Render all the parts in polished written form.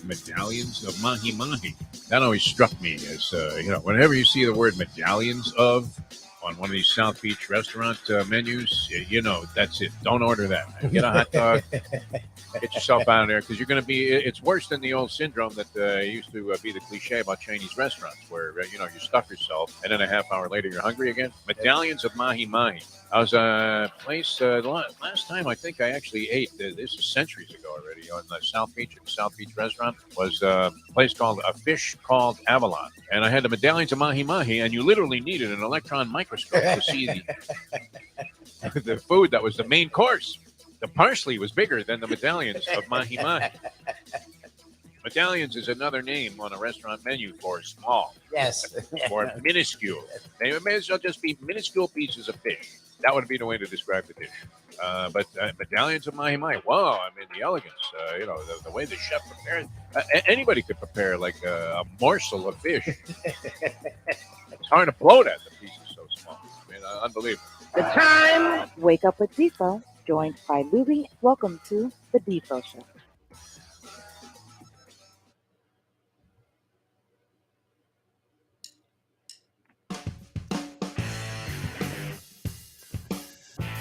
Medallions of mahi-mahi. That always struck me as, whenever you see the word medallions of on one of these South Beach restaurant menus, that's it. Don't order that. Get a hot dog. Get yourself out of there because you're going to be. It's worse than the old syndrome that used to be the cliche about Chinese restaurants, where you stuff yourself and then a half hour later you're hungry again. Medallions of mahi mahi. I was a place last time I think I actually ate. This is centuries ago already on the South Beach. At the South Beach restaurant was a place called a fish called Avalon, and I had the medallions of mahi mahi, and you literally needed an electron microscope to see the food that was the main course. The parsley was bigger than the medallions of mahi-mahi. Medallions is another name on a restaurant menu for small. Yes. Or minuscule. They may as well just be minuscule pieces of fish. That would be the way to describe the dish. But medallions of mahi-mahi, wow, I mean, the elegance, the way the chef prepared. Anybody could prepare like a morsel of fish. It's hard to blow that, the piece is so small. I mean, unbelievable. The time. Wake up with Defo. Joined by Lubie. Welcome to the Defo Show.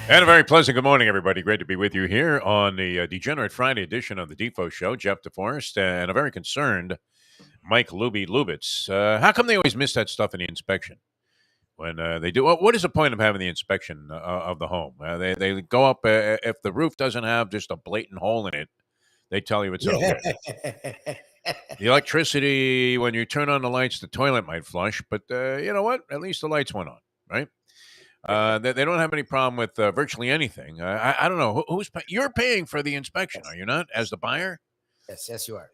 And a very pleasant good morning, everybody. Great to be with you here on the Degenerate Friday edition of the Defo Show. Jeff DeForest and a very concerned Mike Lubitz. How come they always miss that stuff in the inspection? When they do, what is the point of having the inspection of the home? They go up if the roof doesn't have just a blatant hole in it. They tell you it's okay. The electricity, when you turn on the lights, the toilet might flush, but you know what? At least the lights went on, right? They don't have any problem with virtually anything. I don't know who's you're paying for the inspection, are you not? As the buyer? Yes, you are.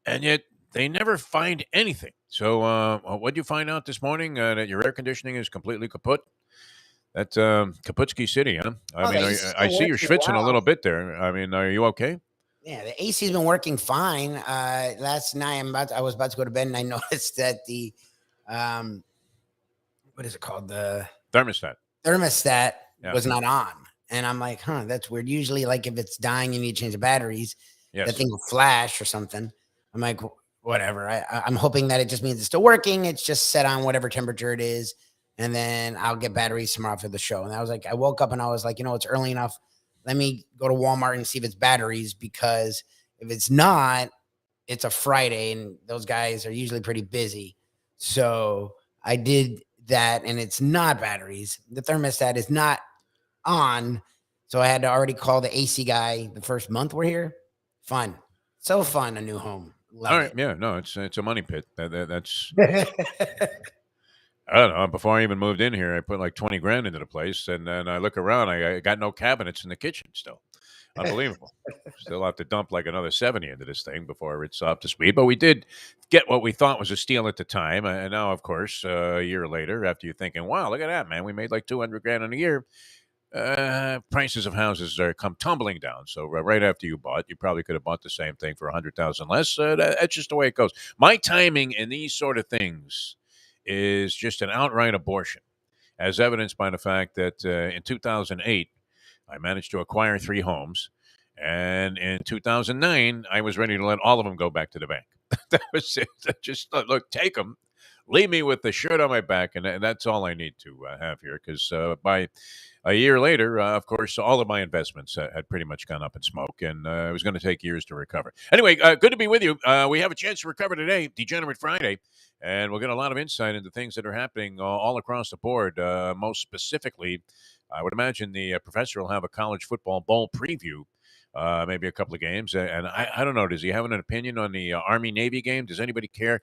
And yet they never find anything. So what did you find out this morning? That your air conditioning is completely kaput? That's Kaputski City, huh? I see you're schwitzing a little bit there. I mean, are you okay? Yeah, the AC's been working fine. Last night I was about to go to bed and I noticed that the what is it called? The thermostat was not on. And I'm like, that's weird. Usually, like if it's dying, you need to change the batteries. Yes. That thing will flash or something. I'm like, whatever. I'm hoping that it just means it's still working. It's just set on whatever temperature it is. And then I'll get batteries tomorrow for the show. And I was like, I woke up and I was like, it's early enough. Let me go to Walmart and see if it's batteries, because if it's not, it's a Friday and those guys are usually pretty busy. So I did that and it's not batteries. The thermostat is not on. So I had to already call the AC guy the first month we're here. Fun. So fun, a new home. Love All right. it. Yeah, no, it's a money pit. That's I don't know. Before I even moved in here, I put like 20 grand into the place, and then I look around. I got no cabinets in the kitchen still. Unbelievable. Still have to dump like another 70 into this thing before it's up to speed. But we did get what we thought was a steal at the time. And now, of course, a year later, after you're thinking, wow, look at that, man. We made like 200 grand in a year. Prices of houses come tumbling down. So right after you bought, you probably could have bought the same thing for 100,000 less. That's just the way it goes. My timing in these sort of things is just an outright abortion, as evidenced by the fact that in 2008, I managed to acquire 3 homes. And in 2009, I was ready to let all of them go back to the bank. That was it. Just look, take them. Leave me with the shirt on my back, and that's all I need to have here. Because by a year later, of course, all of my investments had pretty much gone up in smoke, and it was going to take years to recover. Anyway, good to be with you. We have a chance to recover today, Degenerate Friday, and we'll get a lot of insight into things that are happening all across the board. Most specifically, I would imagine the professor will have a college football bowl preview. Maybe a couple of games. And I don't know, does he have an opinion on the Army-Navy game? Does anybody care?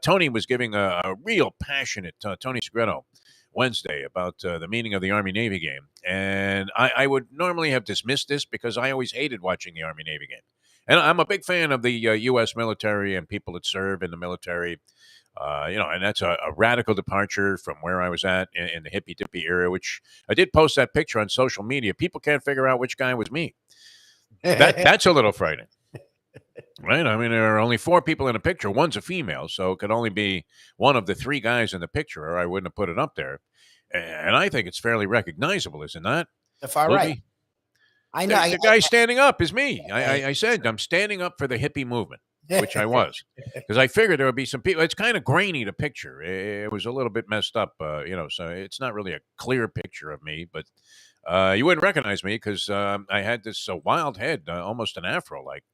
Tony was giving a real passionate, Tony Segreto, Wednesday about the meaning of the Army-Navy game. And I would normally have dismissed this because I always hated watching the Army-Navy game. And I'm a big fan of the U.S. military and people that serve in the military. And that's a radical departure from where I was at in the hippy-dippy era, which I did post that picture on social media. People can't figure out which guy was me. That's a little frightening. Right? I mean, there are only 4 people in a picture. One's a female, so it could only be one of the 3 guys in the picture, or I wouldn't have put it up there. And I think it's fairly recognizable, is it not, The far right. Luby? I know. The guy standing up is me. I said I'm standing up for the hippie movement, which I was, because I figured there would be some people. It's kind of grainy, the picture. It was a little bit messed up, so it's not really a clear picture of me. But you wouldn't recognize me because I had this wild head, almost an afro. Like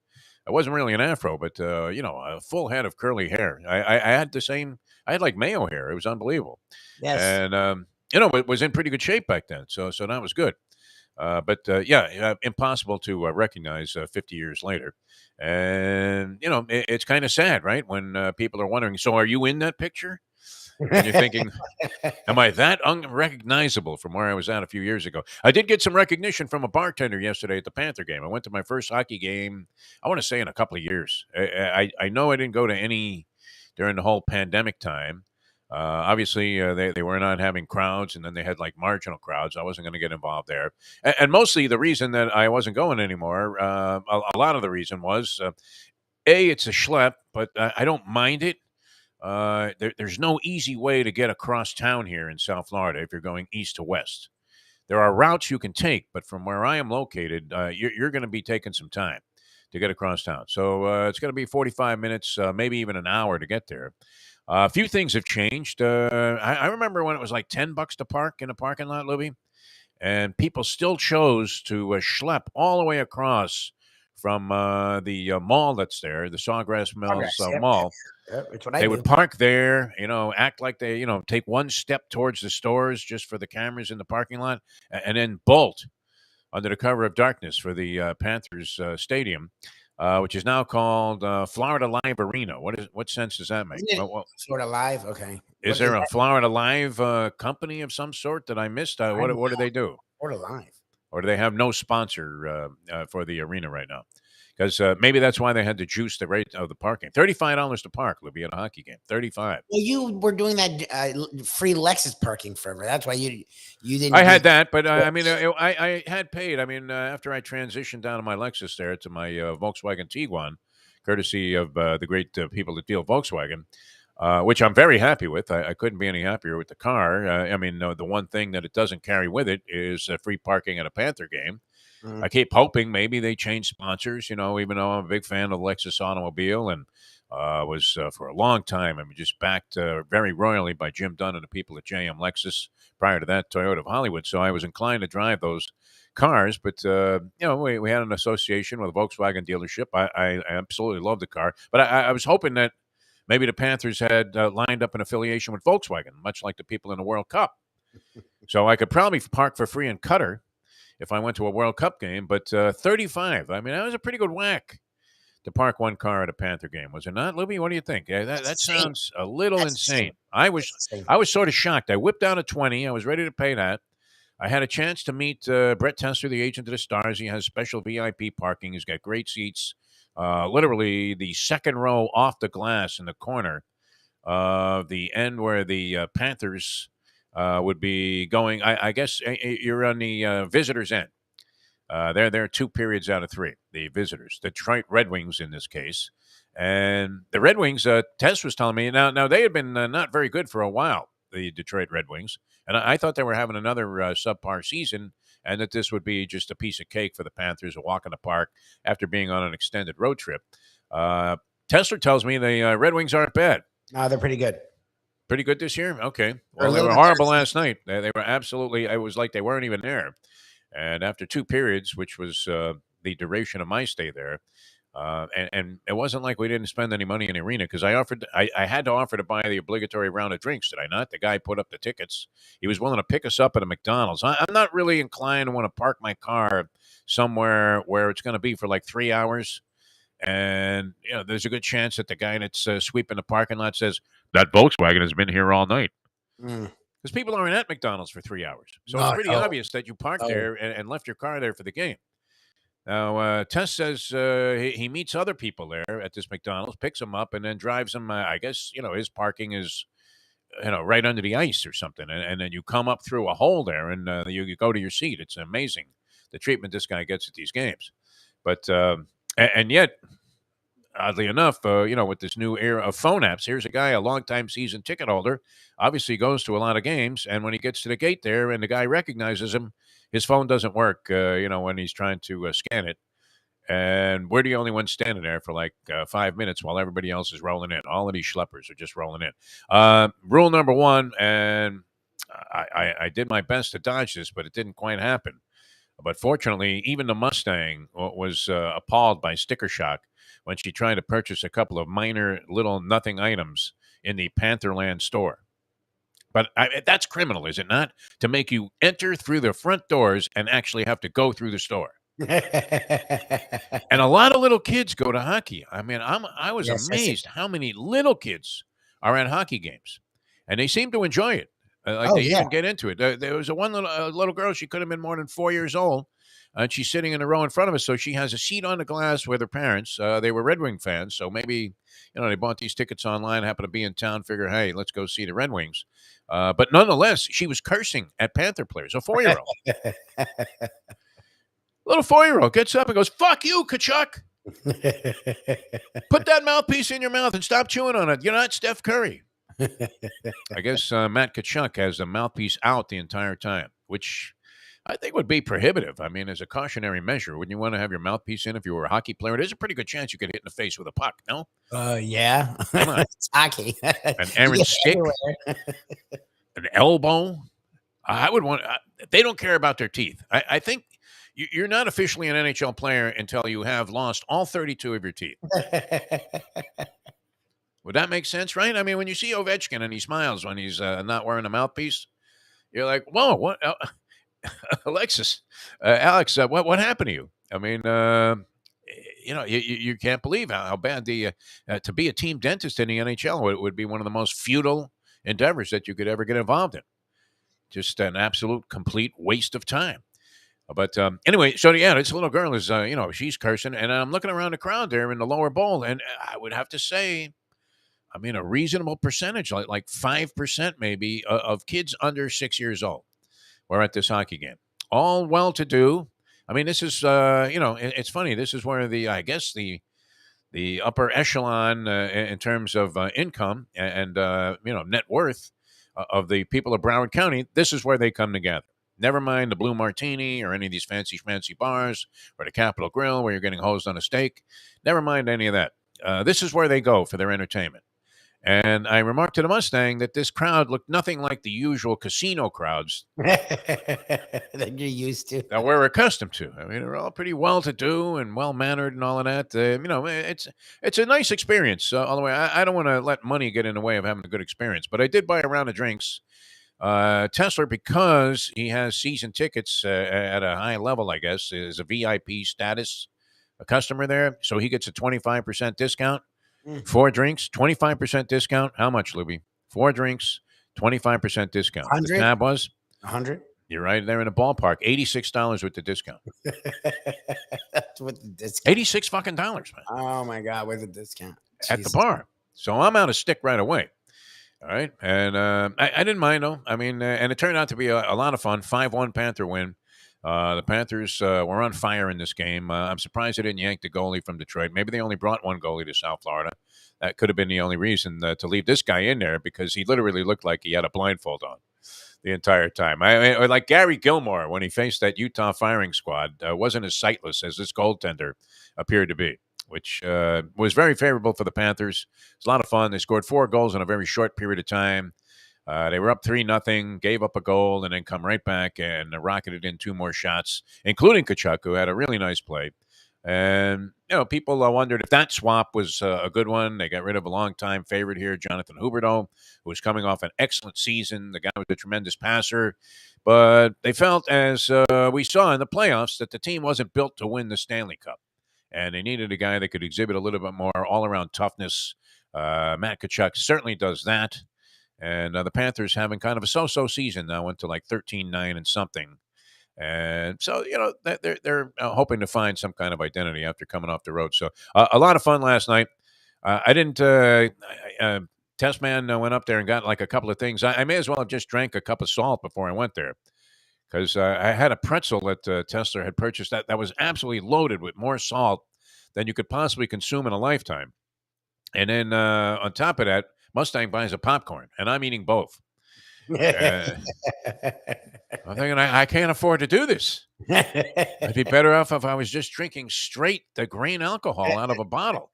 I wasn't really an afro, but a full head of curly hair. I had the same. I had like Mayo hair. It was unbelievable, Yes. and it was in pretty good shape back then. So that was good. Impossible to recognize 50 years later. And, it's kind of sad, right? When people are wondering, so are you in that picture? And you're thinking, am I that unrecognizable from where I was at a few years ago? I did get some recognition from a bartender yesterday at the Panther game. I went to my first hockey game, I want to say in a couple of years. I know I didn't go to any during the whole pandemic time. Obviously, they were not having crowds, and then they had like marginal crowds. I wasn't going to get involved there. And mostly the reason that I wasn't going anymore, a lot of the reason was, it's a schlep, but I don't mind it. There's no easy way to get across town here in South Florida if you're going east to west. There are routes you can take, but from where I am located, you're going to be taking some time to get across town. So it's going to be 45 minutes, maybe even an hour to get there. A few things have changed. I remember when it was like $10 to park in a parking lot, Libby, and people still chose to schlep all the way across from the mall that's there, the Sawgrass Mills Yep. Mall. Yep, it's what I They do. would park there, act like they, take one step towards the stores just for the cameras in the parking lot, and then bolt under the cover of darkness for the Panthers stadium, which is now called Florida Live Arena. What sense does that make? Isn't it Florida Live? Okay. Is there a Florida Live company of some sort that I missed? What do they do? Florida Live. Or do they have no sponsor for the arena right now? Because maybe that's why they had to juice the rate of the parking. $35 to park, Libby, at a hockey game. 35. Well, you were doing that free Lexus parking forever. That's why you didn't. I had that, but I had paid. I mean, after I transitioned down to my Lexus there to my Volkswagen Tiguan, courtesy of the great people that deal Volkswagen, which I'm very happy with. I couldn't be any happier with the car. The one thing that it doesn't carry with it is free parking at a Panther game. I keep hoping maybe they change sponsors, even though I'm a big fan of Lexus automobile and was for a long time, just backed very royally by Jim Dunn and the people at JM Lexus. Prior to that, Toyota of Hollywood. So I was inclined to drive those cars, but we had an association with a Volkswagen dealership. I absolutely love the car, but I was hoping that maybe the Panthers had lined up an affiliation with Volkswagen, much like the people in the World Cup. So I could probably park for free in Qatar if I went to a World Cup game, but 35. That was a pretty good whack to park one car at a Panther game, was it not, Libby? What do you think? Yeah, that sounds a little insane. I was sort of shocked. I whipped out a 20. I was ready to pay that. I had a chance to meet Brett Tester, the agent of the Stars. He has special VIP parking. He's got great seats. Literally the second row off the glass in the corner of the end where the Panthers would be going. I guess you're on the visitors' end. They're 2 periods out of 3, the visitors. Detroit Red Wings in this case. And the Red Wings, Tess was telling me, now they had been not very good for a while, the Detroit Red Wings. And I thought they were having another subpar season and that this would be just a piece of cake for the Panthers, a walk in the park after being on an extended road trip. Tessler tells me the Red Wings aren't bad. No, they're pretty good. Pretty good this year? Okay. Well, they were horrible last night. They were absolutely, it was like they weren't even there. And after 2 periods, which was the duration of my stay there, and it wasn't like we didn't spend any money in the arena because I had to offer to buy the obligatory round of drinks, did I not? The guy put up the tickets. He was willing to pick us up at a McDonald's. I'm not really inclined to want to park my car somewhere where it's going to be for like 3 hours. And, there's a good chance that the guy that's sweeping the parking lot says, that Volkswagen has been here all night. Because people aren't at McDonald's for 3 hours. So it's pretty obvious that you parked there and left your car there for the game. Now, Tess says he meets other people there at this McDonald's, picks them up, and then drives them. I guess, his parking is, right under the ice or something. And then you come up through a hole there and you go to your seat. It's amazing the treatment this guy gets at these games. But, and yet, oddly enough, with this new era of phone apps, here's a guy, a longtime season ticket holder, obviously goes to a lot of games, and when he gets to the gate there and the guy recognizes him, his phone doesn't work, when he's trying to scan it. And we're the only ones standing there for like 5 minutes while everybody else is rolling in. All of these schleppers are just rolling in. Rule number one, and I did my best to dodge this, but it didn't quite happen. But fortunately, even the Mustang was appalled by sticker shock when she tried to purchase a couple of minor little nothing items in the Pantherland store. But that's criminal, is it not? To make you enter through the front doors and actually have to go through the store. And a lot of little kids go to hockey. I mean, I was Yes, I see. amazed how many little kids are at hockey games, and they seem to enjoy it. Oh, They yeah. even get into it. There was a one little girl. She could have been more than 4 years old, and she's sitting in a row in front of us. So she has a seat on the glass with her parents. They were Red Wing fans, so maybe they bought these tickets online, happened to be in town, figure, hey, let's go see the Red Wings. But nonetheless, she was cursing at Panther players. A 4-year-old. Little 4-year-old gets up and goes, "Fuck you, Kachuk. Put that mouthpiece in your mouth and stop chewing on it. You're not Steph Curry." I guess Matt Kachuk has the mouthpiece out the entire time, which I think would be prohibitive. I mean, as a cautionary measure, wouldn't you want to have your mouthpiece in if you were a hockey player? There's a pretty good chance you could hit in the face with a puck, no? Yeah. Come on. It's hockey. An errant stick, an elbow. I would want. They don't care about their teeth. I think you're not officially an NHL player until you have lost all 32 of your teeth. Would that make sense, right? I mean, when you see Ovechkin and he smiles when he's not wearing a mouthpiece, you're like, "Whoa, what, Alex? What happened to you?" I mean, you can't believe how bad the to be a team dentist in the NHL would be one of the most futile endeavors that you could ever get involved in. Just an absolute complete waste of time. But anyway, so yeah, this little girl is, she's cursing, and I'm looking around the crowd there in the lower bowl, and I would have to say, I mean, a reasonable percentage, like 5% maybe, of kids under 6 years old were at this hockey game. All well-to-do. I mean, this is, it's funny. This is where I guess the upper echelon in terms of income and net worth of the people of Broward County. This is where they come together. Never mind the Blue Martini or any of these fancy bars or the Capitol Grill where you're getting hosed on a steak. Never mind any of that. This is where they go for their entertainment. And I remarked to the Mustang that this crowd looked nothing like the usual casino crowds that you're used to. that we're accustomed to. I mean, they're all pretty well-to-do and well-mannered and all of that. It's a nice experience. All the way, I don't want to let money get in the way of having a good experience, but I did buy a round of drinks. Tesla, because he has season tickets at a high level, I guess, is a VIP status, a customer there, so he gets a 25% discount. 4 drinks, 25% discount. How much, Lubie? 4 drinks, 25% discount. 100? The tab was 100. You're right there in the ballpark. $86 with the discount. That's with the discount. $86 fucking dollars, man. Oh my God, with the discount at the bar. So I'm out of stick right away. All right, and I didn't mind though. I mean, and it turned out to be a lot of fun. 5-1 Panther win. The Panthers were on fire in this game. I'm surprised they didn't yank the goalie from Detroit. Maybe they only brought one goalie to South Florida. That could have been the only reason to leave this guy in there, because he literally looked like he had a blindfold on the entire time. Or like Gary Gilmore when he faced that Utah firing squad, wasn't as sightless as this goaltender appeared to be, which was very favorable for the Panthers. It's a lot of fun. They scored 4 goals in a very short period of time. They were up 3-0, gave up a goal, and then come right back and rocketed in 2 more shots, including Kachuk, who had a really nice play. And, people wondered if that swap was a good one. They got rid of a longtime favorite here, Jonathan Huberdeau, who was coming off an excellent season. The guy was a tremendous passer. But they felt, as we saw in the playoffs, that the team wasn't built to win the Stanley Cup. And they needed a guy that could exhibit a little bit more all-around toughness. Matt Kachuk certainly does that. And the Panthers having kind of a so-so season now, went to like 13-9 and something. And so, they're hoping to find some kind of identity after coming off the road. So a lot of fun last night. I didn't Test Man went up there and got like a couple of things. I may as well have just drank a cup of salt before I went there, because I had a pretzel that Tesla had purchased that was absolutely loaded with more salt than you could possibly consume in a lifetime. And then on top of that, Mustang buys a popcorn, and I'm eating both. Uh, I'm thinking I can't afford to do this. I'd be better off if I was just drinking straight the grain alcohol out of a bottle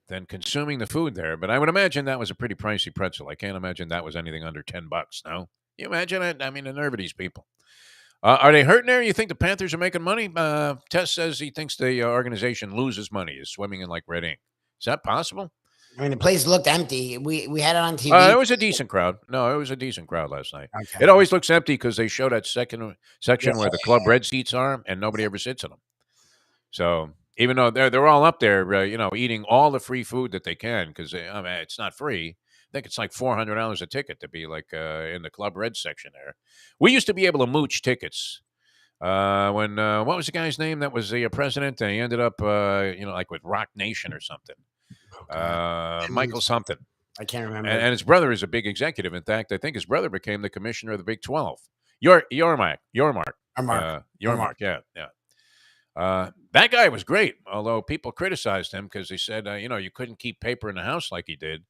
than consuming the food there. But I would imagine that was a pretty pricey pretzel. I can't imagine that was anything under $10. No, you imagine it? I mean, the nerve of these people. Are they hurting there? You think the Panthers are making money? Tess says he thinks the organization loses money, is swimming in like red ink. Is that possible? I mean, the place looked empty. We had it on TV. It was a decent crowd. No, it was a decent crowd last night. Okay. It always looks empty because they show that section where the club red seats are, and nobody ever sits in them. So even though they're all up there, eating all the free food that they can, because I mean it's not free. I think it's like $400 a ticket to be like in the club red section there. We used to be able to mooch tickets. When what was the guy's name that was the president? And he ended up, like with Rock Nation or something. Michael something. I can't remember. And his brother is a big executive. In fact, I think his brother became the commissioner of the Big 12. Yormark. Yeah. That guy was great, although people criticized him because they said, you couldn't keep paper in the house like he did.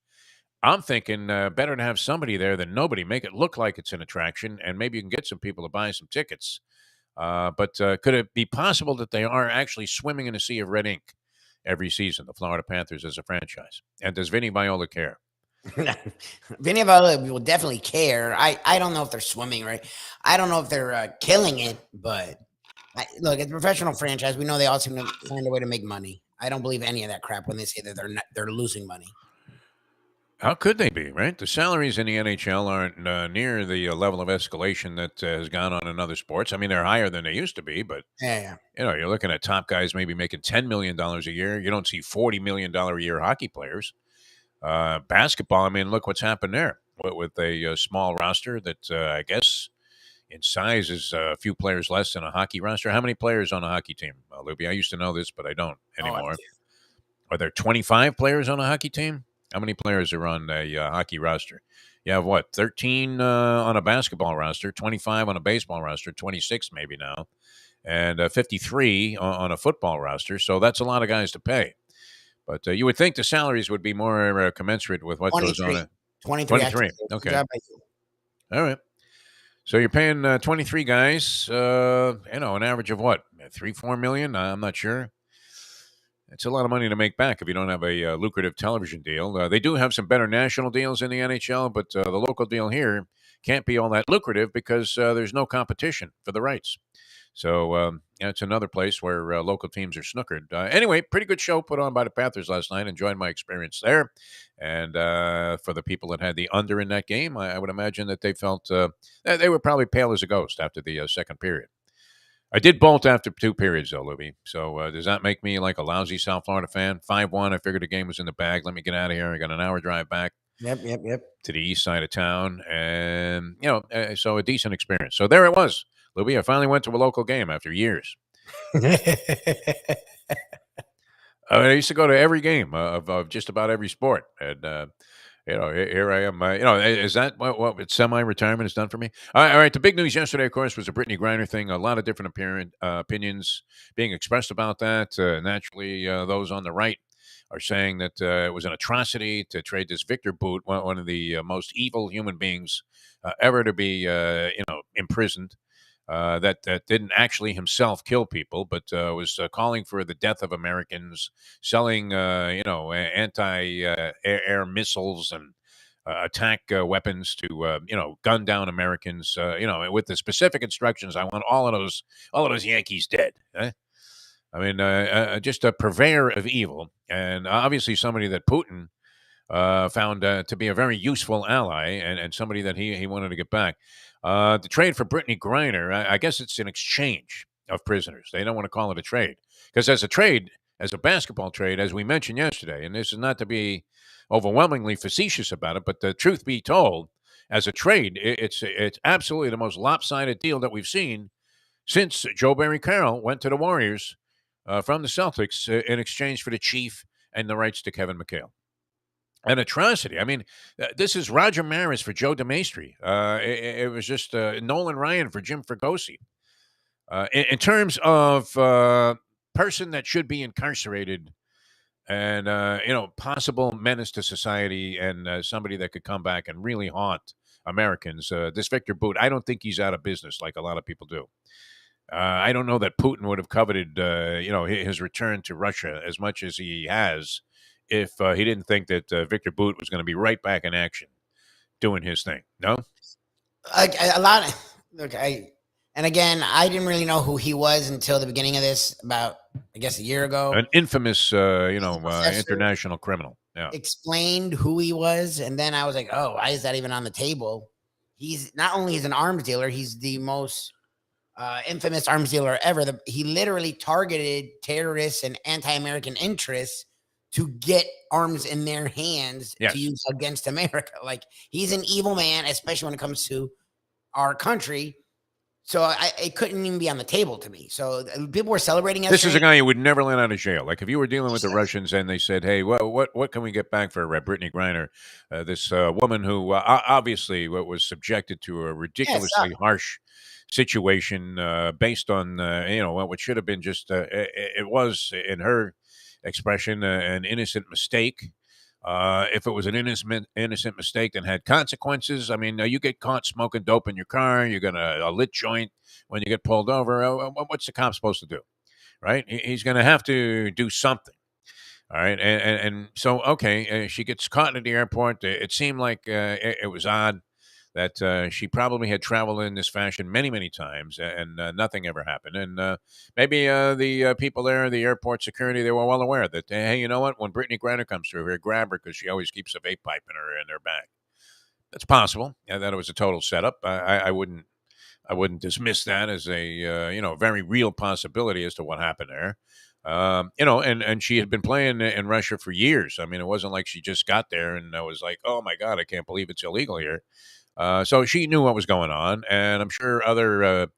I'm thinking better to have somebody there than nobody. Make it look like it's an attraction, and maybe you can get some people to buy some tickets. But could it be possible that they are actually swimming in a sea of red ink every season, the Florida Panthers as a franchise? And does Vinny Viola care? Vinny Viola will definitely care. I don't know if they're swimming right. I don't know if they're killing it, but look, it's a professional franchise. We know they all seem to find a way to make money. I don't believe any of that crap when they say that they're losing money. How could they be, right? The salaries in the NHL aren't near the level of escalation that has gone on in other sports. I mean, they're higher than they used to be, but Yeah. you're looking at top guys maybe making $10 million a year. You don't see $40 million a year hockey players. Basketball, I mean, look what's happened there with a small roster that I guess in size is a few players less than a hockey roster. How many players on a hockey team, Lubie? I used to know this, but I don't anymore. Are there 25 players on a hockey team? How many players are on a hockey roster? You have, 13 on a basketball roster, 25 on a baseball roster, 26 maybe now, and 53 on a football roster. So that's a lot of guys to pay. But you would think the salaries would be more commensurate with what goes on. 23. Okay. All right. So you're paying 23 guys, an average of what? 3-4 million? I'm not sure. It's a lot of money to make back if you don't have a lucrative television deal. They do have some better national deals in the NHL, but the local deal here can't be all that lucrative because there's no competition for the rights. So it's another place where local teams are snookered. Anyway, pretty good show put on by the Panthers last night. Enjoyed my experience there. And for the people that had the under in that game, I would imagine that they felt they were probably pale as a ghost after the second period. I did bolt after 2 periods, though, Lubie. So does that make me like a lousy South Florida fan? 5-1, I figured the game was in the bag. Let me get out of here. I got an hour drive back. Yep. To the east side of town. And, so a decent experience. So there it was, Lubie. I finally went to a local game after years. I used to go to every game of just about every sport. And, here I am. Is that what semi-retirement has done for me? All right. The big news yesterday, of course, was the Brittany Griner thing. A lot of different opinions being expressed about that. Naturally, those on the right are saying that it was an atrocity to trade this Victor Boot, one of the most evil human beings ever to be, imprisoned. That didn't actually himself kill people, but was calling for the death of Americans, selling, anti-air missiles and attack weapons to, gun down Americans, with the specific instructions. I want all of those Yankees dead. I mean, just a purveyor of evil, and obviously somebody that Putin found to be a very useful ally and somebody that he wanted to get back. The trade for Brittany Griner, I guess it's an exchange of prisoners. They don't want to call it a trade because as a basketball trade, as we mentioned yesterday, and this is not to be overwhelmingly facetious about it, but the truth be told, as a trade, it's absolutely the most lopsided deal that we've seen since Joe Barry Carroll went to the Warriors from the Celtics in exchange for the Chief and the rights to Kevin McHale. An atrocity. I mean, this is Roger Maris for Joe DeMaestri. It was just Nolan Ryan for Jim Fregosi. In terms of person that should be incarcerated and possible menace to society and somebody that could come back and really haunt Americans. This Victor Boot, I don't think he's out of business like a lot of people do. I don't know that Putin would have coveted, his return to Russia as much as he has if he didn't think that Victor Boot was going to be right back in action doing his thing. No? Like a lot of, look, and again, I didn't really know who he was until the beginning of this, about, I guess, a year ago. An infamous, international criminal. Yeah. Explained who he was, and then I was like, oh, why is that even on the table? He's not only is an arms dealer, he's the most infamous arms dealer ever. He literally targeted terrorists and anti-American interests to get arms in their hands to use against America. Like, he's an evil man, especially when it comes to our country. So it couldn't even be on the table to me. So people were celebrating. This is a guy who would never let out of jail. Like, if you were dealing with the Russians and they said, "Hey, what can we get back for Brittany Griner, this woman who obviously was subjected to a ridiculously harsh situation based on what should have been just it was, in her expression, an innocent mistake." If it was an innocent mistake that had consequences, I mean, you get caught smoking dope in your car, you're going to a lit joint when you get pulled over. What's the cop supposed to do, right? He's going to have to do something. All right. And so, okay, she gets caught at the airport. It seemed like it was odd that she probably had traveled in this fashion many, many times, and nothing ever happened. And maybe the people there, the airport security, they were well aware that, hey, you know what? When Brittany Griner comes through here, grab her because she always keeps a vape pipe in her bag. That's possible. And that it was a total setup. I wouldn't dismiss that as a very real possibility as to what happened there. And she had been playing in Russia for years. I mean, it wasn't like she just got there and I was like, oh my God, I can't believe it's illegal here. So she knew what was going on, and I'm sure other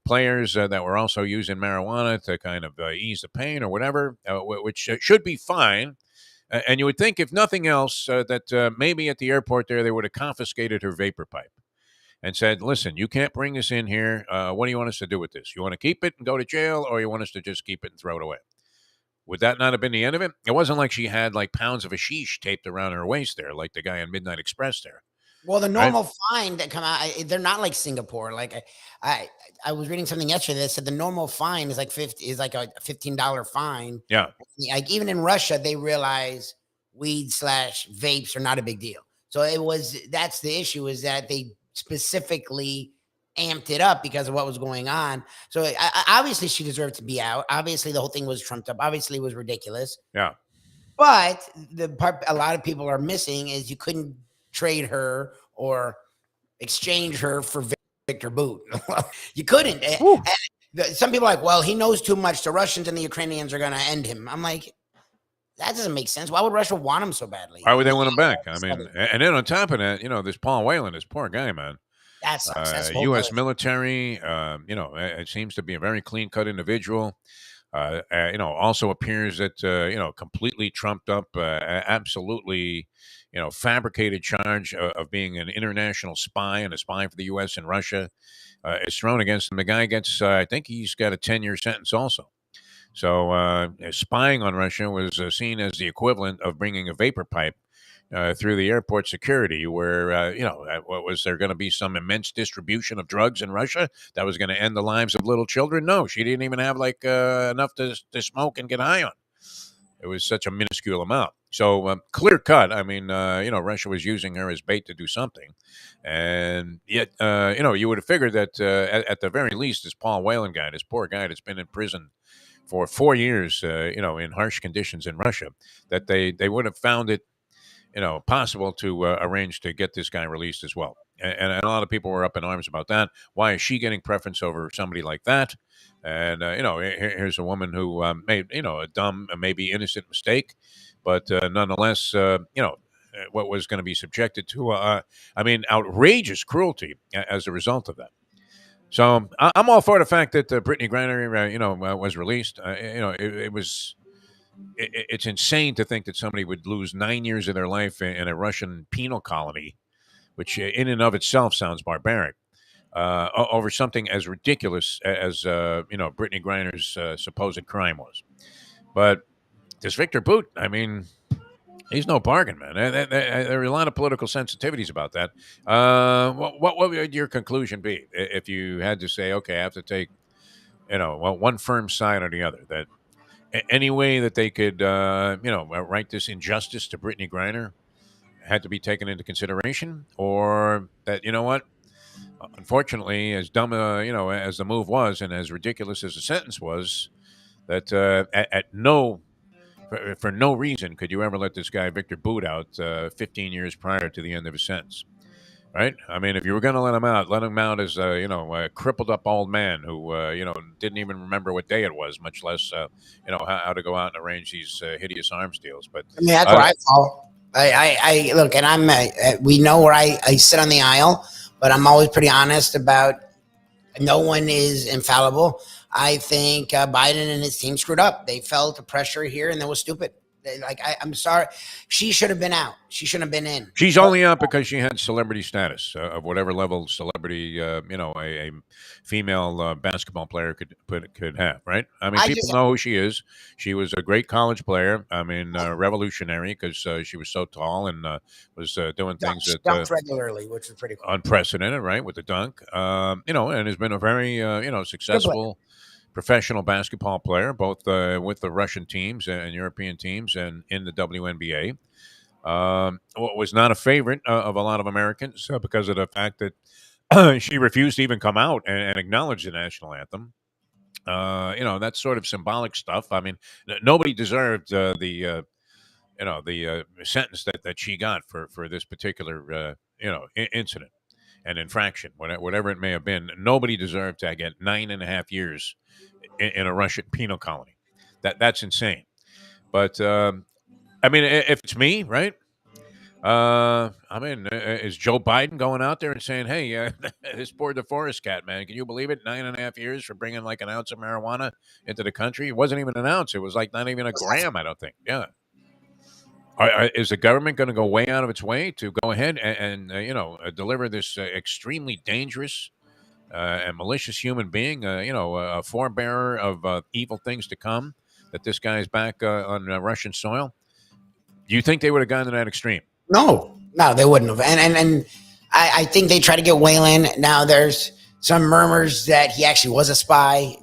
players that were also using marijuana to kind of ease the pain or whatever, which should be fine. And you would think, if nothing else, that maybe at the airport there, they would have confiscated her vapor pipe and said, listen, you can't bring this in here. What do you want us to do with this? You want to keep it and go to jail, or you want us to just keep it and throw it away? Would that not have been the end of it? It wasn't like she had like pounds of hashish taped around her waist there, like the guy on Midnight Express there. Well, the normal fine that come out, they're not like Singapore. Like I was reading something yesterday that said the normal fine is like a $15 fine. Yeah. Like, even in Russia, they realize weed / vapes are not a big deal. So that's the issue, is that they specifically amped it up because of what was going on. So obviously she deserved to be out. Obviously the whole thing was trumped up. Obviously it was ridiculous. Yeah. But the part a lot of people are missing is you couldn't trade her or exchange her for Victor Boot. You couldn't. Some people are like, well, he knows too much. The Russians and the Ukrainians are going to end him. I'm like, that doesn't make sense. Why would Russia want him so badly? Why would they want him back? I mean, and then on top of that, this Paul Whelan, this poor guy, man. That sucks. That's U.S. military, it seems to be a very clean-cut individual. Also appears that, completely trumped up, absolutely, fabricated charge of being an international spy and a spy for the U.S. and Russia is thrown against him. The guy gets, I think he's got a 10-year sentence also. So spying on Russia was seen as the equivalent of bringing a vapor pipe through the airport security, where, what was there going to be some immense distribution of drugs in Russia that was going to end the lives of little children? No, she didn't even have enough to smoke and get high on. It was such a minuscule amount. So clear cut. I mean, Russia was using her as bait to do something. And yet, you would have figured that at the very least, this Paul Whelan guy, this poor guy that's been in prison for 4 years, in harsh conditions in Russia, that they would have found it, possible to arrange to get this guy released as well. And a lot of people were up in arms about that. Why is she getting preference over somebody like that? And, here's a woman who made, a dumb, maybe innocent mistake, but nonetheless, what was going to be subjected to, outrageous cruelty as a result of that. So I'm all for the fact that Brittany Griner, was released. It's insane to think that somebody would lose 9 years of their life in a Russian penal colony, which in and of itself sounds barbaric. over something as ridiculous as Brittany Griner's supposed crime was. But this Victor Boot, I mean, he's no bargain, man. There are a lot of political sensitivities about that. What would your conclusion be if you had to say, okay, I have to take, one firm side or the other? That any way that they could, right this injustice to Brittany Griner had to be taken into consideration, or that, unfortunately, as dumb, as the move was, and as ridiculous as the sentence was, that for no reason could you ever let this guy Victor Boot out 15 years prior to the end of his sentence, right? I mean, if you were going to let him out as a crippled up old man who didn't even remember what day it was, much less how to go out and arrange these hideous arms deals. But I mean, that's where I fall. I look, and I'm. We know where I sit on the aisle, but I'm always pretty honest about. No one is infallible. I think Biden and his team screwed up. They felt the pressure here, and that was stupid. I'm sorry. She should have been out. She shouldn't have been in. She's only out because she had celebrity status of whatever level celebrity, a female basketball player could have, right? I mean, people know who she is. She was a great college player. I mean, revolutionary because she was so tall and was doing things that dunked regularly, which was pretty cool. Unprecedented, right? With the dunk, and has been a very, successful professional basketball player, both with the Russian teams and European teams and in the WNBA. Was not a favorite of a lot of Americans because of the fact that she refused to even come out and acknowledge the national anthem. That sort of symbolic stuff. I mean, nobody deserved the sentence that she got for this particular incident and infraction, whatever it may have been. Nobody deserved to get 9.5 years in a Russian penal colony. That's insane. But I mean, if it's me, right? Is Joe Biden going out there and saying, "Hey, this poor DeForest cat, man, can you believe it? 9.5 years for bringing like an ounce of marijuana into the country? It wasn't even an ounce. It was like not even a gram. I don't think. Yeah. Is the government going to go way out of its way to go ahead and deliver this extremely dangerous and malicious human being, a forebearer of evil things to come? That this guy's back on Russian soil. Do you think they would have gone to that extreme? No, they wouldn't have. And I think they try to get Whalen. Now there's some murmurs that he actually was a spy.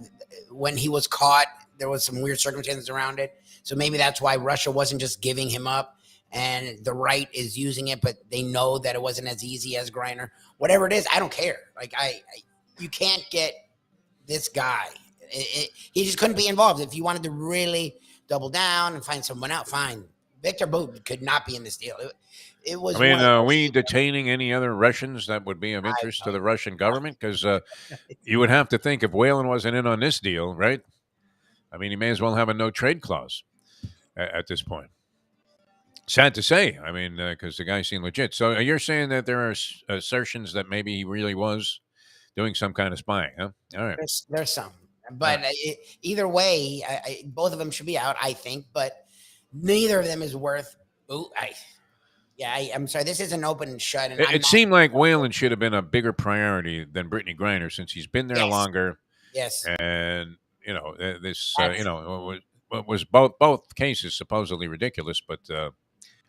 When he was caught, there was some weird circumstances around it. So maybe that's why Russia wasn't just giving him up and the right is using it, but they know that it wasn't as easy as Griner. Whatever it is, I don't care. Like you can't get this guy. He just couldn't be involved. If you wanted to really double down and find someone out, fine. Victor Boot could not be in this deal. It was. I mean, are we detaining any other Russians that would be of interest to the Russian government? Because you would have to think if Whalen wasn't in on this deal, right? I mean, he may as well have a no trade clause at this point. Sad to say. I mean, because the guy seemed legit. So you're saying that there are assertions that maybe he really was doing some kind of spying, huh? All right. There's some. But either way, both of them should be out, I think. But neither of them is worth. I'm sorry. This isn't open and shut. And it seemed like Whalen should have been a bigger priority than Brittany Griner since he's been there longer. Yes. And this was both cases supposedly ridiculous, but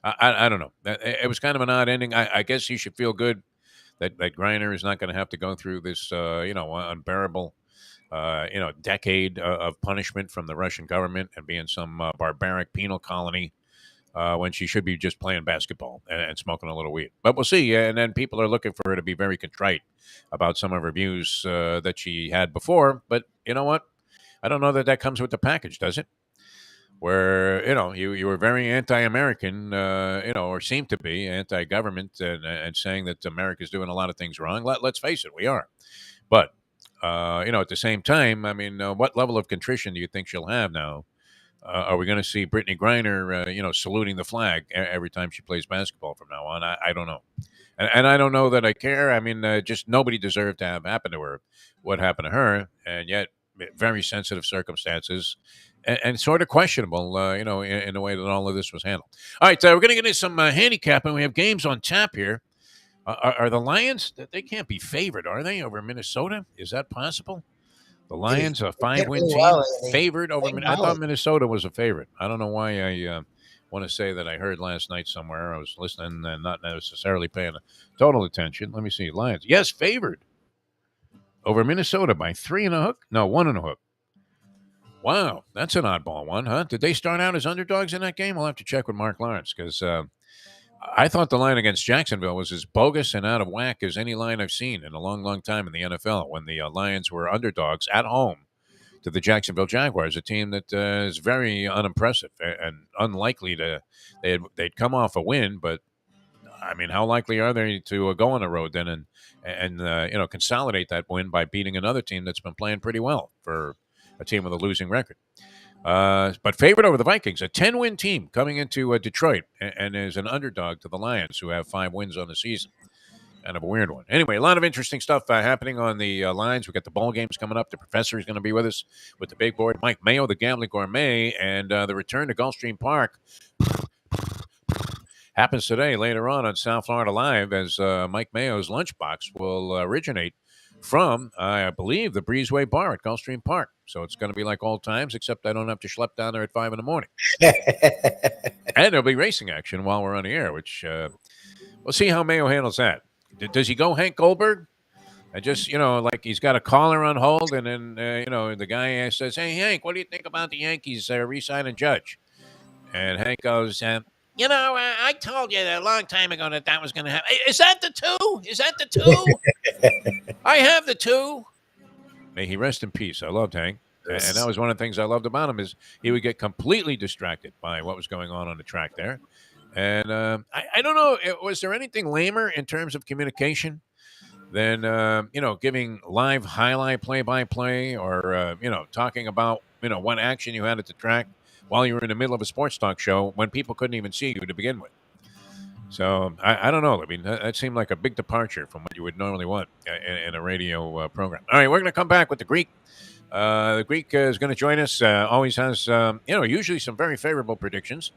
I don't know. It was kind of an odd ending. I guess you should feel good that Griner is not going to have to go through this unbearable. Decade of punishment from the Russian government and be in some barbaric penal colony when she should be just playing basketball and smoking a little weed. But we'll see. And then people are looking for her to be very contrite about some of her views that she had before. But you know what? I don't know that comes with the package, does it? Where, you were very anti-American, or seem to be anti-government and saying that America's doing a lot of things wrong. Let's face it, we are. But at the same time, I mean, what level of contrition do you think she'll have now? Are we going to see Brittany Griner, saluting the flag every time she plays basketball from now on? I don't know. And I don't know that I care. I mean, just nobody deserved to have happened to her what happened to her. And yet, very sensitive circumstances and sort of questionable, in the way that all of this was handled. All right, we're going to get into some handicapping. We have games on tap here. Are the Lions? They can't be favored, are they, over Minnesota? Is that possible? The Dude, Lions, a they did 5-win really team, well lately. favored over. They I thought molly. Minnesota was a favorite. I don't know why I want to say that I heard last night somewhere. I was listening and not necessarily paying total attention. Let me see. Lions, yes, favored over Minnesota by 3.5. No, 1.5. Wow, that's an oddball one, huh? Did they start out as underdogs in that game? We'll have to check with Mark Lawrence because I thought the line against Jacksonville was as bogus and out of whack as any line I've seen in a long, long time in the NFL when the Lions were underdogs at home to the Jacksonville Jaguars, a team that is very unimpressive and unlikely to. They'd come off a win, but I mean, how likely are they to go on the road then and consolidate that win by beating another team that's been playing pretty well for a team with a losing record? But favored over the Vikings, a 10-win team coming into Detroit and is an underdog to the Lions, who have 5 wins on the season. Kind of a weird one. Anyway, a lot of interesting stuff happening on the lines. We've got the ball games coming up. The professor is going to be with us with the big board. Mike Mayo, the Gambling Gourmet, and the return to Gulfstream Park happens today later on South Florida Live as Mike Mayo's lunchbox will originate from, I believe, the Breezeway Bar at Gulfstream Park. So it's going to be like old times, except I don't have to schlep down there at 5 in the morning. And there'll be racing action while we're on the air, which we'll see how Mayo handles that. Does he go Hank Goldberg? I just, like he's got a caller on hold, and then, the guy says, "Hey, Hank, what do you think about the Yankees re-signing Judge?" And Hank goes, I told you a long time ago that was going to happen. Is that the two? Is that the two? I have the two. May he rest in peace. I loved Hank. Yes. And that was one of the things I loved about him is he would get completely distracted by what was going on the track there. And I don't know, was there anything lamer in terms of communication than, giving live highlight play-by-play or, talking about, what action you had at the track while you were in the middle of a sports talk show when people couldn't even see you to begin with. So I don't know. I mean, that seemed like a big departure from what you would normally want in a radio program. All right, we're going to come back with the Greek. The Greek is going to join us. Always has, usually some very favorable predictions,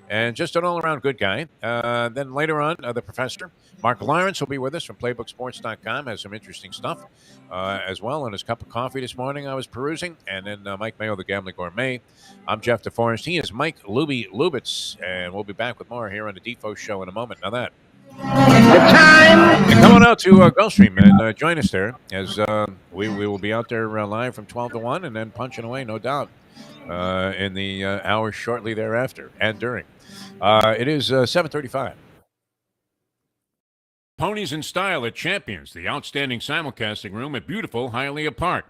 and just an all-around good guy. Then later on, the professor, Mark Lawrence, will be with us from PlaybookSports.com. Has some interesting stuff as well. And his cup of coffee this morning I was perusing. And then Mike Mayo, the Gambling Gourmet. I'm Jeff DeForest. He is Mike Lubitz, and we'll be back with more here on the Defo Show in a moment. Now that. And come on out to Gulfstream and join us there as we will be out there live from 12 to 1 and then punching away, no doubt, in the hours shortly thereafter and during. It is 7:35. Ponies in Style at Champions, the outstanding simulcasting room at beautiful Hialeah Park.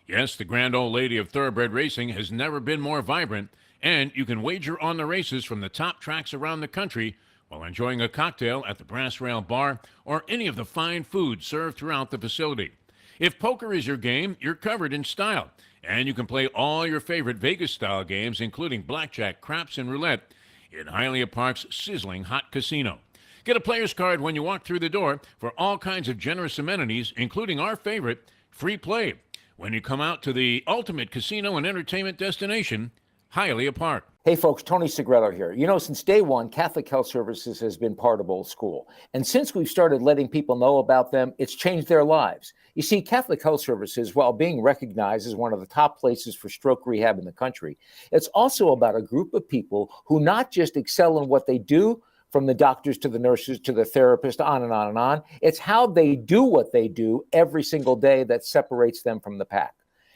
Yes, the grand old lady of thoroughbred racing has never been more vibrant, and you can wager on the races from the top tracks around the country while enjoying a cocktail at the Brass Rail Bar or any of the fine food served throughout the facility. If poker is your game, you're covered in style, and you can play all your favorite Vegas-style games, including blackjack, craps, and roulette, in Hialeah Park's sizzling hot casino. Get a player's card when you walk through the door for all kinds of generous amenities, including our favorite, free play, when you come out to the ultimate casino and entertainment destination, Hialeah Park. Hey folks, Tony Segreto here. Since day one, Catholic Health Services has been part of Old School. And since we've started letting people know about them, it's changed their lives. You see, Catholic Health Services, while being recognized as one of the top places for stroke rehab in the country, it's also about a group of people who not just excel in what they do, from the doctors to the nurses to the therapist, on and on and on. It's how they do what they do every single day that separates them from the pack.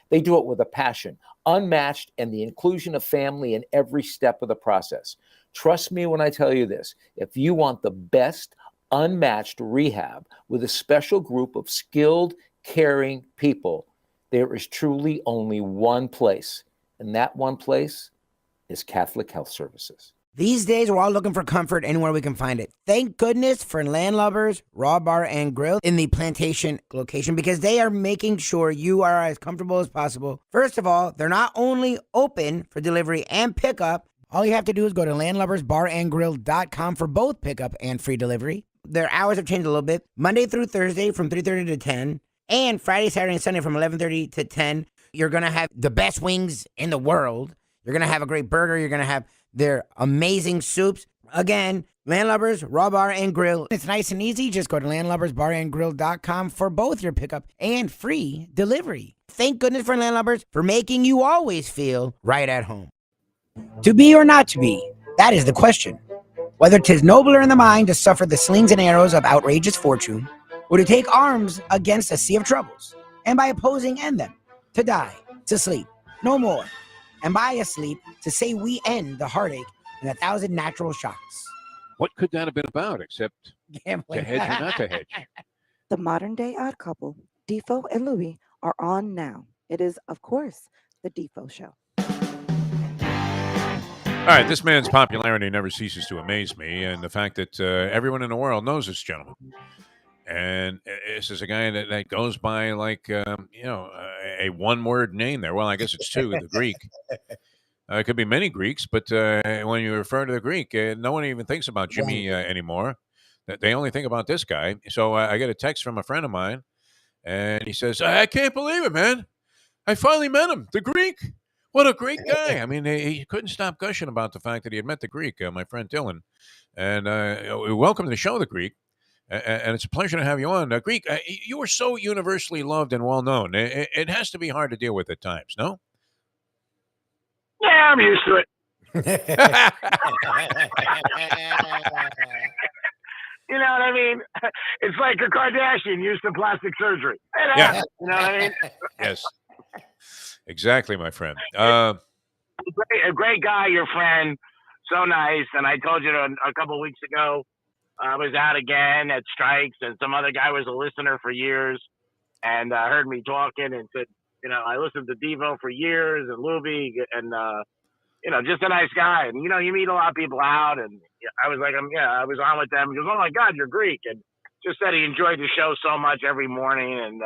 They do it with a passion, unmatched, and the inclusion of family in every step of the process. Trust me when I tell you this. If you want the best, unmatched rehab with a special group of skilled, caring people, there is truly only one place, and that one place is Catholic Health Services. These days, we're all looking for comfort anywhere we can find it. Thank goodness for Landlubbers Raw Bar and Grill in the Plantation location, because they are making sure you are as comfortable as possible. First of all, they're not only open for delivery and pickup. All you have to do is go to landlubbersbarandgrill.com for both pickup and free delivery. Their hours have changed a little bit. Monday through Thursday from 3:30 to 10, and Friday, Saturday, and Sunday from 11:30 to 10. You're going to have the best wings in the world. You're going to have a great burger. You're going to have their amazing soups. Again, Landlubbers Raw Bar and Grill. It's nice and easy. Just go to landlubbersbarandgrill.com for both your pickup and free delivery. Thank goodness for Landlubbers for making you always feel right at home. To be or not to be, that is the question. Whether 'tis nobler in the mind to suffer the slings and arrows of outrageous fortune, or to take arms against a sea of troubles, and by opposing end them, to die, to sleep, no more, and by a sleep to say we end the heartache and 1,000 natural shocks. What could that have been about except Gambling. to hedge or not to hedge? The modern day odd couple, Defo and Lubie, are on now. It is, of course, the Defo Show. All right, this man's popularity never ceases to amaze me, and the fact that everyone in the world knows this gentleman. And this is a guy that goes by like, a one-word name there. Well, I guess it's two, the Greek. It could be many Greeks, but when you refer to the Greek, no one even thinks about Jimmy anymore. They only think about this guy. So I get a text from a friend of mine, and he says, I can't believe it, man. I finally met him, the Greek. What a great guy. I mean, he couldn't stop gushing about the fact that he had met the Greek, my friend Dylan. And welcome to the show, the Greek. And it's a pleasure to have you on. Greek, you are so universally loved and well-known. It has to be hard to deal with at times, no? Yeah, I'm used to it. You know what I mean? It's like a Kardashian used to plastic surgery. Yeah. You know what I mean? Yes. Exactly, my friend. A great guy, your friend. So nice. And I told you a couple of weeks ago, I was out again at Strikes, and some other guy was a listener for years and heard me talking and said, I listened to Devo for years and Lubie and, just a nice guy. And, you meet a lot of people out, and I was like, I was on with them. He goes, oh my God, you're Greek. And just said he enjoyed the show so much every morning. And,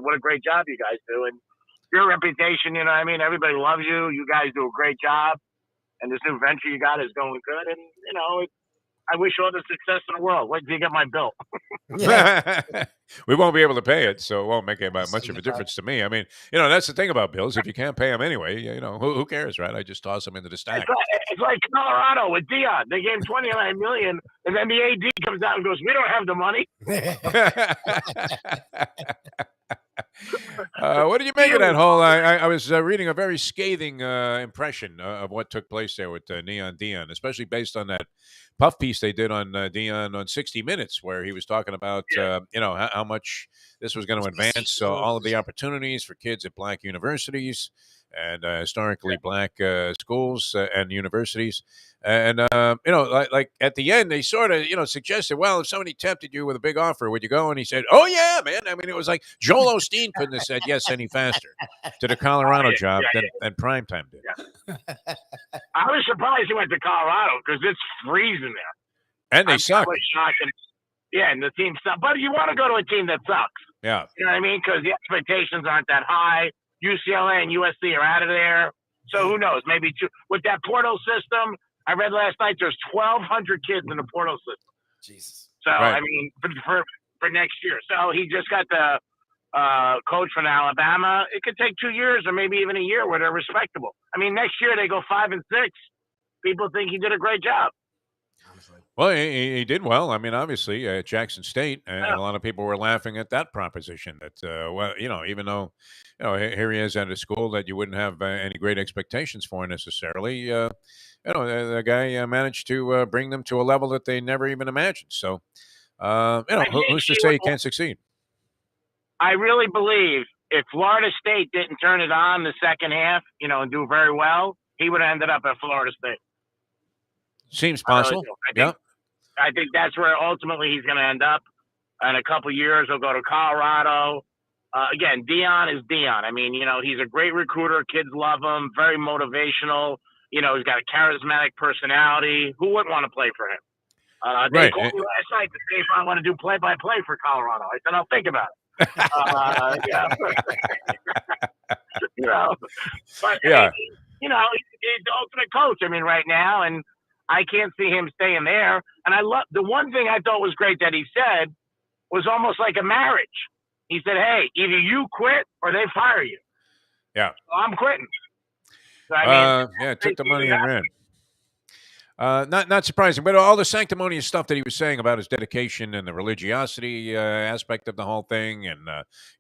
what a great job you guys do. And your reputation, everybody loves you. You guys do a great job. And this new venture you got is going good. And, I wish you all the success in the world. Wait till you get my bill. We won't be able to pay it, so it won't make much of a difference to me. I mean, that's the thing about bills. If you can't pay them anyway, who cares, right? I just toss them into the stack. It's like Colorado with Dion. They gave him $29 million, and then the AD comes out and goes, "We don't have the money." What did you make of that whole? I was reading a very scathing impression of what took place there with Neon Dion, especially based on that puff piece they did on Dion on 60 Minutes, where he was talking about how much this was going to advance all of the opportunities for kids at black universities and historically black schools and universities. And, like at the end, they sort of, suggested, well, if somebody tempted you with a big offer, would you go? And he said, oh, yeah, man. I mean, it was like Joel Osteen couldn't have said yes any faster to the Colorado job than Primetime did. Yeah. I was surprised he went to Colorado because it's freezing there. And they suck. Yeah, and the team sucks. But you want to go to a team that sucks. Yeah. You know what I mean? Because the expectations aren't that high. UCLA and USC are out of there. So who knows? Maybe with that portal system, I read last night there's 1,200 kids in the portal system. Jesus. So, right. I mean, for next year. So he just got the coach from Alabama. It could take 2 years or maybe even a year where they're respectable. I mean, next year they go 5-6. People think he did a great job. Well, he did well. I mean, obviously, at Jackson State, and a lot of people were laughing at that proposition. That, even though, here he is at a school that you wouldn't have any great expectations for necessarily, the guy managed to bring them to a level that they never even imagined. So, who's to say he can't succeed? I really believe if Florida State didn't turn it on the second half, and do very well, he would have ended up at Florida State. Seems possible. I think that's where ultimately he's going to end up. In a couple of years, he'll go to Colorado. Again, Dion is Dion. I mean, he's a great recruiter. Kids love him. Very motivational. He's got a charismatic personality. Who wouldn't want to play for him? They called me last night to see if I want to do play-by-play for Colorado. I said, I'll think about it. But, yeah. He's the ultimate coach. I mean, right now, and I can't see him staying there. And I love the one thing I thought was great that he said was almost like a marriage. He said, "Hey, either you quit or they fire you." Yeah, so I'm quitting. So, took the money and ran. Not surprising, but all the sanctimonious stuff that he was saying about his dedication and the religiosity aspect of the whole thing, and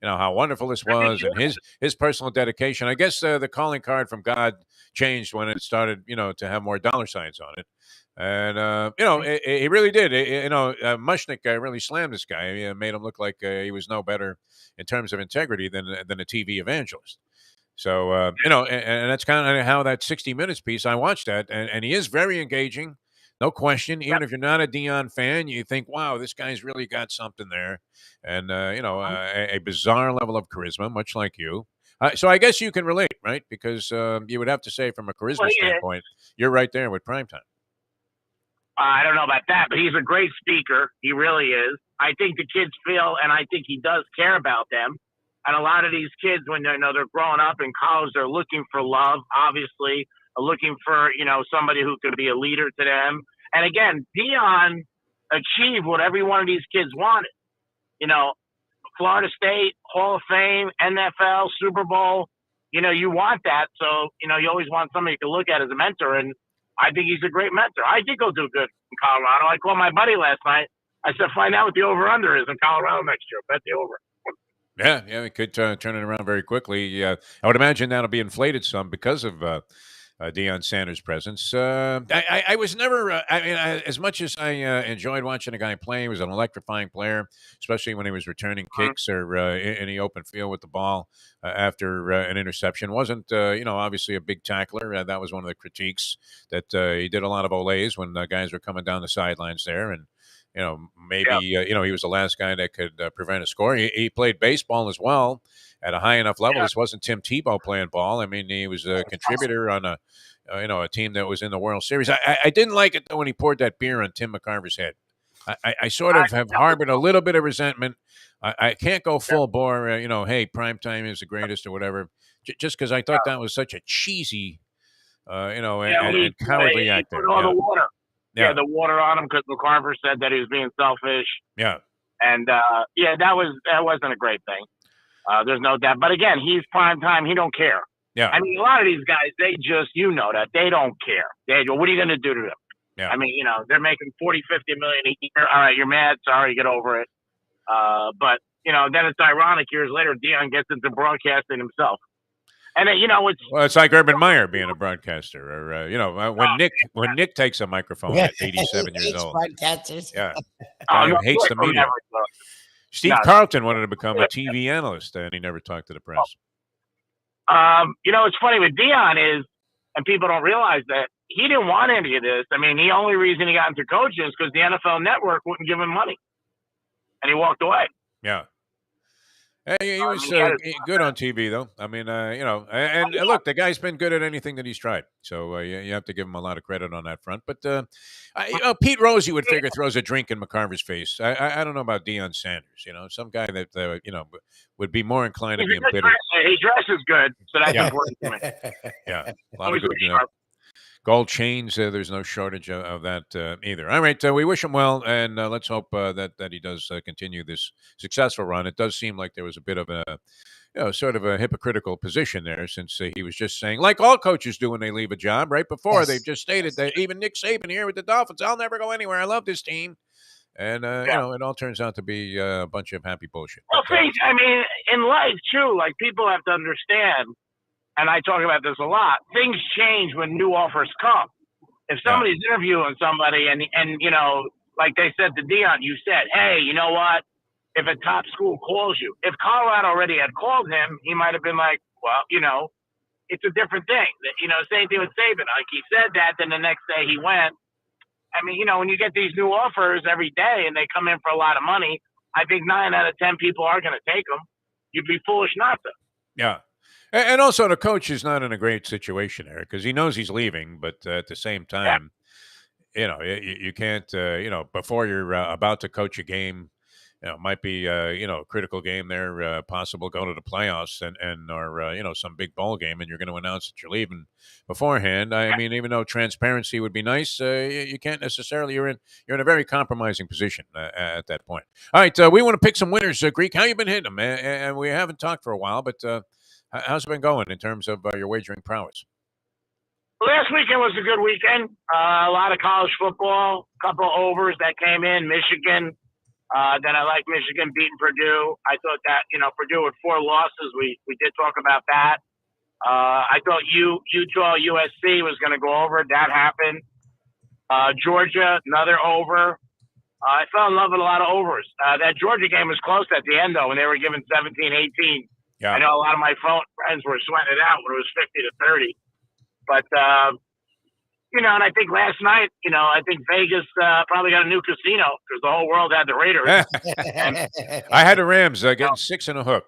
how wonderful this was, and his personal dedication. I guess the calling card from God changed when it started, to have more dollar signs on it, and he really did. Mushnick really slammed this guy. He made him look like he was no better in terms of integrity than a TV evangelist. So, and that's kind of how that 60 Minutes piece, I watched that, and he is very engaging, no question. Even if you're not a Dion fan, you think, wow, this guy's really got something there. And, a bizarre level of charisma, much like you. So I guess you can relate, right? Because you would have to say from a charisma standpoint, you're right there with primetime. I don't know about that, but he's a great speaker. He really is. I think the kids feel, and I think he does care about them. And a lot of these kids, when they're growing up in college, they're looking for love, obviously, looking for, somebody who could be a leader to them. And again, Dion achieved what every one of these kids wanted. Florida State, Hall of Fame, NFL, Super Bowl. You want that. So, you always want somebody to look at as a mentor. And I think he's a great mentor. I think he'll do good in Colorado. I called my buddy last night. I said, find out what the over-under is in Colorado next year. Bet the over. Yeah, we could turn it around very quickly. I would imagine that'll be inflated some because of Deion Sanders' presence. I was never, as much as I enjoyed watching a guy play, he was an electrifying player, especially when he was returning kicks or in the open field with the ball after an interception. Wasn't, obviously a big tackler. That was one of the critiques, that he did a lot of olays when guys were coming down the sidelines there. And maybe, he was the last guy that could prevent a score. He played baseball as well at a high enough level. This wasn't Tim Tebow playing ball. I mean, he was a contributor on a team that was in the World Series. I didn't like it, though, when he poured that beer on Tim McCarver's head. I sort of have harbored a little bit of resentment. I can't go full bore, hey, primetime is the greatest or whatever, just because I thought that was such a cheesy, and cowardly act there. The water. Yeah, the water on him because McCarver said that he was being selfish. Yeah. And, that wasn't a great thing. There's no doubt. But, again, he's prime time. He don't care. Yeah. I mean, a lot of these guys, they just, that. They don't care. What are you going to do to them? Yeah. I mean, they're making 40, 50 million a year. All right, you're mad. Sorry, get over it. But, then it's ironic. Years later, Dion gets into broadcasting himself. And it's like Urban Meyer being a broadcaster, or when Nick takes a microphone at 87 years old. Broadcasters. Yeah, guy hates the media. Steve Carlton wanted to become a TV analyst, and he never talked to the press. What's funny with Dion is, and people don't realize that he didn't want any of this. I mean, the only reason he got into coaching is because the NFL Network wouldn't give him money, and he walked away. Yeah. He was good on TV, though. I mean, and look, the guy's been good at anything that he's tried. So you have to give him a lot of credit on that front. But Pete Rose, you would figure, throws a drink in McCarver's face. I don't know about Deion Sanders. Some guy that would be more inclined to be embittered. He dresses good, so that's important to me. Yeah, a lot of good. Gold chains, there's no shortage of that either. All right, we wish him well, and let's hope that he does continue this successful run. It does seem like there was a bit of a, sort of a hypocritical position there, since he was just saying, like all coaches do when they leave a job, right before they've just stated that even Nick Saban here with the Dolphins, I'll never go anywhere. I love this team. And, it all turns out to be a bunch of happy bullshit. Well, I mean, in life, too, like people have to understand, and I talk about this a lot, things change when new offers come. If somebody's interviewing somebody and like they said to Dion, you said, hey, you know what? If a top school calls you, if Colorado already had called him, he might have been like, well, it's a different thing. Same thing with Saban. Like he said that, then the next day he went. I mean, when you get these new offers every day and they come in for a lot of money, I think 9 out of 10 people are going to take them. You'd be foolish not to. Yeah. And also, the coach is not in a great situation there because he knows he's leaving, but at the same time, you can't, before you're about to coach a game, might be, a critical game there, possible going to the playoffs or some big bowl game, and you're going to announce that you're leaving beforehand. I mean, even though transparency would be nice, you can't necessarily. You're in a very compromising position at that point. All right, we want to pick some winners, Greek. How you been hitting them? And we haven't talked for a while, but how's it been going in terms of your wagering prowess? Last weekend was a good weekend. A lot of college football, a couple overs that came in. Michigan. Then I like Michigan beating Purdue. I thought that, Purdue with 4 losses, we did talk about that. I thought Utah USC was going to go over. That happened. Georgia, another over. I fell in love with a lot of overs. That Georgia game was close at the end, though, when they were given 17-18. Yeah. I know a lot of my friends were sweating it out when it was 50-30. But, and I think last night, I think Vegas probably got a new casino because the whole world had the Raiders. I had the Rams getting 6 in a hook.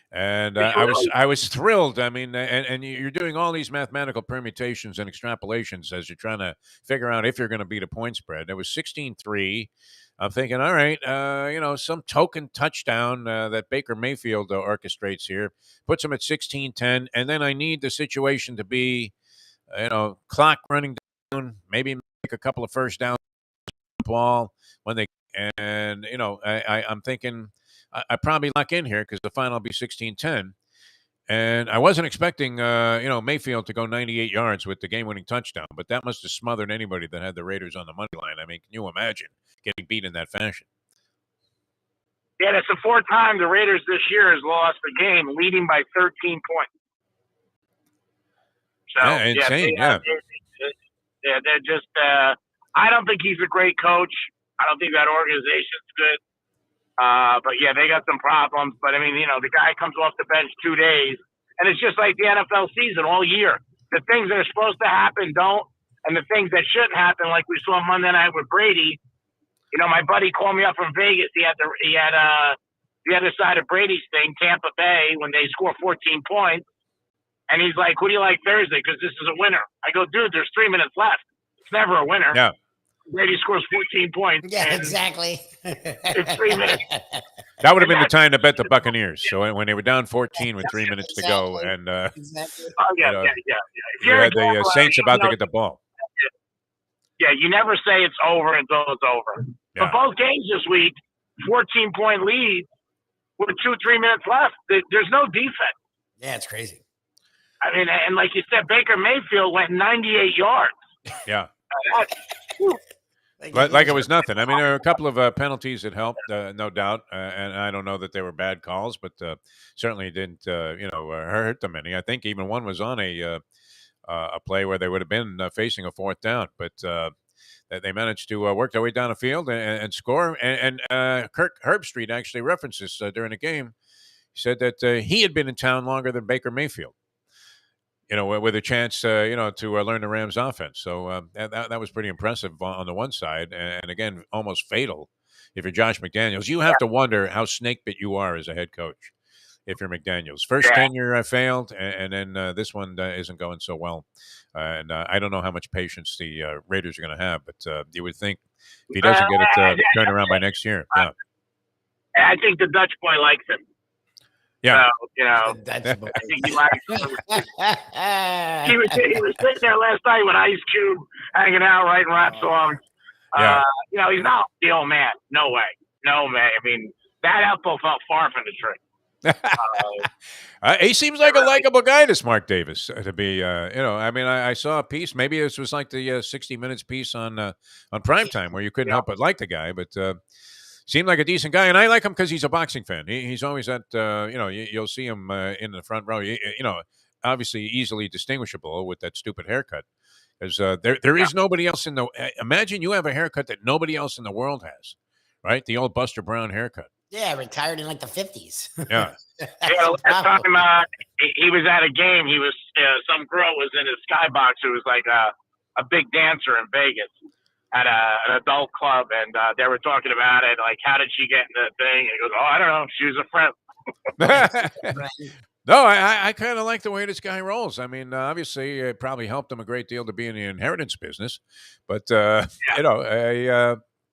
And I was thrilled. I mean, and you're doing all these mathematical permutations and extrapolations as you're trying to figure out if you're going to beat a point spread. It was 16-3. I'm thinking, all right, some token touchdown that Baker Mayfield orchestrates here puts them at 16-10. And then I need the situation to be, clock running down, maybe make a couple of first downs ball when they, and, I'm thinking, I probably lock in here because the final will be 16-10. And I wasn't expecting, Mayfield to go 98 yards with the game-winning touchdown, but that must have smothered anybody that had the Raiders on the money line. I mean, can you imagine getting beat in that fashion? Yeah, that's the 4th time the Raiders this year has lost the game, leading by 13 points. So, yeah, insane, they're just, I don't think he's a great coach. I don't think that organization's good. But yeah, they got some problems. But I mean, the guy comes off the bench 2 days, and it's just like the NFL season all year. The things that are supposed to happen don't, and the things that shouldn't happen, like we saw Monday night with Brady. My buddy called me up from Vegas. He had the other side of Brady's thing, Tampa Bay, when they score 14 points, and he's like, "Who do you like Thursday? Because this is a winner." I go, "Dude, there's 3 minutes left. It's never a winner." Yeah. Brady scores 14 points. Yeah, exactly. It's 3 minutes. That would have been the time to bet the Buccaneers. So when they were down 14 with 3 minutes to go, and Exactly. Oh, yeah. If you you're had a the gambler, Saints about to get the ball. Yeah, you never say it's over until it's over. Yeah. But both games this week, 14-point lead with 2-3 minutes left. There's no defense. Yeah, it's crazy. I mean, and like you said, Baker Mayfield went 98 yards. Yeah. Whew. Like it was nothing. I mean, there are a couple of penalties that helped, no doubt, and I don't know that they were bad calls, but certainly didn't, hurt them any. I think even one was on a play where they would have been facing a 4th down, but they managed to work their way down the field and score. And Kirk Herbstreit actually referenced this during the game. He said that he had been in town longer than Baker Mayfield. With a chance, to learn the Rams offense. So that was pretty impressive on the one side. And again, almost fatal. If you're Josh McDaniels, you have to wonder how snake bit you are as a head coach. If you're McDaniels, first tenure failed, and then this one isn't going so well. And I don't know how much patience the Raiders are going to have, but you would think if he doesn't get it turned around by next year. Yeah. I think the Dutch boy likes him. Yeah. So, I think he likes him. he was sitting there last night with Ice Cube hanging out, writing rap songs. Yeah. He's not the old man. No way. No, man. I mean, that apple fell far from the tree. He seems like a likable guy, this Mark Davis, to be. I mean, I saw a piece. Maybe this was like the 60 Minutes piece on Primetime, where you couldn't help but like the guy, but seemed like a decent guy, and I like him because he's a boxing fan. He's always at, you'll see him in the front row. Obviously easily distinguishable with that stupid haircut. Because there is nobody else in the. Imagine you have a haircut that nobody else in the world has, right? The old Buster Brown haircut. Yeah, retired in like the 50s. Yeah. Last time he was at a game, he was some girl was in his skybox who was like a big dancer in Vegas at an adult club, and they were talking about it, like, how did she get in the thing? And he goes, "Oh, I don't know. She was a friend." No, I kind of like the way this guy rolls. I mean, obviously, it probably helped him a great deal to be in the inheritance business, but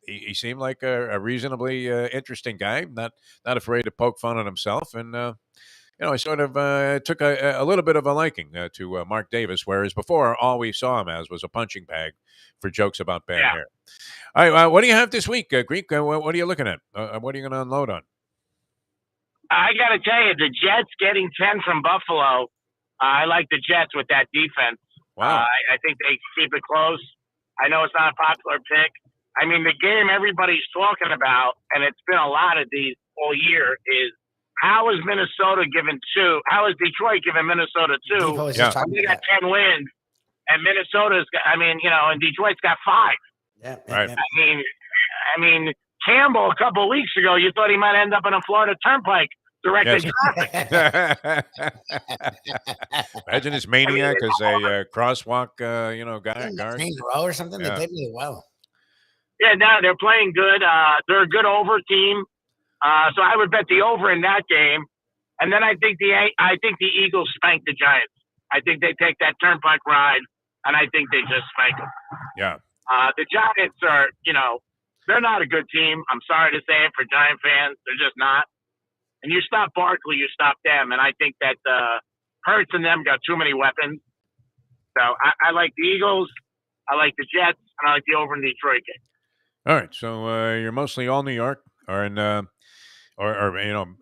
he seemed like a reasonably interesting guy, not afraid to poke fun at himself, and I sort of took a little bit of a liking to Mark Davis, whereas before all we saw him as was a punching bag for jokes about bad hair. All right, what do you have this week, Greek? What are you looking at? What are you going to unload on? I got to tell you, the Jets getting 10 from Buffalo. I like the Jets with that defense. Wow. I think they keep it close. I know it's not a popular pick. I mean, the game everybody's talking about, and it's been a lot of these all year, is how is Minnesota given 2? How is Detroit giving Minnesota 2? Defo was Yeah. just talking They got about 10 wins, and Minnesota's got, and Detroit's got 5. yeah, Right. yeah. I mean, Campbell a couple of weeks ago, you thought he might end up in a Florida Turnpike directing Yes. traffic. Imagine this maniac as a crosswalk, guard. In a row or something. Yeah. They played really well. Yeah, no, they're playing good. They're a good over team. So I would bet the over in that game. And then I think the Eagles spank the Giants. I think they take that turnpike ride, and I think they just spank them. Yeah. The Giants are, they're not a good team. I'm sorry to say it for Giant fans. They're just not. And you stop Barkley, you stop them. And I think that Hurts and them got too many weapons. So I like the Eagles, I like the Jets, and I like the over in the Detroit game. All right. So you're mostly all New York, or in,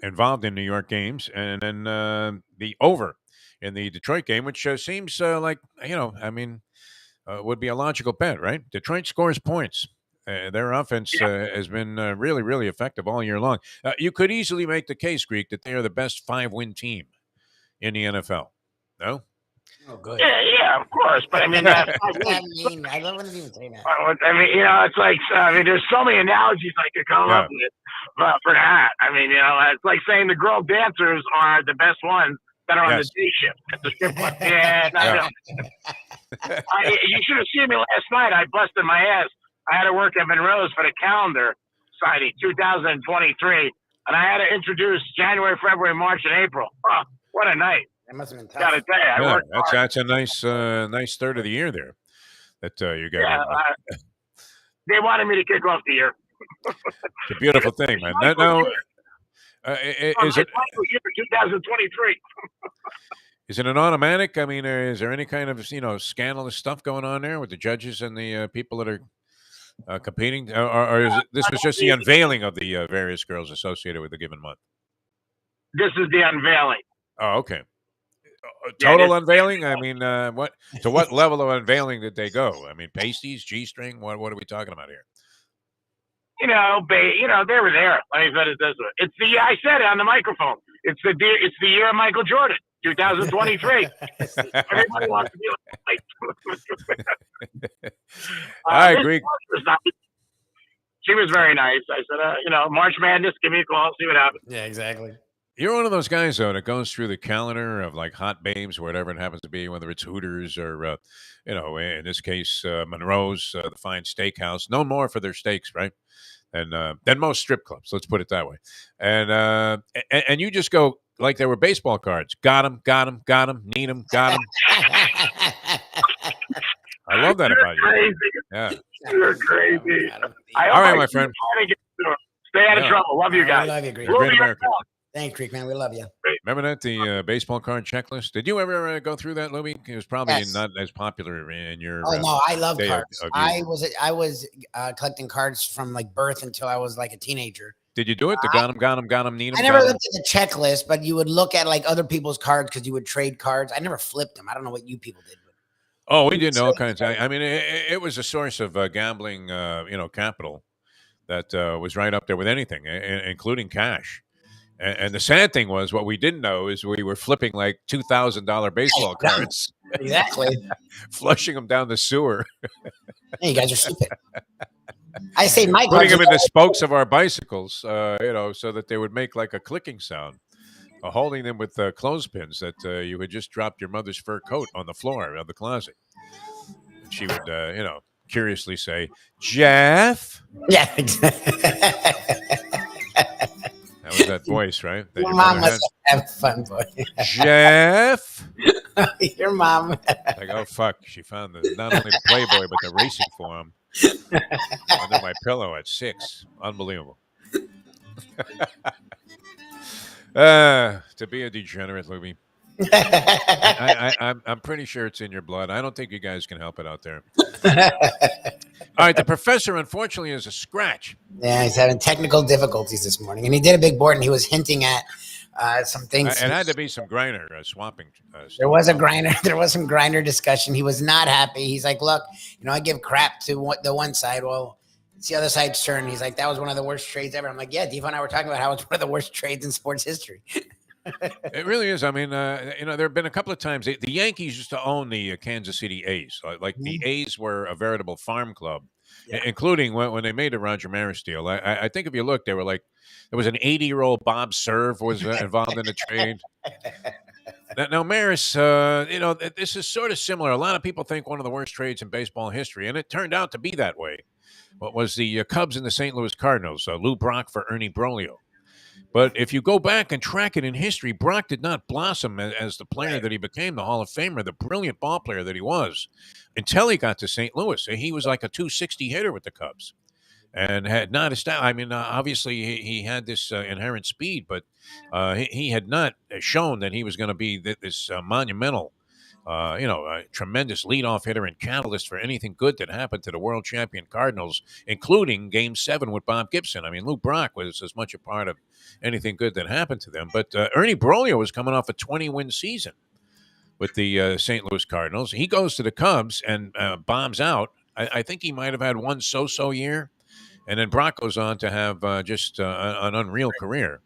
involved in New York games, and then the over in the Detroit game, which seems like would be a logical bet, right? Detroit scores points. Their offense has been really, really effective all year long. You could easily make the case, Greek, that they are the best 5-win team in the NFL. No? Oh, good. Yeah, of course. But I mean, I love when you say that. it's like, there's so many analogies I could come up with for that. It's like saying the girl dancers are the best ones that are on the day shift. It's a strip club. You should have seen me last night. I busted my ass. I had to work at Monroe's for the calendar signing 2023, and I had to introduce January, February, March, and April. Oh, what a night! That must have been tough. Gotta tell you, I worked hard. That's a nice third of the year there that you got. Yeah, they wanted me to kick off the year. It's a beautiful thing, man. Now, is it 2023? Is it an automatic? I mean, is there any kind of scandalous stuff going on there with the judges and the people that are competing, or this was just the unveiling of the various girls associated with a given month? This is the unveiling. Oh, okay. Total unveiling? I mean, to what level of unveiling did they go? I mean, pasties, G-string? What are we talking about here? They were there. Let me put it this way. I said it on the microphone. It's the year of Michael Jordan, 2023. Everybody wants to be like. I agree. She was very nice. I said, March Madness, give me a call, see what happens. Yeah, exactly. You're one of those guys, though, that goes through the calendar of like hot babes, whatever it happens to be, whether it's Hooters or, in this case, Monroe's, the fine steakhouse, known more for their steaks, right? And than most strip clubs, let's put it that way. And you just go like they were baseball cards. Got him, need him, got him. I love that about you. Crazy. Yeah. You're crazy. All right, my friend. Stay out of trouble. Love you guys. We love you, Greek. You're a great American. Thanks, Greek, man. We love you. Remember that, the baseball card checklist? Did you ever go through that, Lubie? It was probably not as popular in your Oh, no, I love day cards. of I was collecting cards from like birth until I was like a teenager. Did you do it? The got him, need him? I never looked at the checklist, but you would look at like other people's cards because you would trade cards. I never flipped them. I don't know what you people did. Oh, we did all kinds. I mean, it was a source of gambling, capital that was right up there with anything, including cash. And the sad thing was, what we didn't know is we were flipping like $2,000 baseball cards. Exactly. Flushing them down the sewer. Hey, you guys are stupid. I say my putting cards them in the spokes of our bicycles, so that they would make like a clicking sound. Holding them with clothespins that you had just dropped your mother's fur coat on the floor of the closet. And she would, curiously say, "Jeff." Yeah. That was that voice, right? That Your mom must have fun, boy. Jeff. Your mom. Like, oh fuck! She found not only the Playboy but the racing form under my pillow at 6. Unbelievable. To be a degenerate, Lubie. I'm pretty sure it's in your blood. I don't think you guys can help it out there. All right, the professor, unfortunately, is a scratch. Yeah, he's having technical difficulties this morning. And he did a big board, and he was hinting at some It things. had to be some Griner swapping. There was a Griner. There was some Griner discussion. He was not happy. He's like, "Look, I give crap to the one side. Well, it's the other side's turn." He's like, "That was one of the worst trades ever." I'm like, "Yeah, Defo and I were talking about how it's one of the worst trades in sports history." It really is. I mean, there have been a couple of times the Yankees used to own the Kansas City A's. Like the A's were a veritable farm club, including when they made the Roger Maris deal. I think if you look, they were like there was an 80-year-old Bob Serve was involved in the trade. Now Maris, this is sort of similar. A lot of people think one of the worst trades in baseball history, and it turned out to be that way. What was the Cubs and the St. Louis Cardinals? Lou Brock for Ernie Broglio. But if you go back and track it in history, Brock did not blossom as the player that he became, the Hall of Famer, the brilliant ball player that he was, until he got to St. Louis. He was like a 260 hitter with the Cubs and had not established. I mean, obviously, he had this inherent speed, but he had not shown that he was going to be this monumental, tremendous leadoff hitter and catalyst for anything good that happened to the world champion Cardinals, including Game 7 with Bob Gibson. I mean, Lou Brock was as much a part of anything good that happened to them. But Ernie Broglio was coming off a 20-win season with the St. Louis Cardinals. He goes to the Cubs and bombs out. I think he might have had one so-so year. And then Brock goes on to have just an unreal career.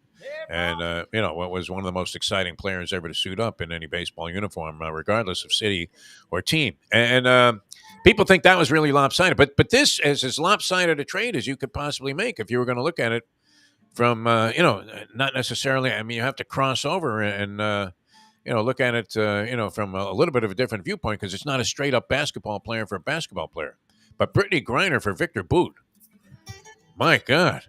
And, what was one of the most exciting players ever to suit up in any baseball uniform, regardless of city or team. And people think that was really lopsided. But this is as lopsided a trade as you could possibly make if you were going to look at it from, not necessarily. I mean, you have to cross over and, look at it, from a little bit of a different viewpoint because it's not a straight-up basketball player for a basketball player. But Brittany Griner for Victor Boot. My God.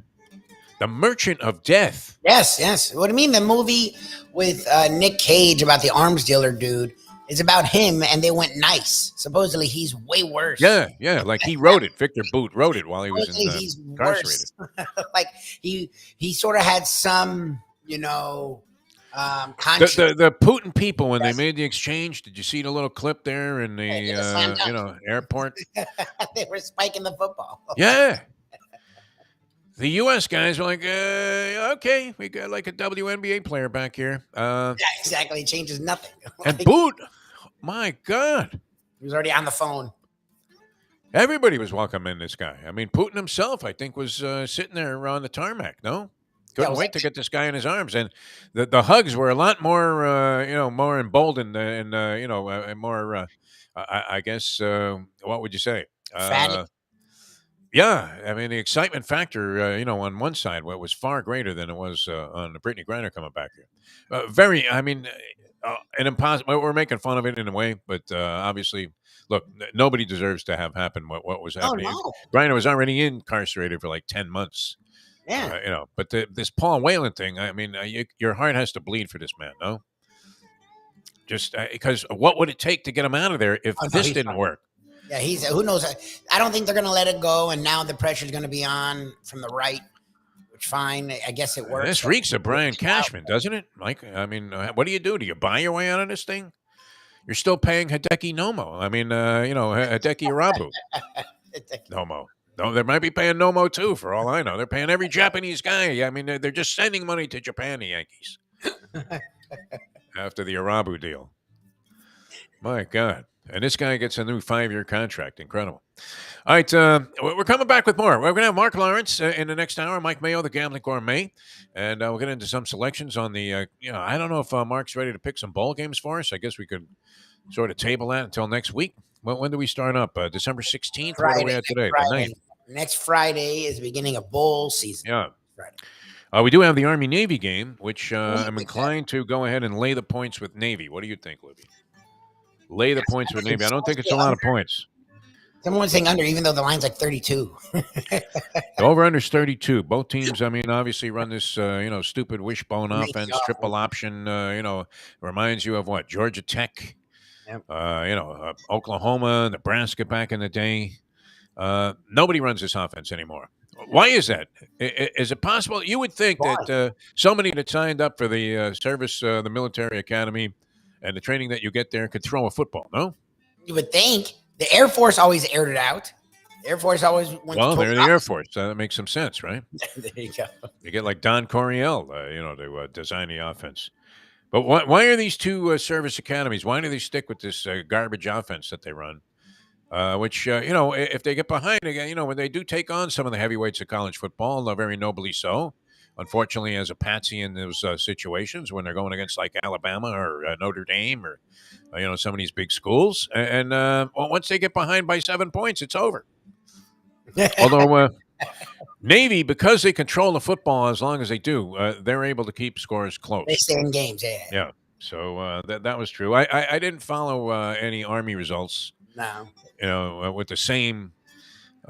The Merchant of Death. Yes. What do you mean? The movie with Nick Cage about the arms dealer dude is about him, and they went nice. Supposedly, he's way worse. Yeah. Like he wrote it. Victor Boot wrote it while he was He's incarcerated. Like he sort of had some, conscience. The Putin people when they made the exchange. Did you see the little clip there in the airport? They were spiking the football. Yeah. The U.S. guys were like, okay, we got like a WNBA player back here. Yeah, exactly. It changes nothing. And Boot, my God. He was already on the phone. Everybody was welcoming this guy. I mean, Putin himself, I think, was sitting there on the tarmac, no? Couldn't wait to get this guy in his arms. And the hugs were a lot more, more emboldened and, more, I guess, what would you say? Fatty. Yeah, I mean the excitement factor, on one side, was far greater than it was on the Brittany Griner coming back here. An impossible. We're making fun of it in a way, but obviously, look, nobody deserves to have happened what was happening. Oh, no. Griner was already incarcerated for like 10 months. Yeah, But this Paul Whelan thing, I mean, your heart has to bleed for this man, no? Just because what would it take to get him out of there if this didn't work? Yeah, who knows? I don't think they're going to let it go, and now the pressure is going to be on from the right, which fine. I guess it works. This reeks of Brian Cashman, doesn't it, Mike? I mean, what do? Do you buy your way out of this thing? You're still paying Hideki Nomo. I mean, Hideki Irabu. Nomo. No, they might be paying Nomo too, for all I know. They're paying every Japanese guy. I mean, they're just sending money to Japan, the Yankees, after the Irabu deal. My God. And this guy gets a new 5-year contract. Incredible. All right. We're coming back with more. We're going to have Mark Lawrence in the next hour, Mike Mayo, the Gambling Gourmet. And we'll get into some selections on the, I don't know if Mark's ready to pick some bowl games for us. I guess we could sort of table that until next week. When do we start up? December 16th? Friday, what are we at today? Friday. Next Friday is the beginning of bowl season. Yeah. Friday. We do have the Army-Navy game, which I'm inclined to go ahead and lay the points with Navy. What do you think, Lubie? Lay the points with Navy. I don't think it's a lot of points. Someone's saying under, even though the line's like 32. Over under 32. Both teams, I mean, obviously run this, stupid wishbone offense, triple option. Reminds you of what? Georgia Tech. Yep. Oklahoma, Nebraska back in the day. Nobody runs this offense anymore. Why is that? Is it possible? You would think that somebody that signed up for the service, the military academy, and the training that you get there could throw a football, no? You would think. The Air Force always aired it out. Air Force always went Well, to they're in the Air Force. That makes some sense, right? There you go. You get like Don Coryell, to design the offense. But why are these two service academies? Why do they stick with this garbage offense that they run? Which if they get behind again, when they do take on some of the heavyweights of college football, very nobly so. Unfortunately, as a patsy in those situations when they're going against like Alabama or Notre Dame or some of these big schools, and once they get behind by 7 points, it's over. Although Navy, because they control the football as long as they do, they're able to keep scores close. They stay in games, yeah. Yeah. So that was true. I didn't follow any Army results. No. With the same,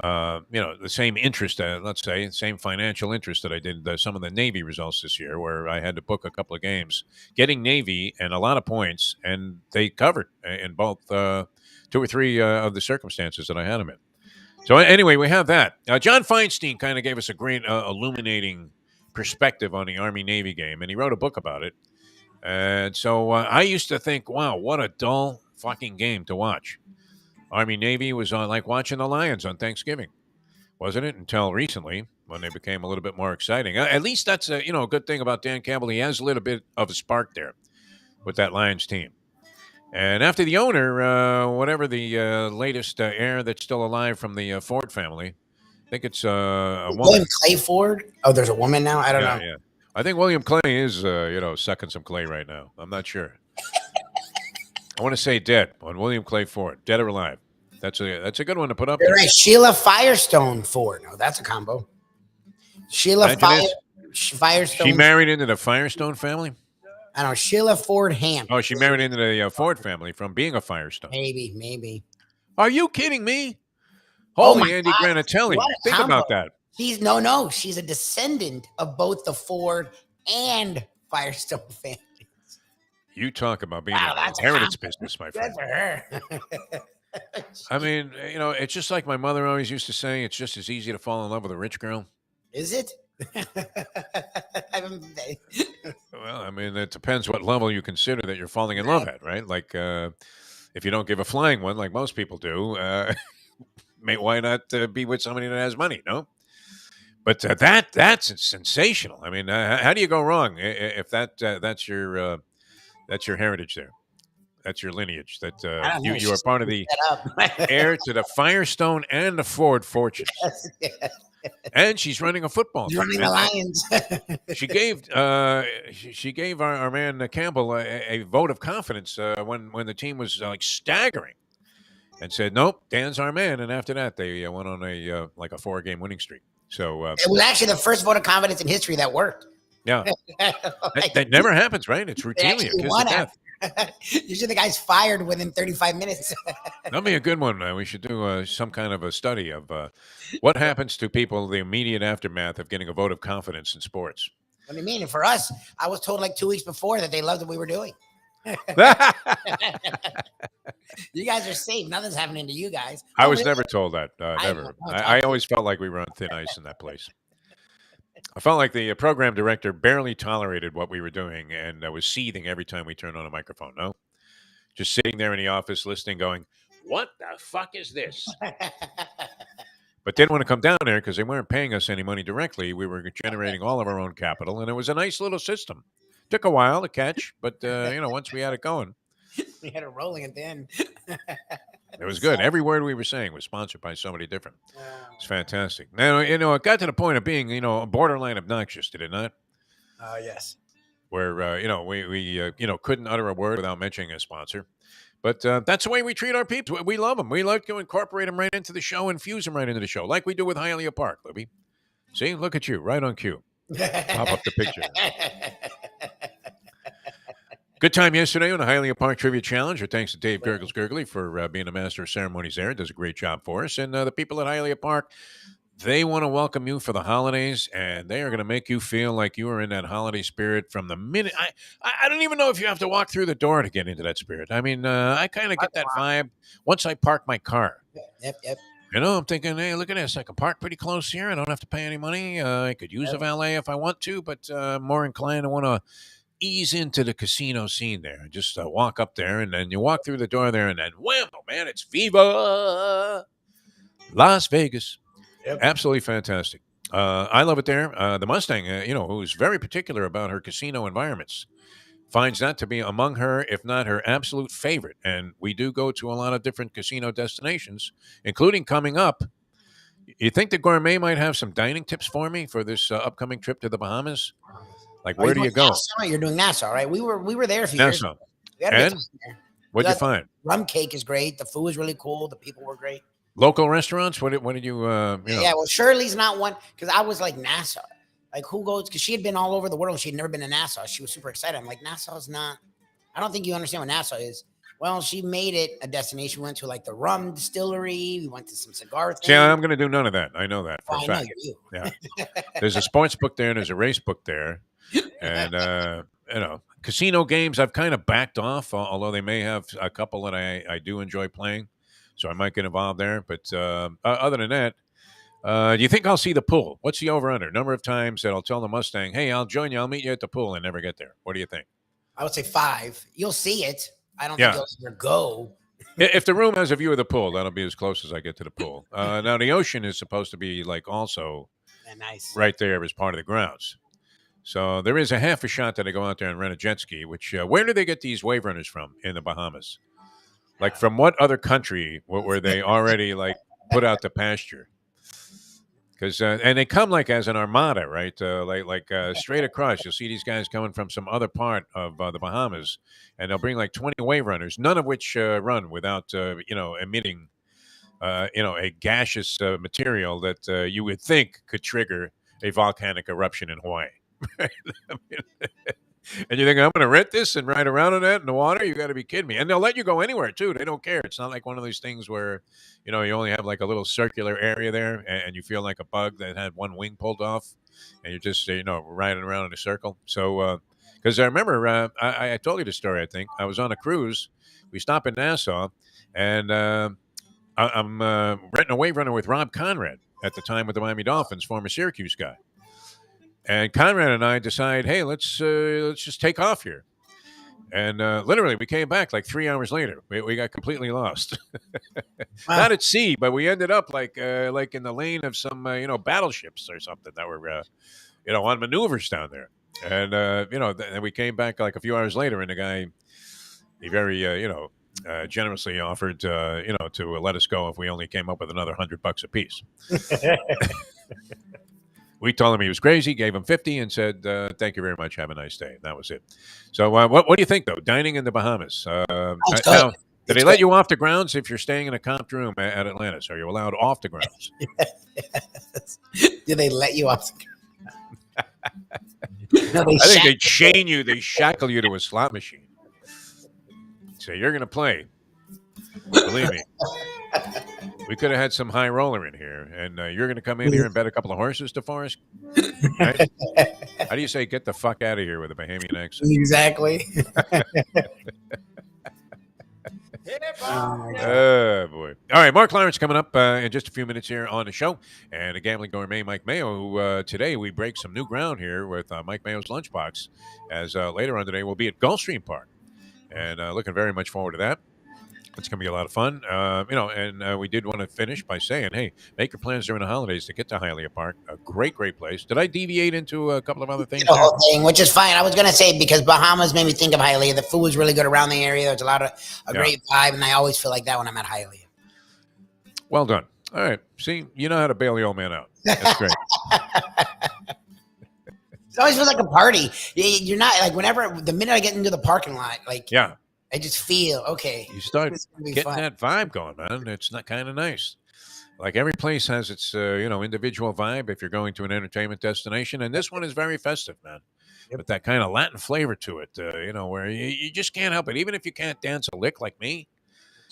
the same interest, let's say, same financial interest that I did some of the Navy results this year, where I had to book a couple of games, getting Navy and a lot of points, and they covered in both 2 or 3 of the circumstances that I had them in. So anyway, we have that. John Feinstein kind of gave us a great illuminating perspective on the Army-Navy game, and he wrote a book about it. And so I used to think, wow, what a dull fucking game to watch. Army-Navy was like watching the Lions on Thanksgiving, wasn't it? Until recently, when they became a little bit more exciting. At least that's a good thing about Dan Campbell. He has a little bit of a spark there with that Lions team. And after the owner, whatever the latest heir that's still alive from the Ford family, I think it's a woman. William Clay Ford? Oh, there's a woman now? I don't know. Yeah. I think William Clay is, sucking some clay right now. I'm not sure. I want to say dead on William Clay Ford, dead or alive. That's a good one to put up. You're right. Sheila Firestone Ford. No, that's a combo. Sheila Firestone. She married into the Firestone family? I don't know. Sheila Ford Ham. Oh, she married into the Ford family from being a Firestone. Maybe. Are you kidding me? Oh Holy my Andy God. Granatelli. Think combo. about that. She's a descendant of both the Ford and Firestone families. You talk about being an inheritance business, my friend. Good for her. I mean, it's just like my mother always used to say, it's just as easy to fall in love with a rich girl. Is it? Well, I mean, it depends what level you consider that you're falling in love at, right? Like, if you don't give a flying one, like most people do, why not be with somebody that has money, no? But that's sensational. I mean, how do you go wrong if that's your heritage there? That's your lineage. That you are part of the heir to the Firestone and the Ford fortunes. Yes. And she's running a football. She's running the Lions. she gave our man Campbell a vote of confidence when the team was like staggering, and said, "Nope, Dan's our man." And after that, they went on a 4-game winning streak. So it was actually the first vote of confidence in history that worked. Yeah, that never happens, right? It's routinely a kiss of death. Usually the guy's fired within 35 minutes. That'll be a good one. We should do some kind of a study of what happens to people, the immediate aftermath of getting a vote of confidence in sports. What do you mean? And for us, I was told like 2 weeks before that they loved what we were doing. You guys are safe. Nothing's happening to you guys. I was never told that. Never. I always felt like we were on thin ice in that place. I felt like the program director barely tolerated what we were doing and was seething every time we turned on a microphone. No? Just sitting there in the office listening, going, what the fuck is this? But didn't want to come down there because they weren't paying us any money directly. We were generating all of our own capital, and it was a nice little system. Took a while to catch, but once we had it going. We had it rolling at the end. It was good. Every word we were saying was sponsored by somebody different. It's fantastic. Now, it got to the point of being, borderline obnoxious, did it not? Yes. Where, we couldn't utter a word without mentioning a sponsor. But that's the way we treat our people. We love them. We like to incorporate them right into the show and fuse them right into the show, like we do with Hialeah Park, Lubie. See, look at you, right on cue. Pop up the picture. Good time yesterday on the Hialeah Park Trivia Challenge. Thanks to Dave Gurgly for being a master of ceremonies there. Does a great job for us. And the people at Hialeah Park, they want to welcome you for the holidays, and they are going to make you feel like you are in that holiday spirit from the minute. I don't even know if you have to walk through the door to get into that spirit. I mean, I kind of get that vibe once I park my car. Yep. I'm thinking, hey, look at this. I can park pretty close here. I don't have to pay any money. I could use a valet if I want to, but I'm more inclined to want to ease into the casino scene there. Just walk up there, and then you walk through the door there, and then wham, oh man, it's Viva Las Vegas. Yep. Absolutely fantastic. I love it there. The Mustang, who's very particular about her casino environments, finds that to be among her, if not her absolute favorite. And we do go to a lot of different casino destinations, including coming up. You think the Gourmet might have some dining tips for me for this upcoming trip to the Bahamas? Like, where do you go? Nassau? You're doing Nassau, right? We were there a few years Nassau. ago. We had a good And time there. what'd you find? Rum cake is great. The food was really cool. The people were great. Local restaurants? What did you, Yeah, well, Shirley's not one because I was like Nassau. Like, who goes? Because she had been all over the world. She'd never been to Nassau. She was super excited. I'm like, Nassau's not. I don't think you understand what Nassau is. Well, she made it a destination. We went to like the rum distillery. We went to some cigar things. See, I'm going to do none of that. I know that for a I fact. know you. Yeah. There's a sports book there and there's a race book there. And, casino games I've kind of backed off, although they may have a couple that I do enjoy playing. So I might get involved there. But other than that, do you think I'll see the pool? What's the over-under? Number of times that I'll tell the Mustang, hey, I'll join you. I'll meet you at the pool and never get there. What do you think? I would say 5. You'll see it. I don't think you'll ever go. If the room has a view of the pool, that'll be as close as I get to the pool. Now, the ocean is supposed to be like also nice right there as part of the grounds. So there is a half a shot that I go out there and rent a jet ski, which where do they get these wave runners from in the Bahamas? Like from what other country were they already like put out to pasture? Because and they come like as an armada, right? Straight across. You'll see these guys coming from some other part of the Bahamas, and they'll bring like 20 wave runners, none of which run without emitting a gaseous material that you would think could trigger a volcanic eruption in Hawaii. And you think, I'm going to rent this and ride around in that in the water? You got to be kidding me. And they'll let you go anywhere, too. They don't care. It's not like one of those things where, you only have like a little circular area there and you feel like a bug that had one wing pulled off and you're just, riding around in a circle. So, because I remember, I told you the story, I think. I was on a cruise. We stopped in Nassau and I'm renting a wave runner with Rob Conrad at the time with the Miami Dolphins, former Syracuse guy. And Conrad and I decide, hey, let's just take off here. And literally, we came back like 3 hours later. We got completely lost. Wow. Not at sea, but we ended up like in the lane of some battleships or something that were on maneuvers down there. And and we came back like a few hours later, and the guy, he very generously offered to let us go if we only came up with another $100 a piece. We told him he was crazy, gave him 50, and said, "Thank you very much. Have a nice day." And that was it. So, what do you think, though? Dining in the Bahamas. Now, do they let you off the grounds if you're staying in a comped room at Atlantis? Are you allowed off the grounds? Yes. Do they let you off the grounds? No, I think they chain you. They shackle you to a slot machine. So you're going to play. Believe me. We could have had some high roller in here, and you're going to come in here and bet a couple of horses to Forrest. Right? How do you say "get the fuck out of here" with a Bahamian accent? Exactly. Oh, boy. All right, Mark Lawrence coming up in just a few minutes here on the show. And a Gambling Gourmet Mike Mayo, who today we break some new ground here with Mike Mayo's Lunchbox, as later on today we'll be at Gulfstream Park. And looking very much forward to that. It's going to be a lot of fun, and we did want to finish by saying, hey, make your plans during the holidays to get to Hialeah Park. A great, great place. Did I deviate into a couple of other things? The whole thing, which is fine. I was going to say, because Bahamas made me think of Hialeah. The food was really good around the area. There's a lot of great vibe, and I always feel like that when I'm at Hialeah. Well done. All right. See, you know how to bail the old man out. That's great. It always feels like a party. You're not, like, whenever, the minute I get into the parking lot, like, yeah. I just feel, okay. You start getting that vibe going, man. It's not kind of nice. Like every place has its, individual vibe if you're going to an entertainment destination. And this one is very festive, man. With that kind of Latin flavor to it, where you just can't help it. Even if you can't dance a lick like me,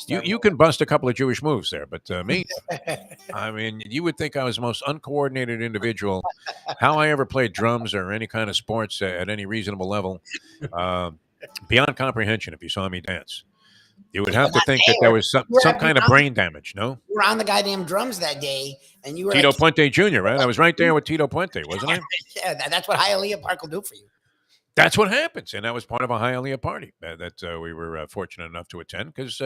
you can bust a couple of Jewish moves there. But me, I mean, you would think I was the most uncoordinated individual. How I ever played drums or any kind of sports at any reasonable level. Beyond comprehension if you saw me dance. You would have to think that there was some kind of brain damage, no? You were on the goddamn drums that day, and you were Tito Puente Jr., right? I was right there with Tito Puente, wasn't I? Yeah, that's what Hialeah Park will do for you. That's what happens, and that was part of a Hialeah party that we were fortunate enough to attend. Because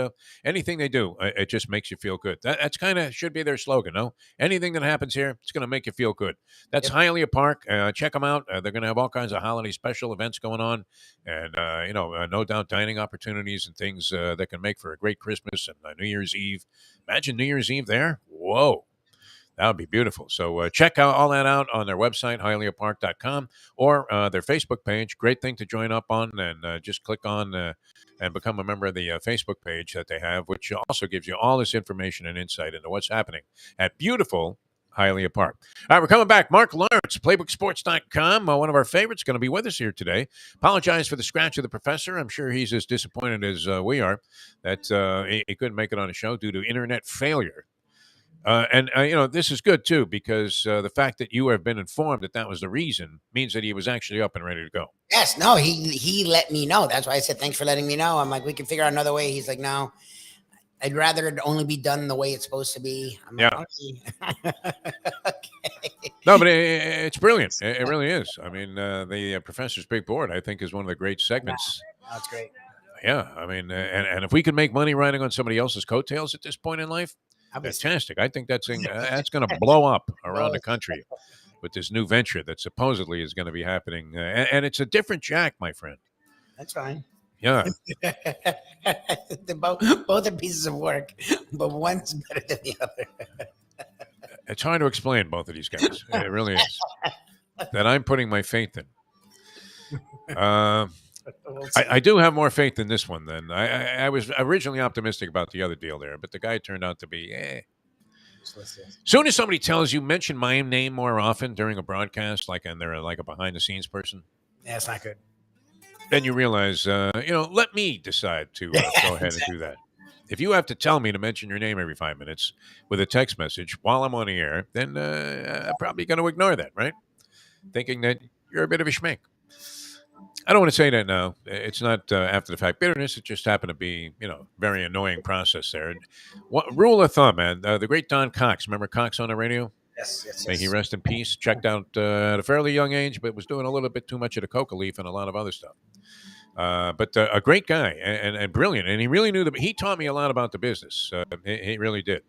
anything they do, it just makes you feel good. That's kind of should be their slogan. No, anything that happens here, it's going to make you feel good. That's Yep. Hialeah Park. Check them out. They're going to have all kinds of holiday special events going on, and no doubt dining opportunities and things that can make for a great Christmas and New Year's Eve. Imagine New Year's Eve there. Whoa. That would be beautiful. So check out all that out on their website, hialeahpark.com, or their Facebook page. Great thing to join up on, and just click on and become a member of the Facebook page that they have, which also gives you all this information and insight into what's happening at beautiful Hialeah Park. All right, we're coming back. Mark Lawrence, playbooksports.com, one of our favorites, going to be with us here today. Apologize for the scratch of the professor. I'm sure he's as disappointed as we are that he couldn't make it on the show due to internet failure. This is good, too, because the fact that you have been informed that was the reason means that he was actually up and ready to go. Yes, no, he let me know. That's why I said, thanks for letting me know. I'm like, we can figure out another way. He's like, no, I'd rather it only be done the way it's supposed to be. I'm like, okay. No, but it's brilliant. It really is. I mean, the Professor's Big Board, I think, is one of the great segments. That's great. Yeah, I mean, and if we can make money riding on somebody else's coattails at this point in life, fantastic. I think that's going to blow up around the country with this new venture that supposedly is going to be happening. And it's a different Jack, my friend. That's fine. Yeah. both are pieces of work, but one's better than the other. It's hard to explain both of these guys. It really is. That I'm putting my faith in. I do have more faith in this one than I was originally optimistic about the other deal there, but the guy turned out to be Soon as somebody tells you, mention my name more often during a broadcast, and they're like a behind the scenes person. Yeah, it's not good. Then you realize, let me decide to go ahead and do that. If you have to tell me to mention your name every 5 minutes with a text message while I'm on the air, then I'm probably going to ignore that, right? Thinking that you're a bit of a schmink. I don't want to say that now. It's not after the fact bitterness. It just happened to be, very annoying process there. Rule of thumb, man. The great Don Cox. Remember Cox on the radio? Yes. May he rest in peace. Checked out at a fairly young age, but was doing a little bit too much of the coca leaf and a lot of other stuff. But a great guy and brilliant. And he really knew he taught me a lot about the business. He really did.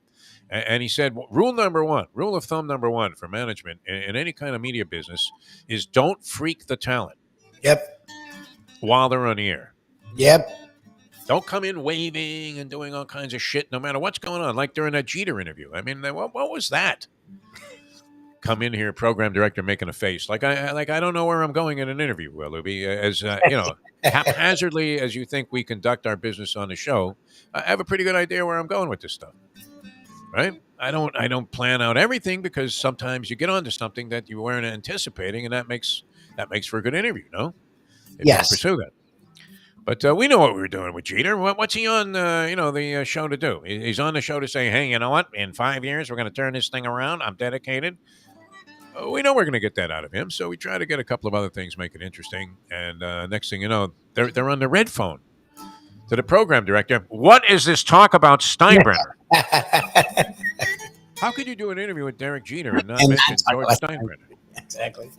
And he said, rule of thumb number one for management in any kind of media business is don't freak the talent. Yep. While they're on the air. Yep. Don't come in waving and doing all kinds of shit no matter what's going on. Like during that Jeter interview. I mean, what was that? Come in here, program director making a face. Like I don't know where I'm going in an interview, Lubie. As haphazardly as you think we conduct our business on the show, I have a pretty good idea where I'm going with this stuff. Right? I don't plan out everything because sometimes you get onto something that you weren't anticipating, and that makes for a good interview, no? If you pursue that. But we know what we were doing with Jeter. What's he on, the show to do? He's on the show to say, hey, you know what? In 5 years, we're going to turn this thing around. I'm dedicated. We know we're going to get that out of him, so we try to get a couple of other things, make it interesting. And next thing you know, they're on the red phone to the program director. What is this talk about Steinbrenner? How could you do an interview with Derek Jeter and not mention George Steinbrenner? Exactly.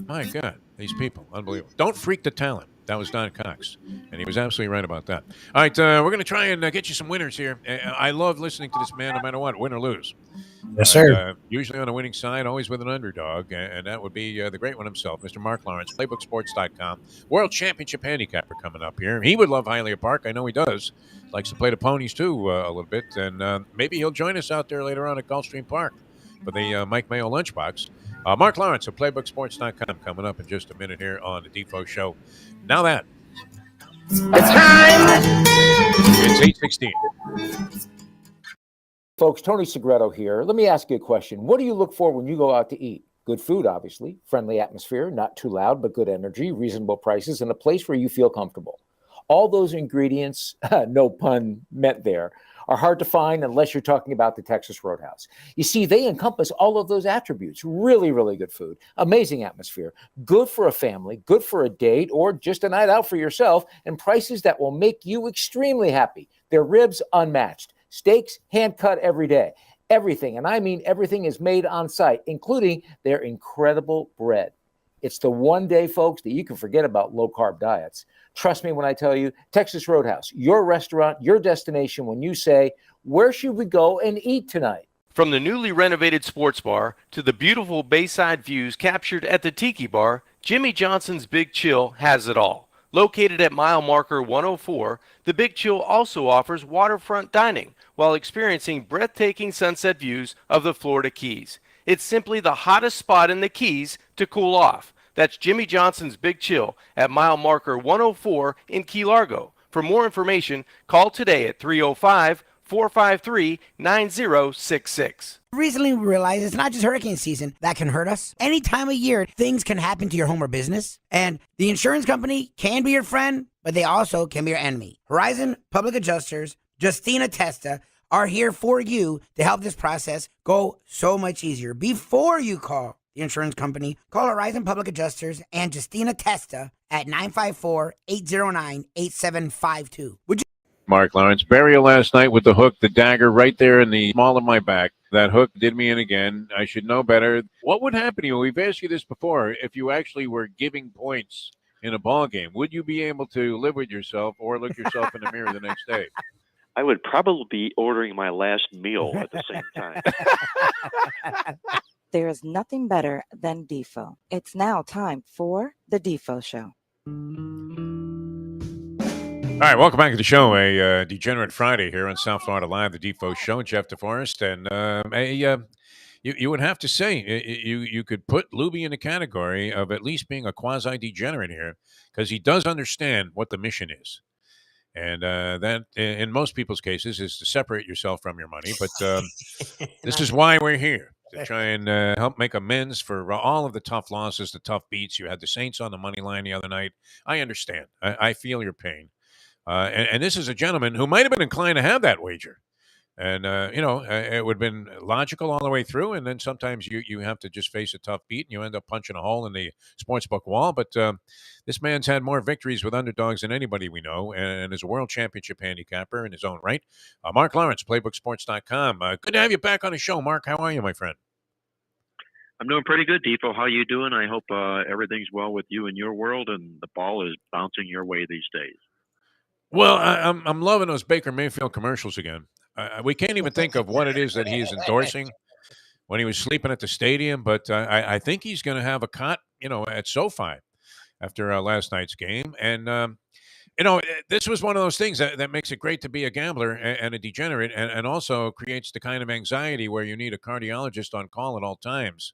My God, these people, unbelievable. Don't freak the talent. That was Don Cox, and he was absolutely right about that. All right, we're going to try and get you some winners here. I love listening to this man no matter what, win or lose. Yes, sir. Usually on the winning side, always with an underdog, and that would be the great one himself, Mr. Mark Lawrence, playbooksports.com. World Championship handicapper coming up here. He would love Hialeah Park. I know he does. Likes to play the ponies, too, a little bit, and maybe he'll join us out there later on at Gulfstream Park for the Mike Mayo Lunchbox. Mark Lawrence of playbooksports.com coming up in just a minute here on the Defo Show. Now that. It's time. It's 8:16. Folks, Tony Segreto here. Let me ask you a question. What do you look for when you go out to eat? Good food, obviously. Friendly atmosphere, not too loud, but good energy, reasonable prices, and a place where you feel comfortable. All those ingredients, no pun meant there, are hard to find unless you're talking about the Texas Roadhouse. You see, they encompass all of those attributes. Really, really good food, amazing atmosphere, good for a family, good for a date, or just a night out for yourself, and prices that will make you extremely happy. Their ribs unmatched, steaks hand-cut every day. Everything, and I mean everything, is made on site, including their incredible bread. It's the one day, folks, that you can forget about low-carb diets. Trust me when I tell you, Texas Roadhouse, your restaurant, your destination when you say, where should we go and eat tonight? From the newly renovated sports bar to the beautiful bayside views captured at the Tiki Bar, Jimmy Johnson's Big Chill has it all. Located at mile marker 104, the Big Chill also offers waterfront dining while experiencing breathtaking sunset views of the Florida Keys. It's simply the hottest spot in the Keys to cool off. That's Jimmy Johnson's Big Chill at mile marker 104 in Key Largo. For more information, call today at 305-453-9066. Recently, we realized it's not just hurricane season that can hurt us. Any time of year, things can happen to your home or business. And the insurance company can be your friend, but they also can be your enemy. Horizon Public Adjusters, Justina Testa, are here for you to help this process go so much easier. Before you call the insurance company, call Horizon Public Adjusters and Justina Testa at 954-809-8752. Would you? Mark Lawrence, burial last night with the hook, the dagger right there in the small of my back. That hook did me in again. I should know better. What would happen to you? We've asked you this before. If you actually were giving points in a ball game, would you be able to live with yourself or look yourself in the mirror the next day? I would probably be ordering my last meal at the same time. There is nothing better than Defo. It's now time for the Defo Show. All right, welcome back to the show. A Degenerate Friday here on South Florida Live, the Defo Show. Jeff DeForest, and you would have to say you could put Lubie in the category of at least being a quasi-degenerate here, because he does understand what the mission is, and that in most people's cases is to separate yourself from your money. But this is why we're here, to try and help make amends for all of the tough losses, the tough beats. You had the Saints on the money line the other night. I understand. I feel your pain. And this is a gentleman who might have been inclined to have that wager. And, it would have been logical all the way through. And then sometimes you have to just face a tough beat and you end up punching a hole in the sportsbook wall. But this man's had more victories with underdogs than anybody we know, and is a world championship handicapper in his own right. Mark Lawrence, PlaybookSports.com. Good to have you back on the show, Mark. How are you, my friend? I'm doing pretty good, Defo. How you doing? I hope everything's well with you in your world and the ball is bouncing your way these days. Well, I'm loving those Baker Mayfield commercials again. We can't even think of what it is that he is endorsing when he was sleeping at the stadium, but I think he's going to have a cot, at SoFi after last night's game. And, this was one of those things that makes it great to be a gambler and a degenerate, and also creates the kind of anxiety where you need a cardiologist on call at all times.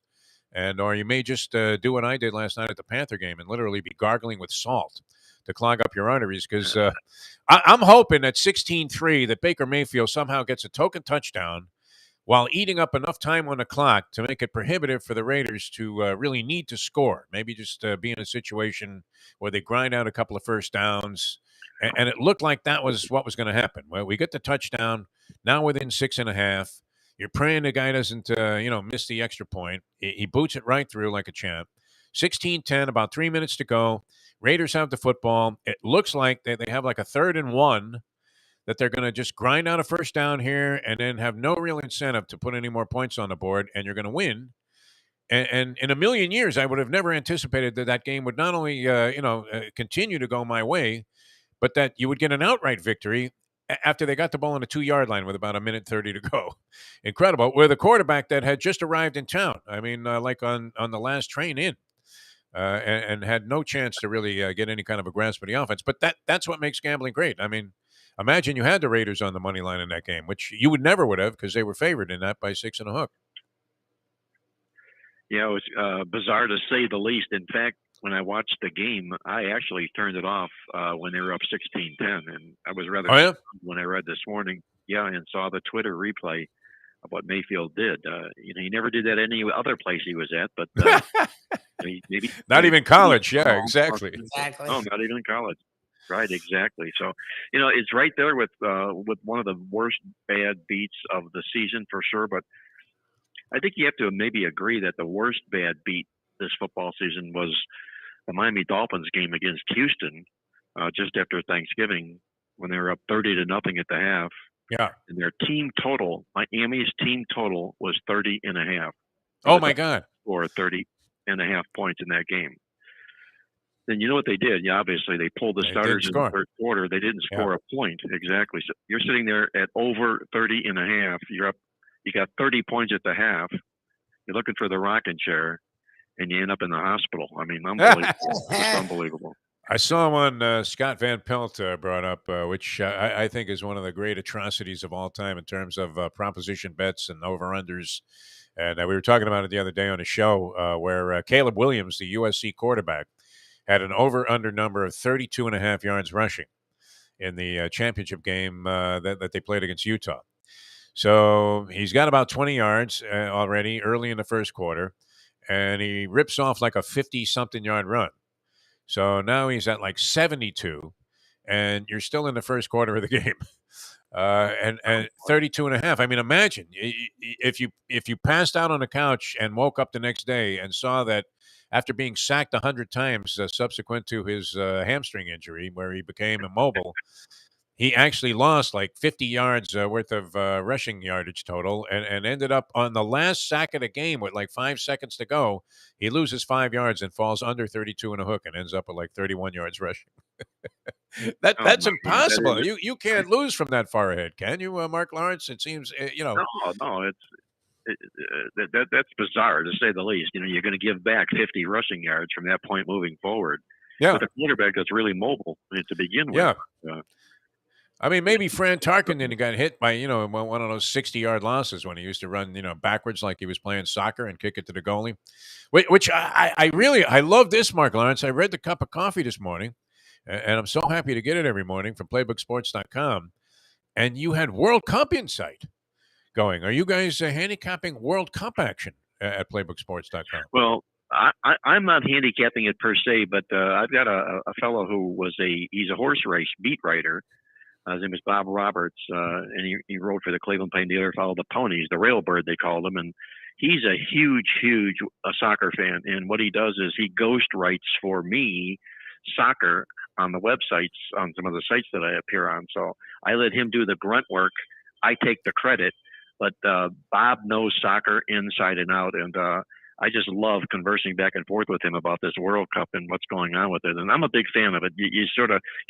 Or you may just do what I did last night at the Panther game and literally be gargling with salt to clog up your arteries, because I'm hoping at 16-3 that Baker Mayfield somehow gets a token touchdown while eating up enough time on the clock to make it prohibitive for the Raiders to really need to score. Maybe just be in a situation where they grind out a couple of first downs. And it looked like that was what was going to happen. Well, we get the touchdown, now within 6.5. You're praying the guy doesn't, miss the extra point. He boots it right through like a champ. 16-10, about 3 minutes to go. Raiders have the football. It looks like they have like a 3rd and 1 that they're going to just grind out a first down here and then have no real incentive to put any more points on the board, and you're going to win. And in a million years, I would have never anticipated that game would not only, continue to go my way, but that you would get an outright victory after they got the ball on the 2-yard line with about 1:30 to go. Incredible. With a quarterback that had just arrived in town. I mean, like on the last train in. And had no chance to really get any kind of a grasp of the offense. But that's what makes gambling great. I mean, imagine you had the Raiders on the money line in that game, which you would never would have, because they were favored in that by 6 and a hook. Yeah, it was bizarre to say the least. In fact, when I watched the game, I actually turned it off when they were up 16-10. And I was rather stunned when I read this morning, and saw the Twitter replay of what Mayfield did. He never did that any other place he was at, but maybe not even college. Yeah, exactly. No, not even college. Right, exactly. So, it's right there with one of the worst bad beats of the season for sure. But I think you have to maybe agree that the worst bad beat this football season was the Miami Dolphins game against Houston just after Thanksgiving, when they were up 30-0 at the half. Yeah. And their team total, Miami's team total, was 30.5. Oh my God. Or 30. and a half points in that game. Then you know what they did? Yeah, obviously they pulled the They starters didn't in the score. third quarter. They didn't score a point. Exactly. So you're sitting there at over 30 and a half. You're up. You got 30 points at the half. You're looking for the rocking chair, and you end up in the hospital. I mean, unbelievable. Just unbelievable. I saw one Scott Van Pelt brought up, which I think is one of the great atrocities of all time in terms of proposition bets and over-unders. And we were talking about it the other day on a show where Caleb Williams, the USC quarterback, had an over-under number of 32 and a half yards rushing in the championship game that they played against Utah. So he's got about 20 yards already early in the first quarter, and he rips off like a 50-something yard run. So now he's at like 72, and you're still in the first quarter of the game. And 32 and a half. I mean, imagine if you passed out on the couch and woke up the next day and saw that after being sacked 100 times subsequent to his hamstring injury, where he became immobile, he actually lost like 50 yards worth of rushing yardage total and ended up on the last sack of the game with like 5 seconds to go. He loses 5 yards and falls under 32 and a hook and ends up with like 31 yards rushing. That's impossible. You can't lose from that far ahead, can you, Mark Lawrence? It seems, No, that's bizarre to say the least. You're going to give back 50 rushing yards from that point moving forward. Yeah. With a quarterback that's really mobile to begin with. Yeah. I mean, maybe Fran Tarkenton got hit by, one of those 60-yard losses when he used to run, backwards like he was playing soccer and kick it to the goalie, which I love this, Mark Lawrence. I read the Cup of Coffee this morning, and I'm so happy to get it every morning from playbooksports.com, and you had World Cup Insight going. Are you guys handicapping World Cup action at playbooksports.com? Well, I'm not handicapping it per se, but I've got a fellow who he's a horse race beat writer. His name is Bob Roberts, and he wrote for the Cleveland Plain Dealer, followed the ponies, the railbird they called him, and he's a huge soccer fan. And what he does is he ghost writes for me soccer on the websites, on some of the sites that I appear on. So I let him do the grunt work. I take the credit, but Bob knows soccer inside and out, and I just love conversing back and forth with him about this World Cup and what's going on with it. And I'm a big fan of it. You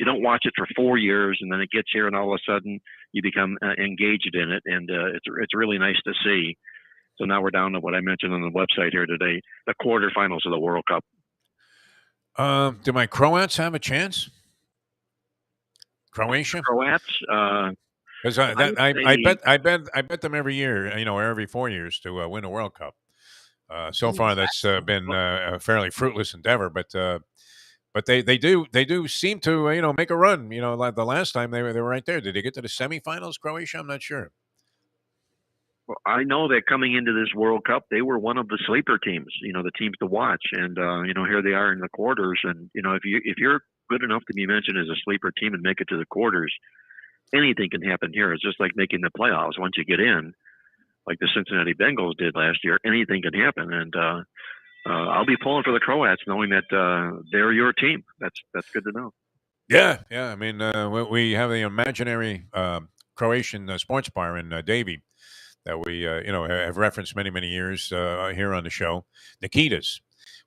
don't watch it for 4 years, and then it gets here, and all of a sudden you become engaged in it, and it's really nice to see. So now we're down to what I mentioned on the website here today, the quarterfinals of the World Cup. Do my Croats have a chance? Croatia? Croats? Because I bet them every year, or every 4 years to win a World Cup. So far, that's been a fairly fruitless endeavor, but they do seem to make a run. Like the last time they were right there. Did they get to the semifinals, Croatia? I'm not sure. Well, I know that coming into this World Cup, they were one of the sleeper teams. The teams to watch, and here they are in the quarters. And if you're good enough to be mentioned as a sleeper team and make it to the quarters, anything can happen here. It's just like making the playoffs. Once you get in, like the Cincinnati Bengals did last year, anything can happen. And I'll be pulling for the Croats, knowing that they're your team. That's good to know. Yeah. I mean, we have the imaginary Croatian sports bar in Davie that we have referenced many years here on the show, Nikita's,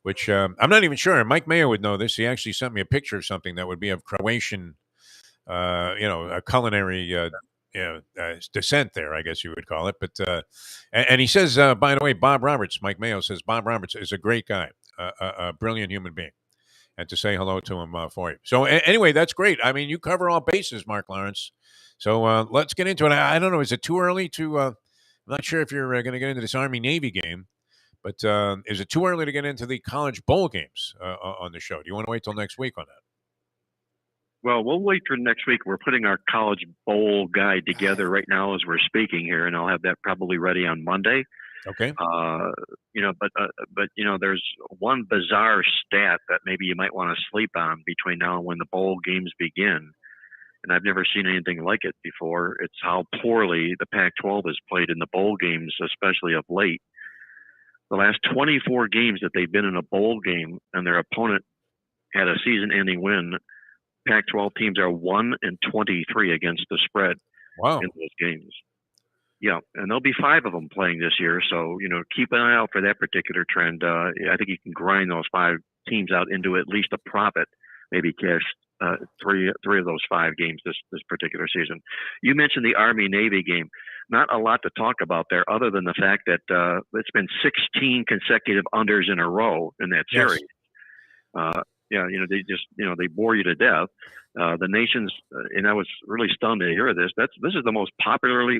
which I'm not even sure. Mike Mayo would know this. He actually sent me a picture of something that would be of Croatian, a culinary descent there, I guess you would call it. But and he says, by the way, Bob Roberts, Mike Mayo says Bob Roberts is a great guy, a brilliant human being, and to say hello to him for you. So anyway, that's great. I mean, you cover all bases, Mark Lawrence. So let's get into it. I don't know. Is it too early to? I'm not sure if you're going to get into this Army-Navy game, but is it too early to get into the college bowl games on the show? Do you want to wait till next week on that? Well, we'll wait for next week. We're putting our college bowl guide together right now as we're speaking here, and I'll have that probably ready on Monday. Okay. But there's one bizarre stat that maybe you might want to sleep on between now and when the bowl games begin. And I've never seen anything like it before. It's how poorly the Pac-12 has played in the bowl games, especially of late. The last 24 games that they've been in a bowl game and their opponent had a season-ending win, Pac-12 teams are 1-23 against the spread Wow. in those games. Yeah, and there'll be 5 of them playing this year. So, keep an eye out for that particular trend. I think you can grind those 5 teams out into at least a profit, maybe cash three of those 5 games this particular season. You mentioned the Army-Navy game. Not a lot to talk about there other than the fact that it's been 16 consecutive unders in a row in that series. Yeah, they just, they bore you to death. The nation's, and I was really stunned to hear this. This is the most popularly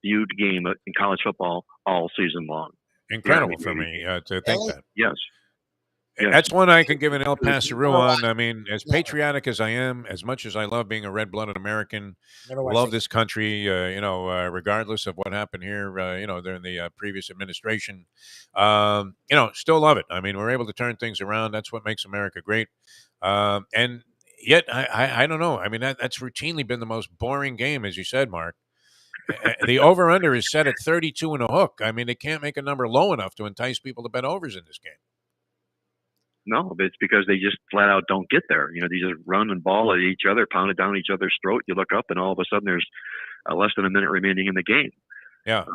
viewed game in college football all season long. Incredible for me to think that. Yes. That's one I can give an El Paso on. I mean, as patriotic as I am, as much as I love being a red-blooded American, love this country, regardless of what happened here, during the previous administration, still love it. I mean, we're able to turn things around. That's what makes America great. And yet, I don't know. I mean, that's routinely been the most boring game, as you said, Mark. The over-under is set at 32 and a hook. I mean, they can't make a number low enough to entice people to bet overs in this game. No, it's because they just flat out don't get there. They just run and ball at each other, pound it down each other's throat. You look up, and all of a sudden there's less than a minute remaining in the game. Yeah.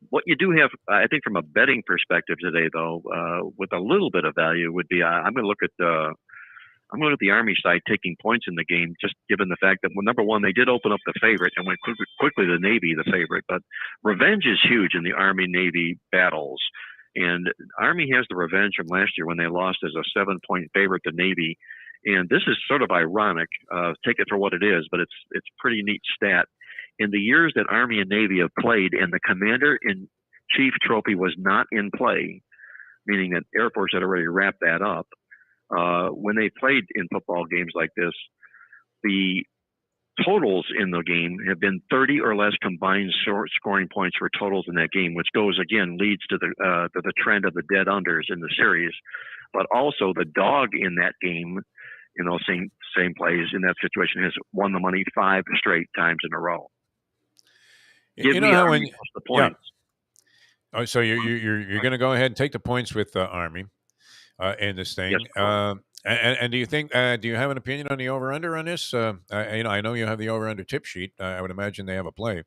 What you do have, I think, from a betting perspective today, though, with a little bit of value, would be I'm going to look at the Army side taking points in the game, just given the fact that, well, number one, they did open up the favorite and went quickly to Navy, the favorite. But revenge is huge in the Army-Navy battles. And Army has the revenge from last year when they lost as a 7-point favorite to Navy. And this is sort of ironic. Take it for what it is, but it's pretty neat stat. In the years that Army and Navy have played, and the Commander-in-Chief trophy was not in play, meaning that Air Force had already wrapped that up. When they played in football games like this, the totals in the game have been 30 or less combined scoring points for totals in that game, which leads to the trend of the dead unders in the series. But also the dog in that game, same plays in that situation, has won the money 5 straight times in a row. Give me Army plus the points. Yeah. Oh, so you're going to go ahead and take the points with Army in this thing. Yes, and do you think? Do you have an opinion on the over/under on this? I know you have the over/under tip sheet. I would imagine they have a play.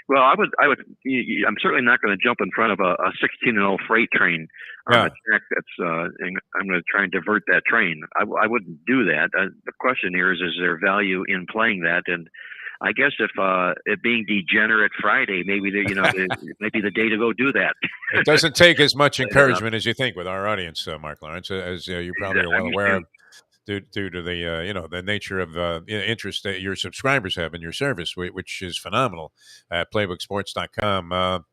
Well, I would. I'm certainly not going to jump in front of a 16-0 freight train on a track that's. I'm going to try and divert that train. I wouldn't do that. The question here is there value in playing that? And I guess if it being Degenerate Friday, maybe maybe the day to go do that. It doesn't take as much encouragement as you think with our audience, Mark Lawrence, as you probably are well aware of, due to the the nature of interest that your subscribers have in your service, which is phenomenal at playbooksports.com.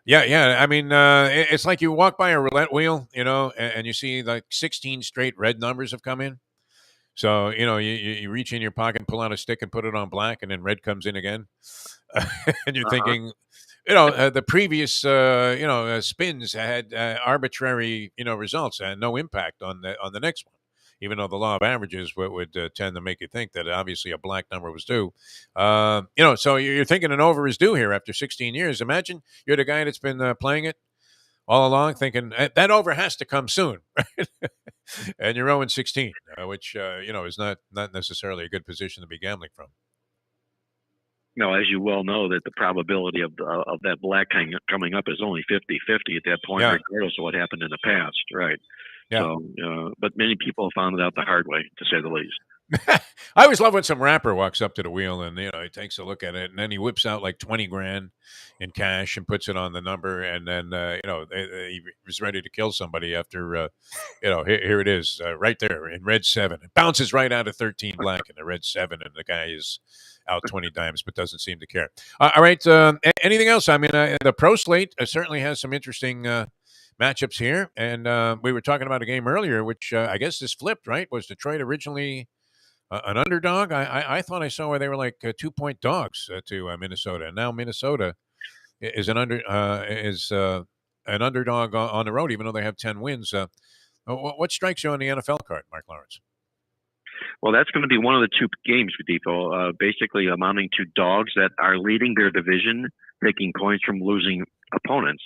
Yeah. I mean, it's like you walk by a roulette wheel, and you see like 16 straight red numbers have come in. So, you reach in your pocket and pull out a stick and put it on black, and then red comes in again. And you're thinking, the previous, spins had arbitrary, results and no impact on the next one, even though the law of averages would tend to make you think that obviously a black number was due. So you're thinking an over is due here after 16 years. Imagine you're the guy that's been playing it all along, thinking that over has to come soon, and you're 0-16, which is not necessarily a good position to be gambling from. No, as you well know, that the probability of that black coming up is only 50-50 at that point, regardless of what happened in the past, right? Yeah. So, but many people found it out the hard way, to say the least. I always love when some rapper walks up to the wheel and he takes a look at it, and then he whips out like 20 grand in cash and puts it on the number, and then he was ready to kill somebody after here it is right there in red 7. It bounces right out of 13 black in the red 7, and the guy is out 20 dimes but doesn't seem to care. All right, anything else? I mean, the pro slate certainly has some interesting matchups here, and we were talking about a game earlier, which I guess is flipped, right? Was Detroit originally an underdog? I thought I saw where they were like 2-point dogs to Minnesota, and now Minnesota is an underdog on the road, even though they have 10 wins. What strikes you on the NFL card, Mark Lawrence? Well, that's going to be one of the 2 games, Defo, basically amounting to dogs that are leading their division, taking points from losing opponents.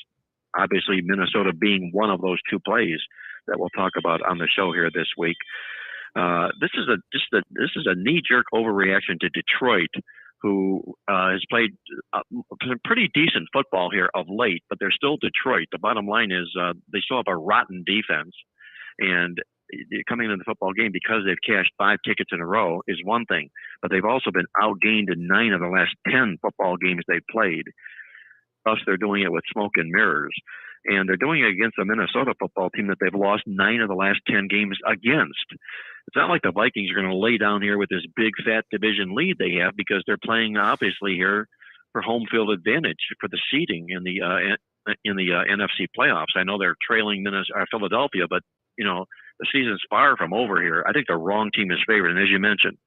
Obviously, Minnesota being one of those 2 plays that we'll talk about on the show here this week. This is a knee-jerk overreaction to Detroit, who has played some pretty decent football here of late, but they're still Detroit. The bottom line is they still have a rotten defense, and coming into the football game because they've cashed 5 tickets in a row is one thing, but they've also been outgained in 9 of the last 10 football games they've played. Thus, they're doing it with smoke and mirrors. And they're doing it against a Minnesota football team that they've lost 9 of the last 10 games against. It's not like the Vikings are going to lay down here with this big, fat division lead they have, because they're playing, obviously, here for home field advantage for the seeding in the NFC playoffs. I know they're trailing Philadelphia, but, the season's far from over here. I think the wrong team is favored. And as you mentioned,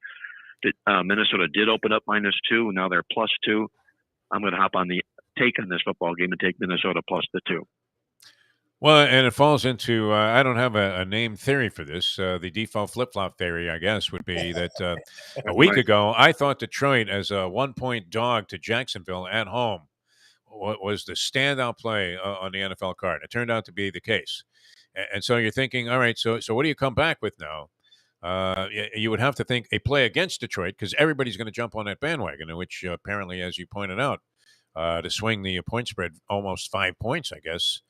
Minnesota did open up -2. Now they're +2. I'm going to hop on the take on this football game and take Minnesota +2. Well, and it falls into I don't have a name theory for this. The default flip-flop theory, I guess, would be that a week Right. ago, I thought Detroit as a 1-point dog to Jacksonville at home was the standout play on the NFL card. It turned out to be the case. And so you're thinking, all right, so what do you come back with now? You would have to think a play against Detroit, because everybody's going to jump on that bandwagon, which apparently, as you pointed out, to swing the point spread almost 5 points, I guess,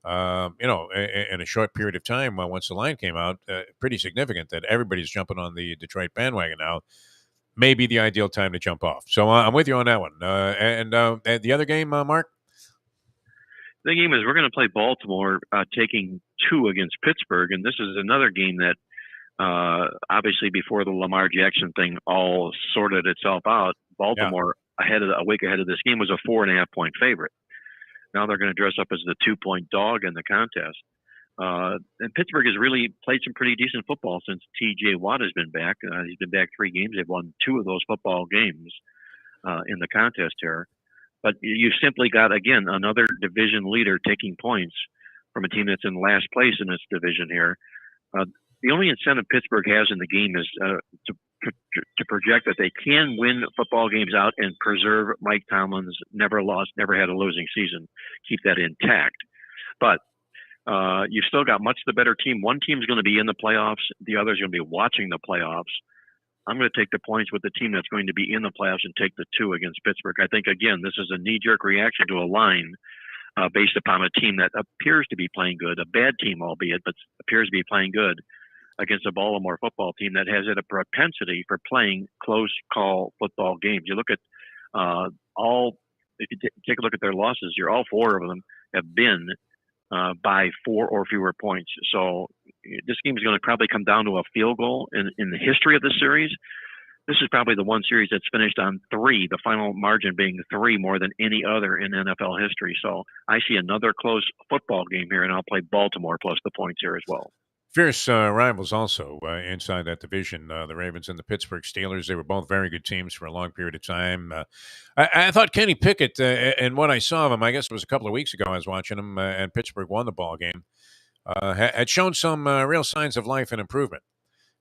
in a short period of time, once the line came out, pretty significant that everybody's jumping on the Detroit bandwagon now. Maybe the ideal time to jump off. So I'm with you on that one. And the other game, Mark? The game is we're going to play Baltimore taking 2 against Pittsburgh. And this is another game that obviously before the Lamar Jackson thing all sorted itself out, Baltimore a week ahead of this game was a 4.5-point favorite. Now they're going to dress up as the 2-point dog in the contest. And Pittsburgh has really played some pretty decent football since T.J. Watt has been back. He's been back 3 games. They've won 2 of those football games in the contest here. But you've simply got, again, another division leader taking points from a team that's in last place in its division here. The only incentive Pittsburgh has in the game is to project that they can win football games out and preserve Mike Tomlin's never had a losing season, keep that intact. But you've still got much the better team. One team's going to be in the playoffs. The other's going to be watching the playoffs. I'm going to take the points with the team that's going to be in the playoffs and take the 2 against Pittsburgh. I think, again, this is a knee-jerk reaction to a line based upon a team that appears to be playing good, a bad team albeit, but appears to be playing good against a Baltimore football team that has a propensity for playing close call football games. You look at if you take a look at their losses, all 4 of them have been by 4 or fewer points. So this game is going to probably come down to a field goal. In the history of the series, this is probably the one series that's finished on 3, the final margin being 3 more than any other in NFL history. So I see another close football game here, and I'll play Baltimore plus the points here as well. Fierce rivals also inside that division, the Ravens and the Pittsburgh Steelers. They were both very good teams for a long period of time. I thought Kenny Pickett, and what I saw of him, I guess it was a couple of weeks ago, I was watching him, and Pittsburgh won the ball game, had shown some real signs of life and improvement.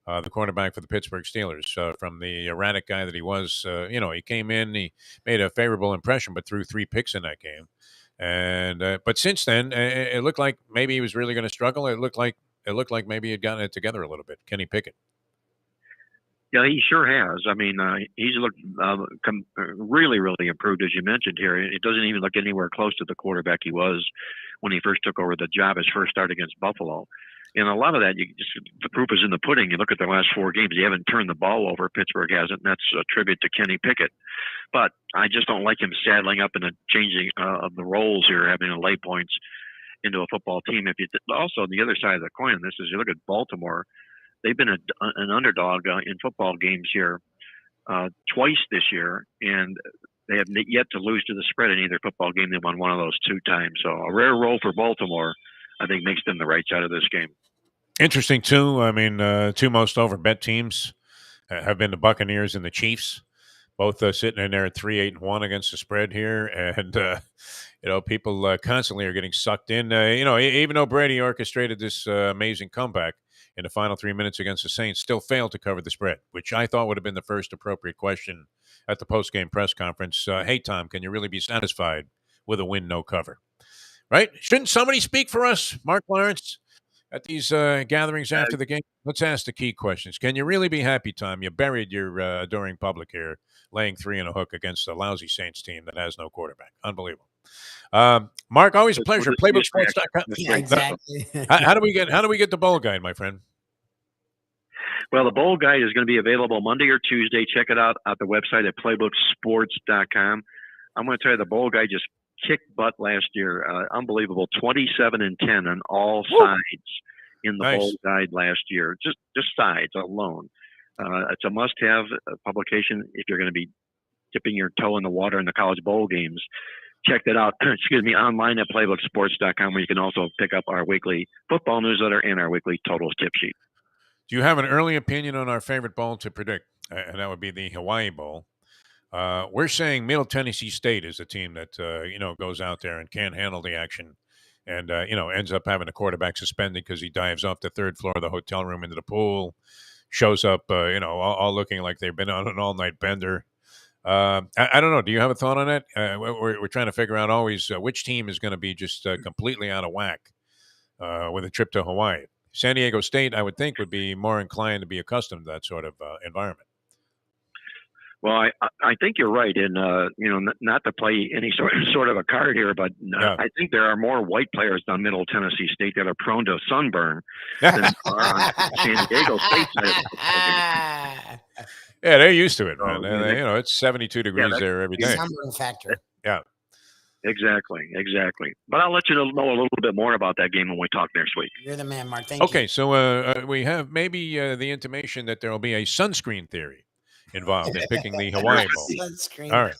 The quarterback for the Pittsburgh Steelers, from the erratic guy that he was, he came in, he made a favorable impression, but threw 3 picks in that game. And but since then, it looked like maybe he was really going to struggle. It looked like maybe he had gotten it together a little bit. Kenny Pickett. Yeah, he sure has. I mean, he's looked really, really improved, as you mentioned here. It doesn't even look anywhere close to the quarterback he was when he first took over the job, his first start against Buffalo. And a lot of that, the proof is in the pudding. You look at their last 4 games, they haven't turned the ball over. Pittsburgh hasn't, and that's a tribute to Kenny Pickett. But I just don't like him saddling up and changing of the roles here, having to lay points into a football team. If you also on the other side of the coin, this is you look at Baltimore, they've been an underdog in football games here twice this year, and they have yet to lose to the spread in either football game. They won one of those 2 times. So a rare role for Baltimore, I think, makes them the right side of this game. Interesting too. I mean, 2 most overbet teams have been the Buccaneers and the Chiefs, both sitting in there at 3-8-1 against the spread here, and people constantly are getting sucked in. Even though Brady orchestrated this amazing comeback in the final 3 minutes against the Saints, still failed to cover the spread, which I thought would have been the first appropriate question at the post-game press conference. Hey, Tom, can you really be satisfied with a win, no cover? Right? Shouldn't somebody speak for us, Mark Lawrence? at these gatherings after the game, let's ask the key questions. Can you really be happy, Tom? You buried your adoring public here, laying 3 and a hook against a lousy Saints team that has no quarterback. Unbelievable. Mark, always a pleasure. Playbooksports.com. Yeah, exactly. How do we get the bowl guide, my friend? Well, the bowl guide is going to be available Monday or Tuesday. Check it out at the website at playbooksports.com. I'm going to tell you, the bowl guide just kicked butt last year. Unbelievable, 27-10 on all sides in the bowl guide last year. Just sides alone. It's a must-have publication if you're going to be dipping your toe in the water in the college bowl games. Check that out. Excuse me, online at playbooksports.com, where you can also pick up our weekly football newsletter and our weekly totals tip sheet. Do you have an early opinion on our favorite bowl to predict? And that would be the Hawaii Bowl. We're saying Middle Tennessee State is the team that goes out there and can't handle the action, and ends up having a quarterback suspended because he dives off the 3rd floor of the hotel room into the pool, shows up, all looking like they've been on an all-night bender. I don't know. Do you have a thought on that? We're trying to figure out always which team is going to be just completely out of whack with a trip to Hawaii. San Diego State, I would think, would be more inclined to be accustomed to that sort of environment. Well, I think you're right, and not to play any sort of a card here, but I think there are more white players on Middle Tennessee State that are prone to sunburn than are on San Diego State side. Yeah, they're used to it, man. It's 72 degrees there every day. Sunburn factor. Yeah. Exactly. But I'll let you know a little bit more about that game when we talk next week. You're the man, Mark. Thank you. Okay, so we have maybe the intimation that there will be a sunscreen theory involved in picking the Hawaii Bowl. Sunscreen. All right.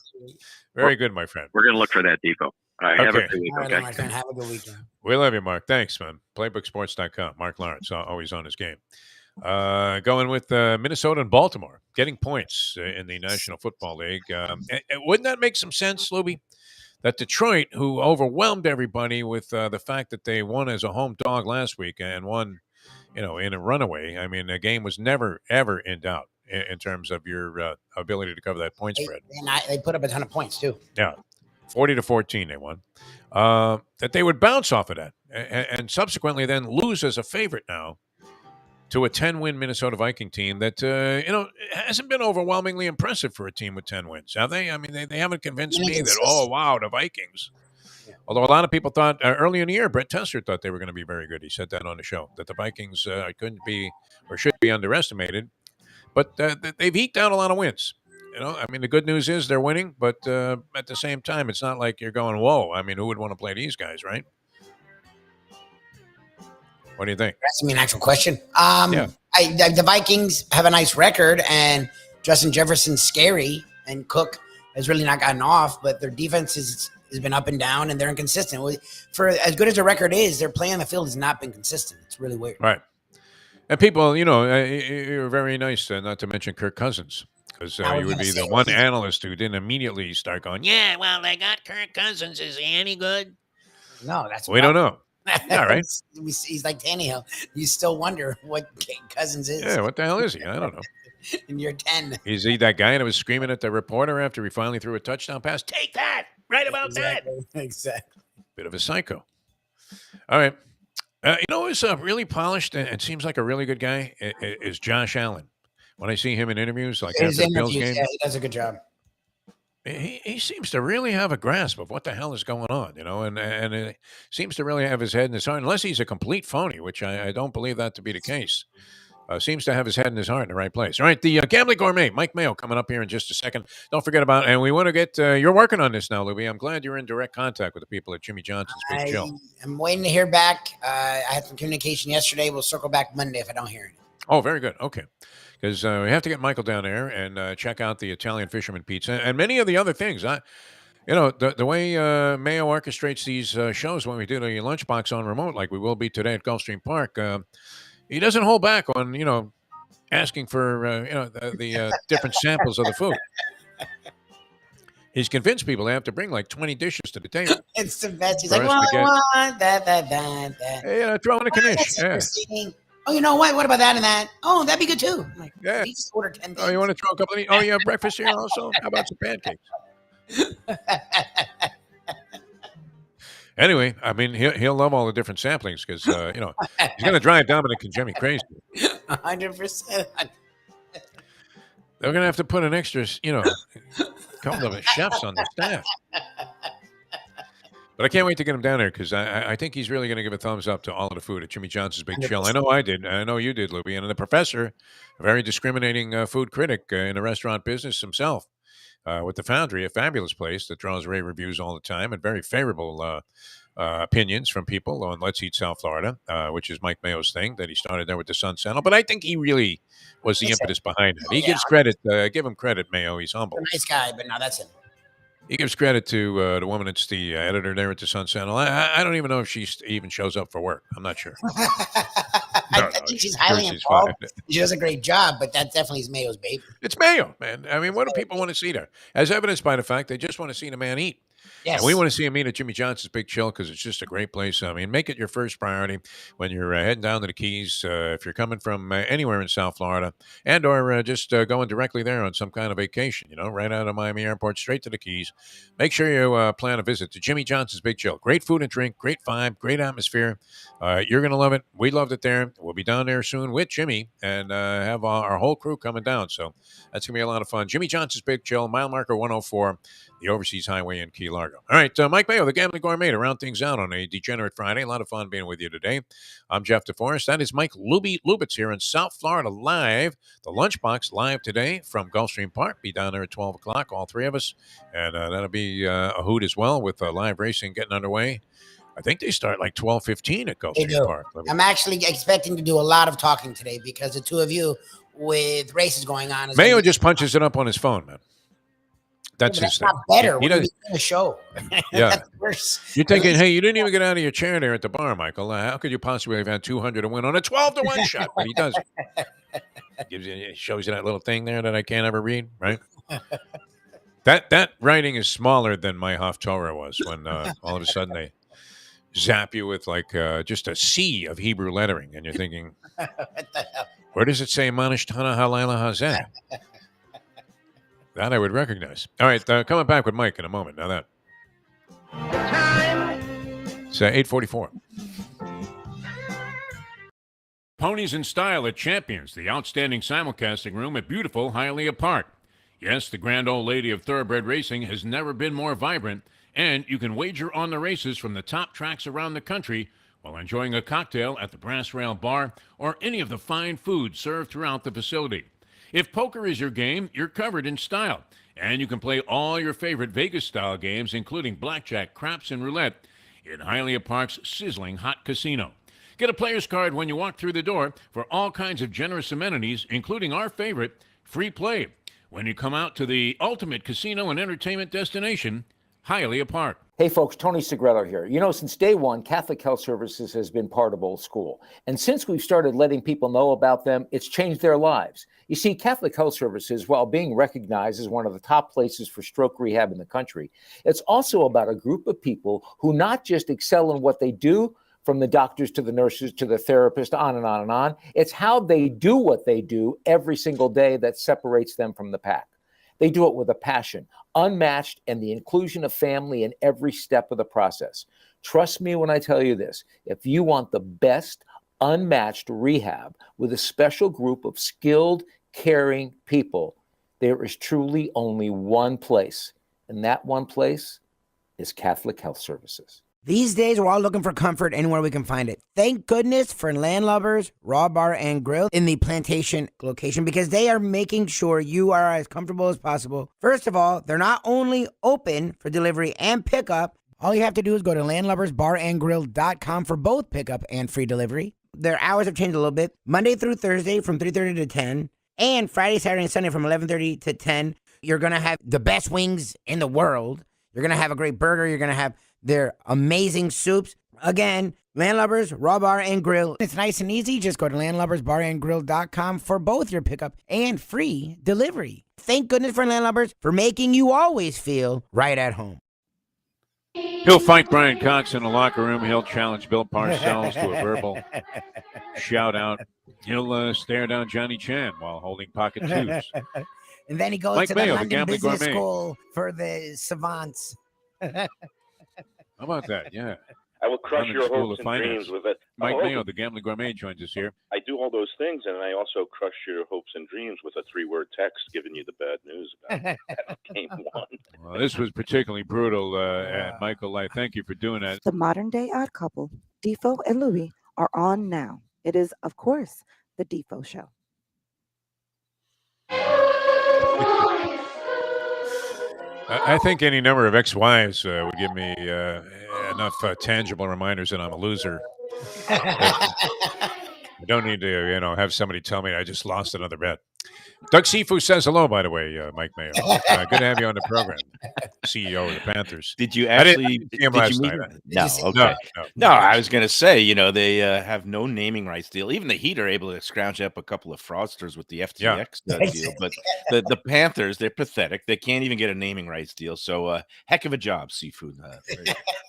Very good, my friend. We're going to look for that, Defo. All right, have a good week. All right, my friend. Have a good weekend. We love you, Mark. Thanks, man. Playbooksports.com. Mark Lawrence, always on his game. Going with Minnesota and Baltimore, getting points in the National Football League. Wouldn't that make some sense, Lubie? That Detroit, who overwhelmed everybody with the fact that they won as a home dog last week and won, in a runaway. I mean, the game was never, ever in doubt in terms of your ability to cover that point spread. They put up a ton of points, too. Yeah, 40-14 they won. That they would bounce off of that and subsequently then lose as a favorite now to a 10-win Minnesota Viking team that, hasn't been overwhelmingly impressive for a team with 10 wins, have they? I mean, they haven't convinced me that, the Vikings. Yeah. Although a lot of people thought early in the year, Brett Tester thought they were going to be very good. He said that on the show, that the Vikings couldn't be or should be underestimated. But they've eked out a lot of wins. I mean, the good news is they're winning, but at the same time, it's not like you're going, whoa. I mean, who would want to play these guys, right? What do you think? That's an actual question. The Vikings have a nice record, and Justin Jefferson's scary, and Cook has really not gotten off, but their defense has been up and down, and they're inconsistent. For as good as their record is, their play on the field has not been consistent. It's really weird. Right. And people, you're very nice, not to mention Kirk Cousins, because you would be the one analyst who didn't immediately start going, yeah, well, they got Kirk Cousins. Is he any good? No, that's we don't know. Yeah, right. He's like Tannehill. You still wonder what Cousins is. Yeah, what the hell is he? I don't know. And you're 10. Is he that guy that was screaming at the reporter after he finally threw a touchdown pass? Take that! Right about that! Exactly. Bit of a psycho. All right. Who's really polished and seems like a really good guy is Josh Allen. When I see him in interviews, like after the Bills game, he does a good job. He seems to really have a grasp of what the hell is going on, and it seems to really have his head in his heart, unless he's a complete phony, which I don't believe that to be the case. Seems to have his head and his heart in the right place. All right, the Gambling Gourmet, Mike Mayo, coming up here in just a second. Don't forget about, and we want to get, you're working on this now, Lubie. I'm glad you're in direct contact with the people at Jimmy Johnson's Big Chill. I'm waiting to hear back. I had some communication yesterday. We'll circle back Monday if I don't hear anything. Oh, very good. Okay. Because we have to get Michael down there and check out the Italian Fisherman Pizza and many of the other things. The way Mayo orchestrates these shows when we do the lunchbox on remote, like we will be today at Gulfstream Park, he doesn't hold back on, asking for, the different samples of the food. He's convinced people they have to bring like 20 dishes to the table. It's the best. He's like, well, I want that. Hey, throw in a knish. Yeah. Oh, you know what? What about that and that? Oh, that'd be good too. I'm like, yeah. You just ordered 10 things. Oh, you want to throw a couple of these? Oh, you have breakfast here also? How about some pancakes? Anyway, I mean, he'll love all the different samplings because you know he's going to drive Dominic and Jimmy crazy. 100%. They're going to have to put an extra, you know, couple of chefs on the staff. But I can't wait to get him down there because I think he's really going to give a thumbs up to all of the food at Jimmy Johnson's Big Chill. I know I did. I know you did, Lubie. And the professor, a very discriminating food critic in the restaurant business himself, with the Foundry, a fabulous place that draws rave reviews all the time and very favorable opinions from people on Let's Eat South Florida, which is Mike Mayo's thing that he started there with the Sun Channel. But I think he really was the impetus behind it. He gives credit. Give him credit, Mayo. He's humble. A nice guy, but no, that's him. He gives credit to the woman that's the editor there at the Sun Channel. I don't even know if she even shows up for work. I'm not sure. I think she's highly involved. She does a great job, but that definitely is Mayo's baby. It's Mayo, man. I mean, what do people want to see there? As evidenced by the fact they just want to see the man eat. Yes. And we want to see him eat at Jimmy Johnson's Big Chill because it's just a great place. I mean, make it your first priority when you're heading down to the Keys. If you're coming from anywhere in South Florida and or just going directly there on some kind of vacation, you know, right out of Miami Airport, straight to the Keys, make sure you plan a visit to Jimmy Johnson's Big Chill. Great food and drink, great vibe, great atmosphere. You're going to love it. We loved it there. We'll be down there soon with Jimmy and have our whole crew coming down. So that's going to be a lot of fun. Jimmy Johnson's Big Chill, mile marker 104, the Overseas Highway in Key Largo. All right, Mike Mayo, the Gambling Gourmet, to round things out on a Degenerate Friday. A lot of fun being with you today. I'm Jeff DeForest. That is Mike Lubitz here in South Florida live. The Lunchbox live today from Gulfstream Park. Be down there at 12 o'clock, all three of us. And that'll be a hoot as well with live racing getting underway. I think they start like 12:15 at Gulfstream Park. I'm actually expecting to do a lot of talking today because the two of you with races going on. Mayo just punches it up on his phone, man. That's his thing. Not better. We're doing a show. Yeah. That's worse. You're thinking, hey, you didn't even get out of your chair there at the bar, Michael. How could you possibly have had 200 to win on a 12-1 shot? But he does. It shows you that little thing there that I can't ever read, right? That writing is smaller than my Haftorah was when all of a sudden they zap you with like just a sea of Hebrew lettering, and you're thinking, where does it say Manish Tana Halayla Hazeh? That I would recognize. All right, coming back with Mike in a moment. Now that. It's 8:44. Ponies in Style at Champions, the outstanding simulcasting room at beautiful Hialeah Park. Yes, the grand old lady of thoroughbred racing has never been more vibrant, and you can wager on the races from the top tracks around the country while enjoying a cocktail at the Brass Rail Bar or any of the fine food served throughout the facility. If poker is your game, you're covered in Style, and you can play all your favorite Vegas-style games, including blackjack, craps, and roulette, in Hialeah Park's sizzling hot casino. Get a player's card when you walk through the door for all kinds of generous amenities, including our favorite, free play, when you come out to the ultimate casino and entertainment destination, Hialeah Park. Hey folks, Tony Segreto here. You know, since day one, Catholic Health Services has been part of Old School. And since we've started letting people know about them, it's changed their lives. You see, Catholic Health Services, while being recognized as one of the top places for stroke rehab in the country, it's also about a group of people who not just excel in what they do, from the doctors to the nurses to the therapist, on and on and on. It's how they do what they do every single day that separates them from the pack. They do it with a passion, unmatched, and the inclusion of family in every step of the process. Trust me when I tell you this. If you want the best, unmatched rehab with a special group of skilled, caring people, there is truly only one place, and that one place is Catholic Health Services. These days, we're all looking for comfort anywhere we can find it. Thank goodness for Landlubbers Raw Bar and Grill in the Plantation location, because they are making sure you are as comfortable as possible. First of all, they're not only open for delivery and pickup. All you have to do is go to landlubbersbarandgrill.com for both pickup and free delivery. Their hours have changed a little bit. Monday through Thursday from 3:30 to 10, and Friday, Saturday, and Sunday from 11:30 to 10. You're going to have the best wings in the world. You're going to have a great burger. You're going to have their amazing soups. Again, Landlubbers, Raw Bar and Grill. It's nice and easy. Just go to landlubbersbarandgrill.com for both your pickup and free delivery. Thank goodness for Landlubbers for making you always feel right at home. He'll fight Brian Cox in the locker room. He'll challenge Bill Parcells to a verbal shout out. He'll stare down Johnny Chan while holding pocket twos. And then he goes Mike to Mayo, the London Gambling Business Gourmet. School for the savants. How about that? Yeah. I will crush London your School hopes of and Finance. dreams with it. Mike Oh, Mayo, the Gambling Gourmet, joins us here. I do all those things, and I also crush your hopes and dreams with a 3-word text giving you the bad news about game 1. Well, this was particularly brutal, and Michael, I thank you for doing that. The modern day odd couple, Defo and Lubie, are on now. It is, of course, the Defo Show. I think any number of ex-wives would give me enough tangible reminders that I'm a loser. I don't need to, have somebody tell me I just lost another bet. Doug Sifu says hello, by the way, Mike Mayo. Good to have you on the program, CEO of the Panthers. Did you actually see him last night? No, okay. No. No, I was going to say, they have no naming rights deal. Even the Heat are able to scrounge up a couple of fraudsters with the FTX deal. But the Panthers, they're pathetic. They can't even get a naming rights deal. So heck of a job, Seafood.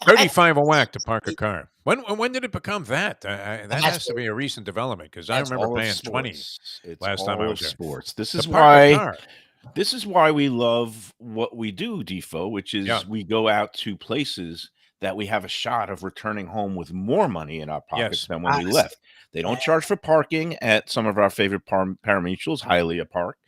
35 a whack to park a car. When did it become that? That has to be a recent development because I remember paying 20 last time I was there. Sports. This is why we love what we do, Defo, which is we go out to places that we have a shot of returning home with more money in our pockets than when we left. They don't charge for parking at some of our favorite parimutuels, Hialeah Park,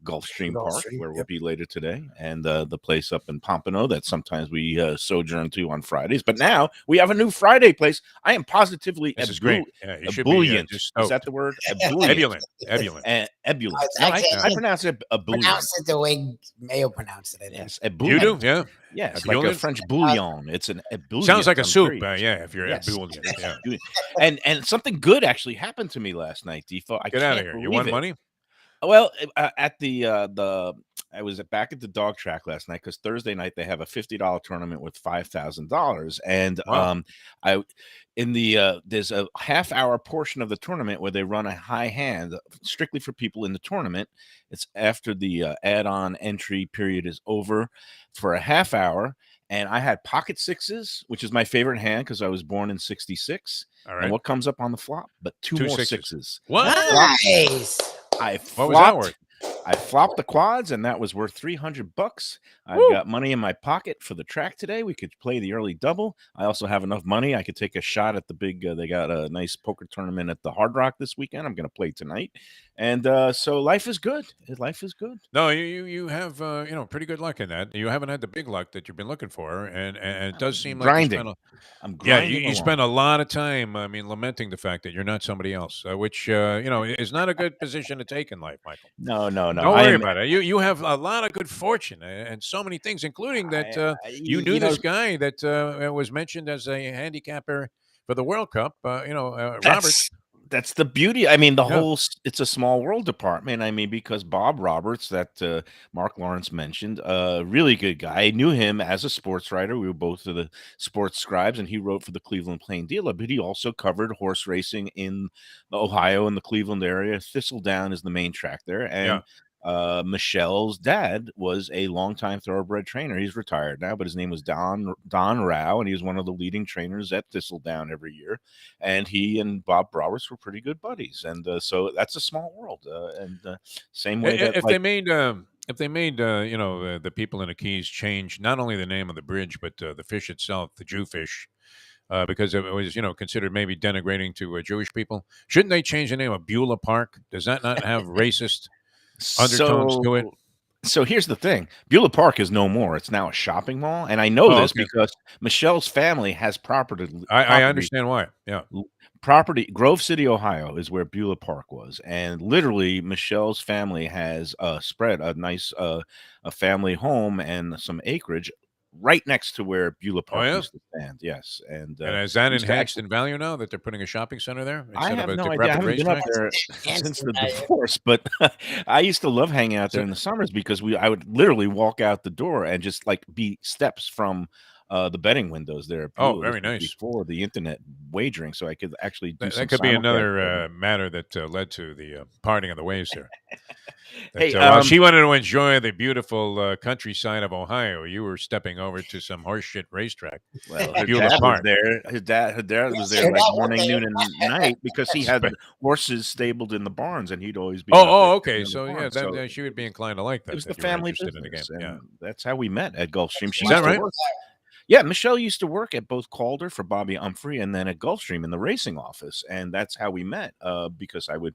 Gulfstream Park, where we'll be later today, and the place up in Pompano that sometimes we sojourn to on Fridays. But now we have a new Friday place. I am positively ebullient. Is that the word? Ebullient. Ebullient. I pronounce it ebullient. Pronounce it the way Mayo pronounced it. Yes, ebullient. You do? Yeah. Yeah, it's like a French bouillon. It's an ebullient. Sounds like a soup. If you're ebullient. Yeah. And something good actually happened to me last night, Defo. Get out of here. You won money? Well, at I was back at the dog track last night because Thursday night they have a $50 tournament with $5,000, and there's a half-hour portion of the tournament where they run a high hand strictly for people in the tournament. It's after the add-on entry period is over for a half hour, and I had pocket sixes, which is my favorite hand because I was born in '66. All right. And what comes up on the flop? But two more sixes. What? Nice. What was that worth? I flopped the quads, and that was worth $300. I've got money in my pocket for the track today. We could play the early double. I also have enough money. I could take a shot at the big. They got a nice poker tournament at the Hard Rock this weekend. I'm going to play tonight, and so life is good. Life is good. No, you have pretty good luck in that. You haven't had the big luck that you've been looking for, and it does seem like grinding. I'm grinding. You spend a lot of time. I mean, lamenting the fact that you're not somebody else, which is not a good position to take in life, Michael. No. Don't worry about it. You have a lot of good fortune and so many things, including that you knew this guy that was mentioned as a handicapper for the World Cup. Robert. That's the beauty. I mean, it's a small world department. I mean, because Bob Roberts, that Mark Lawrence mentioned, really good guy. I knew him as a sports writer. We were both of the sports scribes, and he wrote for the Cleveland Plain Dealer, but he also covered horse racing in Ohio and the Cleveland area. Thistledown is the main track there. And Michelle's dad was a longtime thoroughbred trainer. He's retired now, but his name was Don Rao, and he was one of the leading trainers at Thistledown every year. And he and Bob Roberts were pretty good buddies, and so that's a small world. Same way if they made the people in the Keys change not only the name of the bridge but the fish itself, the Jewfish. Because it was, considered maybe denigrating to Jewish people. Shouldn't they change the name of Beulah Park? Does that not have racist undertones to it? So here's the thing. Beulah Park is no more. It's now a shopping mall. And I know this because Michelle's family has property. I understand why. Yeah. Property, Grove City, Ohio is where Beulah Park was. And literally Michelle's family has spread a nice a family home and some acreage right next to where Beulah Park used to stand. Yes. And is that enhanced in value now that they're putting a shopping center there? I have no idea. I haven't been up there since the divorce, but I used to love hanging out there in the summers because I would literally walk out the door and just be steps from the betting windows there. Very nice. Before the internet wagering, so I could actually do that could be another matter that led to the parting of the ways there. That, she wanted to enjoy the beautiful countryside of Ohio. You were stepping over to some horseshit racetrack. Well, her dad was there. Her dad was there like morning, noon, and night because he had horses stabled in the barns, and he'd always be. Okay. So she would be inclined to like that. It was the family business, and that's how we met at Gulfstream. Is that right? Yeah, Michelle used to work at both Calder for Bobby Humphrey and then at Gulfstream in the racing office, and that's how we met. Because I would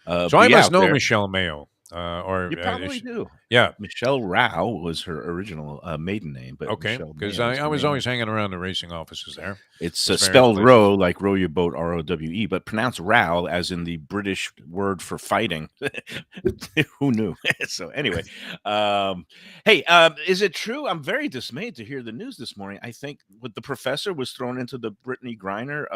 So I be must out know there. Michelle Mayo, or You probably do. yeah. Michelle Rao was her original maiden name, but Okay, Michelle because Mayo is I her was main always name. hanging around the racing offices there. It's Those various spelled places. row, like row your boat, ROWE, but pronounced row as in the British word for fighting. Who knew? So anyway, hey, is it true? I'm very dismayed to hear the news this morning. I think what the professor was thrown into the Brittany Griner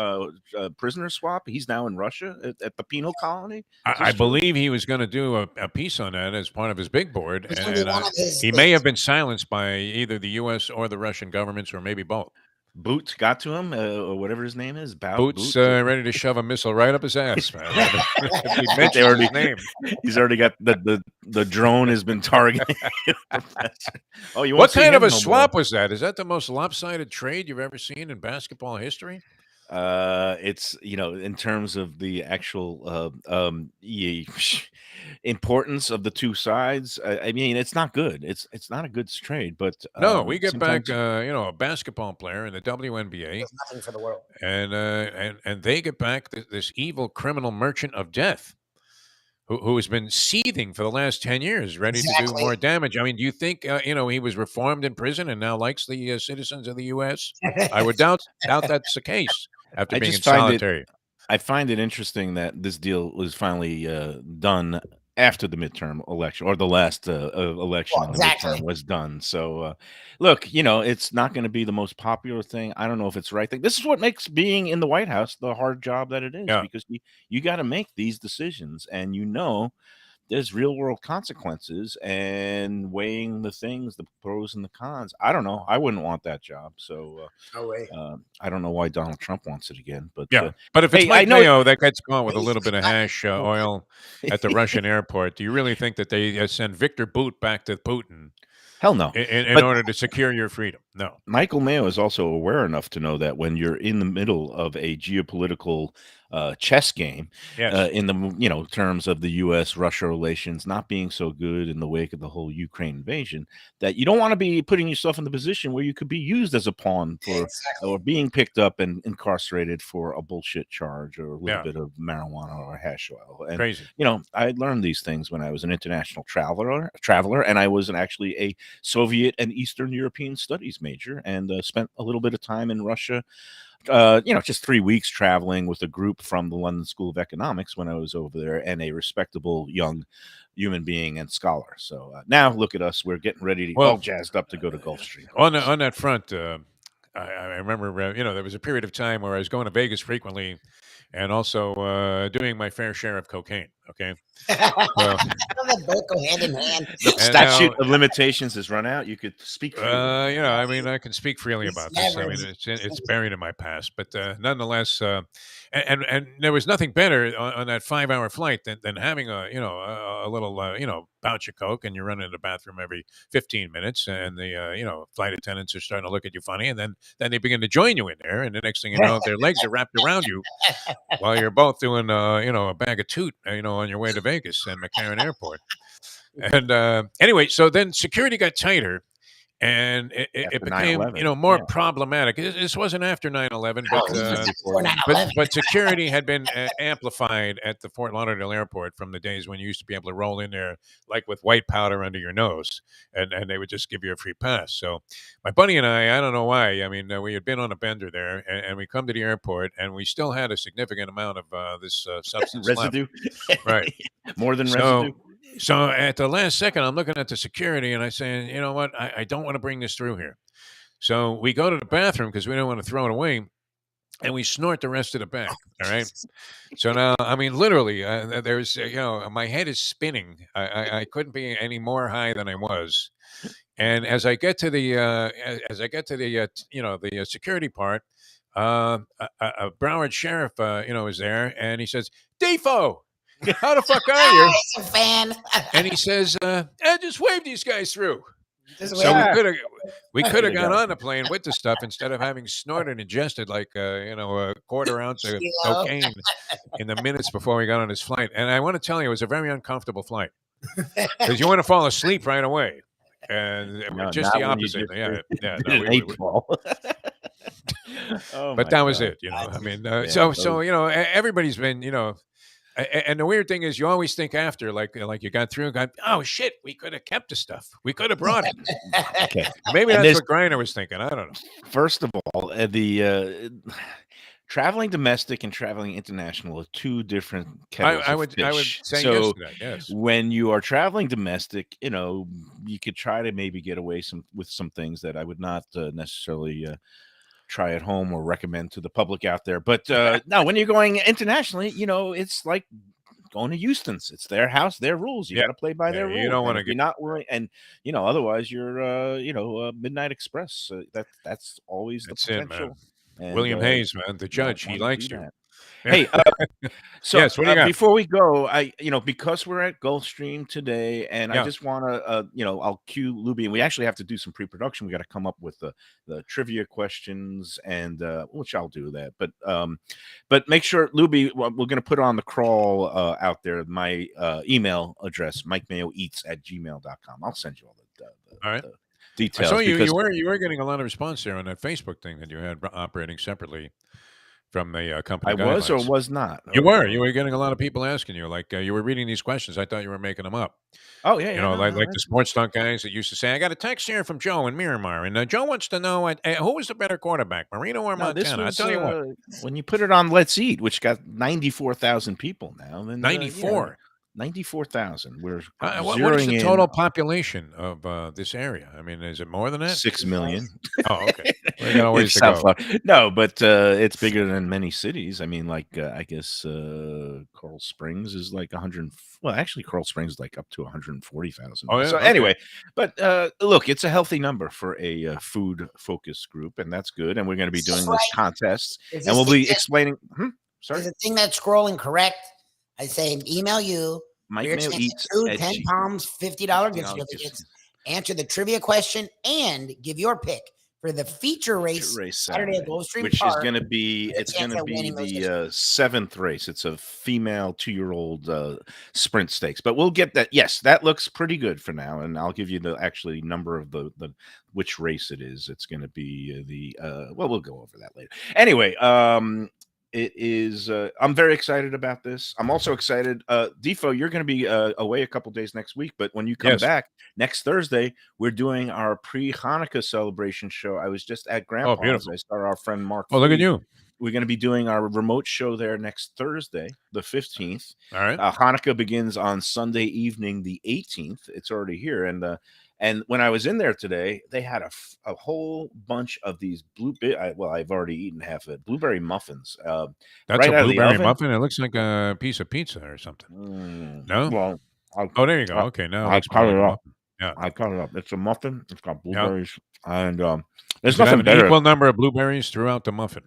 prisoner swap. He's now in Russia at the penal colony. Is I this true? believe he was going to do a piece on that as part of his big board, It's gonna be and one of his he may things. have been silenced by either the U.S. or the Russian governments, or maybe both. Boots got to him, or whatever his name is. Boots Boot. ready to shove a missile right up his ass, man. If he I think mentions his name. He's already got the drone has been targeting. Oh, you won't What see kind of him a no more. swap was that? Is that the most lopsided trade you've ever seen in basketball history? It's in terms of the actual importance of the two sides. I mean, it's not good. It's not a good trade. But No, we get back, sometimes a basketball player in the WNBA, Does nothing for the world. and they get back this evil criminal merchant of death, who has been seething for the last 10 years, ready to do Exactly. more damage. I mean, do you think he was reformed in prison and now likes the citizens of the U.S.? I would doubt that's the case after I being in just find it solitary. I find it interesting that this deal was finally done after the midterm election, or the last election Well, in the exactly. midterm was done. So, look, it's not going to be the most popular thing. I don't know if it's the right thing. This is what makes being in the White House the hard job that it is, Yeah. because you got to make these decisions, and there's real world consequences, and weighing the things, the pros and the cons. I don't know. I wouldn't want that job. So No way. I don't know why Donald Trump wants it again. But Yeah, but if it's hey, I Mike know Mayo that gets caught with a He's little bit of not- hash oil at the Russian airport, do you really think that they send Victor Boot back to Putin hell no. in But order to secure your freedom? No. Michael Mayo is also aware enough to know that when you're in the middle of a geopolitical chess game, Yes. in the terms of the U.S.-Russia relations not being so good in the wake of the whole Ukraine invasion, that you don't want to be putting yourself in the position where you could be used as a pawn for Exactly. or being picked up and incarcerated for a bullshit charge or a little Yeah. bit of marijuana or hash oil. And Crazy. I learned these things when I was an international traveler, and I was actually a Soviet and Eastern European studies major, and spent a little bit of time in Russia. Just 3 weeks traveling with a group from the London School of Economics when I was over there, and a respectable young human being and scholar. So now look at us. We're getting ready to all jazzed up to go to Gulfstream. On that front, I remember, there was a period of time where I was going to Vegas frequently, and also doing my fair share of cocaine. Okay. Well, They both go hand in hand. The And statute now- of limitations has run out. You could speak freely. I mean, I can speak freely It's about this. I never- mean, it's buried in my past, but nonetheless, and there was nothing better on that 5-hour flight than having a little pouch of coke, and you're running to the bathroom every 15 minutes, and the flight attendants are starting to look at you funny, and then they begin to join you in there, and the next thing you know, their legs are wrapped around you while you're both doing a bag of toot, on your way to Vegas and McCarran Airport. And anyway, so then security got tighter, and it After became 9/11, more yeah. problematic. This wasn't after 9/11, but Oh, this was before but 9/11. but security had been amplified at the Fort Lauderdale airport from the days when you used to be able to roll in there like with white powder under your nose, and they would just give you a free pass. So my buddy and I don't know why. I mean, we had been on a bender there, and we come to the airport, and we still had a significant amount of this substance left. Residue. Right. More than residue. So at the last second, I'm looking at the security, and I say, you know what? I don't want to bring this through here. So we go to the bathroom because we don't want to throw it away, and we snort the rest of the bag. All right. So now, I mean, literally, there's, my head is spinning. I couldn't be any more high than I was. And as I get to the, the security part, a Broward sheriff, is there, and he says, "Defo, how the fuck are you?" He's a fan. And he says, just wave these guys through. Just So wait. we could have gone on the plane with the stuff instead of having snorted and ingested like a quarter ounce of Kilo. cocaine in the minutes before we got on this flight. And I want to tell you, it was a very uncomfortable flight because you want to fall asleep right away. And No, just not the when you opposite. just Yeah, yeah. did No, an 8-ball. Oh but my that was God. it. I mean, Yeah, so those- everybody's been and the weird thing is, you always think after, like you got through and got, oh shit, we could have kept the stuff. We could have brought it. Okay. Maybe And that's this, what Griner was thinking. I don't know. first of all, the traveling domestic and traveling international are two different kettles of I would fish. say yes So to that. Yes. when you are traveling domestic, you could try to maybe get away with some things that I would not necessarily try at home or recommend to the public out there. But no, when you're going internationally, it's like going to Houston's. It's their house, their rules. You got to play by their rules. You don't want to If you're not willing, and otherwise you're Midnight Express. That's always the That's it, man. potential. And, William Hayes, man, the you don't judge, he wanna do likes you. that. Hey, so Yes, what do you got? before we go, because we're at Gulfstream today, and I Yeah. just want to, I'll cue Lubie, and we actually have to do some pre-production. We got to come up with the trivia questions, and which I'll do that. But make sure, Lubie, we're going to put on the crawl out there. My email address, mikemayoeats@gmail.com. I'll send you all All right. the I details. saw you. because- You were getting a lot of response there on that Facebook thing that you had operating separately from the company. I was or guidelines. was not. You were getting a lot of people asking you, like you were reading these questions. I thought you were making them up. Oh yeah, yeah. Like the sports talk guys that used to say, "I got a text here from Joe in Miramar, and Joe wants to know who was the better quarterback, Marino or No, this Montana." was, I tell you what, when you put it on Let's Eat, which got 94,000 people now, then 94. 94,000. We're What is zeroing the in total population of this area? I mean, is it more than that? 6 million. Oh, okay. We got a ways It's to South go. Florida. No, but it's bigger than many cities. I mean, like I guess Coral Springs is like 100. Well, actually, Coral Springs is like up to 140,000. Oh, yeah? So Okay. anyway, but look, it's a healthy number for a food focused group, and that's good. And we're going to be doing this contest, Is and this we'll thing be that- explaining. Is Sorry, the thing that's scrolling correct? I say email you. Mike Your Mayo chance eats to at 10 G- pounds, $50 gift $50 certificates. Answer the trivia question and give your pick for the feature race Saturday at Gulfstream which Park. is going to be with a chance at winning those the seventh race. It's a female 2-year-old sprint stakes, but we'll get that. Yes, that looks pretty good for now, and I'll give you the actually number of the which race it is. It's going to be well, we'll go over that later. Anyway, it is. I'm very excited about this. I'm also excited. Defo, you're going to be away a couple days next week, but when you come back next Thursday, we're doing our pre-Hanukkah celebration show. I was just at Grandpa's. beautiful. I saw our friend Mark. Oh, look at you. We're going to be doing our remote show there next Thursday, the 15th. All right. Hanukkah begins on Sunday evening, the 18th. It's already here, and when I was in there today, they had a whole bunch of these I've already eaten half of it. Blueberry muffins. That's right a out of the blueberry oven. muffin. It looks like a piece of pizza or something. No. Well, there you go. Okay, now I it's cut it up. Yeah, I cut it up. It's a muffin. It's got blueberries, and there's Does it have nothing an better. equal number of blueberries throughout the muffin.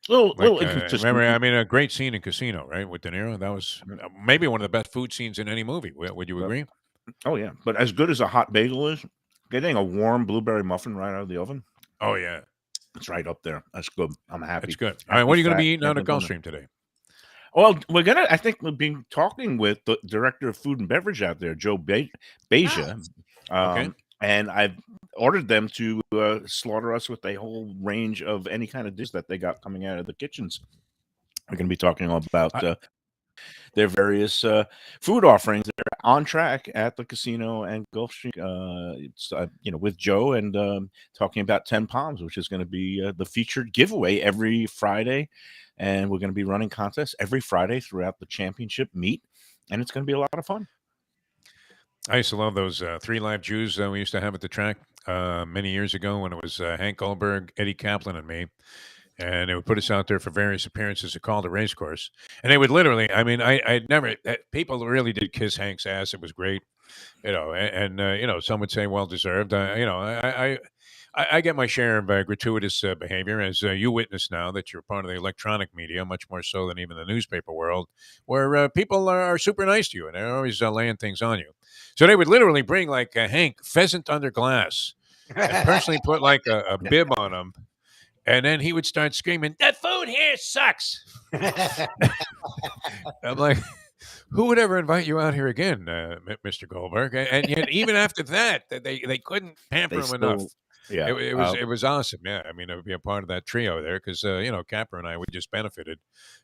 Remember, I mean, a great scene in Casino, right, with De Niro. That was maybe one of the best food scenes in any movie. Would you agree? Oh yeah, but as good as a hot bagel is, getting a warm blueberry muffin right out of the oven. Oh yeah, it's right up there. That's good. I'm happy. It's good. All right, what are you going to be eating out at Gulfstream today? Well, I think we'll be talking with the director of food and beverage out there, Joe Beja. Okay. And I've ordered them to slaughter us with a whole range of any kind of dish that they got coming out of the kitchens. We're going to be talking about their various food offerings. They're on track at the casino and Gulfstream. It's with Joe and talking about 10 Palms, which is going to be the featured giveaway every Friday. And we're going to be running contests every Friday throughout the championship meet, and it's going to be a lot of fun. I used to love those 3 Live Jews we used to have at the track many years ago when it was Hank Goldberg, Eddie Kaplan, and me. And they would put us out there for various appearances at Calder Racecourse. And they would literally, I mean, I'd never, people really did kiss Hank's ass. It was great, and some would say well-deserved. I get my share of gratuitous behavior, as you witness now that you're part of the electronic media, much more so than even the newspaper world, where people are super nice to you and they're always laying things on you. So they would literally bring like Hank pheasant under glass and personally put like a bib on him. And then he would start screaming, "The food here sucks." I'm like, who would ever invite you out here again, Mr. Goldberg? And yet, even after that, they couldn't pamper They him enough. still, yeah. It was awesome. Yeah, I mean, I would be a part of that trio there because Capper and I, we just benefited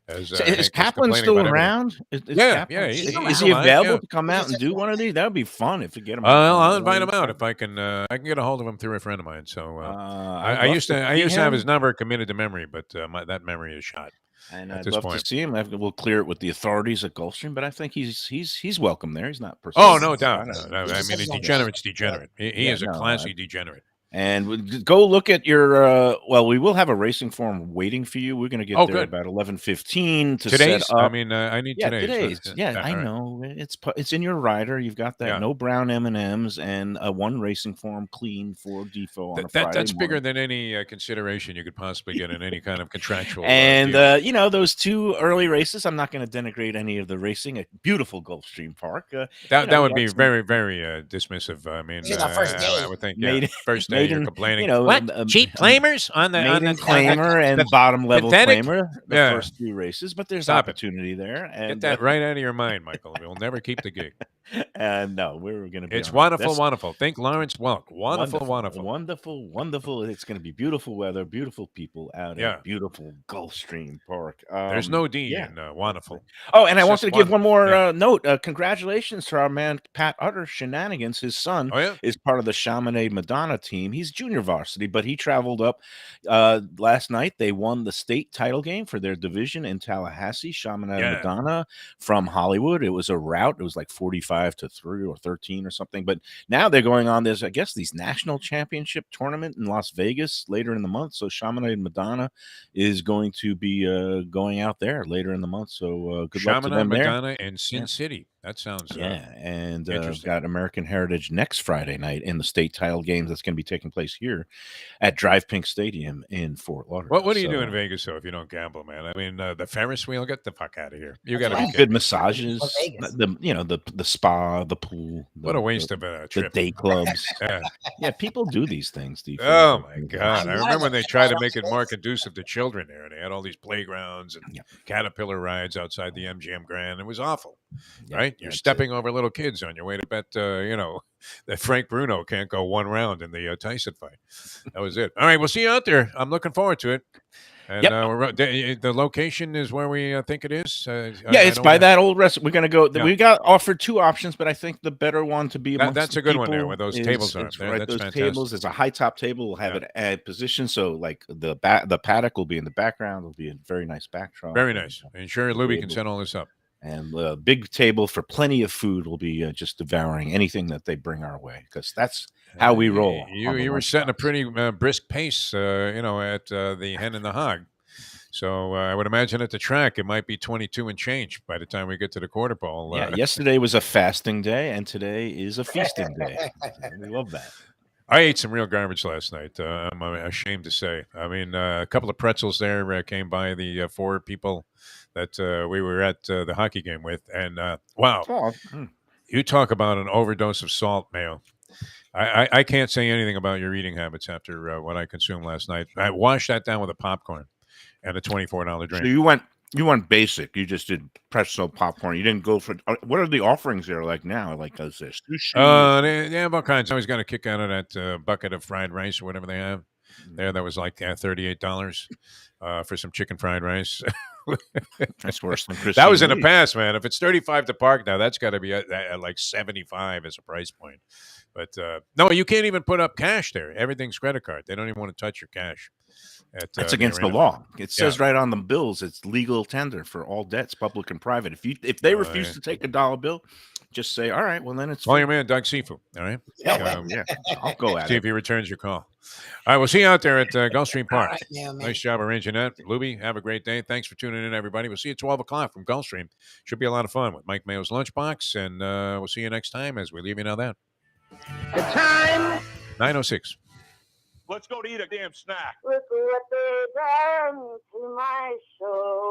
as So Hank is was Kaplan complaining still about everything. around? Is Yeah, Kaplan, yeah, is he's he alive, available yeah. to come out and do one of these? That would be fun if you get him. I'll invite him out if I can. I can get a hold of him through a friend of mine. So I used to have his number committed to memory, but that memory is shot. And at I'd this love point. to see him. We'll clear it with the authorities at Gulfstream, but I think he's welcome there. He's not personal. Oh, no doubt. No, I mean, a degenerate's degenerate. He is a classy degenerate. And go look at your. Well, we will have a racing form waiting for you. We're going to get there good. about 11:15 to Today's. set up. I mean, I need today's. I know it's in your rider. You've got that. Yeah. No brown M&Ms and one racing form clean for Defo on a Friday. That's bigger morning. than any consideration you could possibly get in any kind of contractual. And those two early races. I'm not going to denigrate any of the racing at beautiful Gulfstream Park. That would be very, very dismissive. I mean, first day. I would think. First day you're complaining. What? Cheap claimers on the maiden claimer and bottom level pathetic? claimer the first few races, but there's opportunity there. And get that right out of your mind, Michael. We'll never keep the gig. No, we're going to be. It's wonderful, wonderful. Think Lawrence Welk. Wonderful. It's going to be beautiful weather, beautiful people out at beautiful Gulfstream Park. There's no D in wonderful. Oh, and I wanted to give one more note. Congratulations to our man Pat Utter Shenanigans. His son is part of the Chamonix Madonna team. He's junior varsity, but he traveled up last night. They won the state title game for their division in Tallahassee. Chamonix Madonna from Hollywood. It was a rout. It was like 45-3 or 13 or something. But now they're going on. There's, I guess, these national championship tournament in Las Vegas later in the month. So Chamonix Madonna is going to be going out there later in the month. So good luck to them there. Madonna and Sin City. That sounds and we've got American Heritage next Friday night in the state title games that's going to be taking place here at Drive Pink Stadium in Fort Lauderdale. What do you do in Vegas though if you don't gamble, man? I mean, the Ferris wheel, get the fuck out of here. You got to be good massages, the spa, the pool. What a waste of a trip. The day clubs. People do these things. Oh my God! I remember when they tried to make it more conducive to children there, and they had all these playgrounds and caterpillar rides outside the MGM Grand. It was awful, right? You're stepping over little kids on your way to bet, that Frank Bruno can't go one round in the Tyson fight. That was it. All right, we'll see you out there. I'm looking forward to it. And the location is where we think it is. It's by that old restaurant. We're going to go. We got offered two options, but I think the better one to be that's a good one there where those tables are. There. Right, that's those fantastic. tables. There's a high top table. We'll have it at position. So like the paddock will be in the background. It'll be a very nice backdrop. Very nice. And sure, Lubie can set all this up. And a big table for plenty of food. Will be just devouring anything that they bring our way because that's how we roll. You were setting a pretty brisk pace, at the Hen and the Hog. So I would imagine at the track it might be 22 and change by the time we get to the quarter pole. Yesterday was a fasting day, and today is a feasting day. We love that. I ate some real garbage last night. I'm ashamed to say. I mean, a couple of pretzels there came by the four people that we were at the hockey game with, and wow, you talk about an overdose of salt, Mayo. I can't say anything about your eating habits after what I consumed last night. I washed that down with a popcorn and a $24 drink. So you went basic. You just did pretzel popcorn. You didn't go for. What are the offerings there like now? Like is there sushi? They have all kinds. I always got a kick out of that bucket of fried rice or whatever they have there. That was like $38 for some chicken fried rice. That's worse than Christine. That was in the past, man. If it's $35 to park now, that's got to be at like $75 as a price point. But no, you can't even put up cash there. Everything's credit card. They don't even want to touch your cash. That's against the law. It says right on the bills, it's legal tender for all debts, public and private. If they refuse to take a dollar bill, just say, all right, well, then it's... Call your man, Doug Sifu, all right? I'll go at it. See if he returns your call. All right, we'll see you out there at Gulfstream Park. Right, nice job arranging that. Lubie, have a great day. Thanks for tuning in, everybody. We'll see you at 12 o'clock from Gulfstream. Should be a lot of fun with Mike Mayo's Lunchbox, and we'll see you next time as we leave you now that. The time. 9:06. Let's go to eat a damn snack. Look what they done to my soul.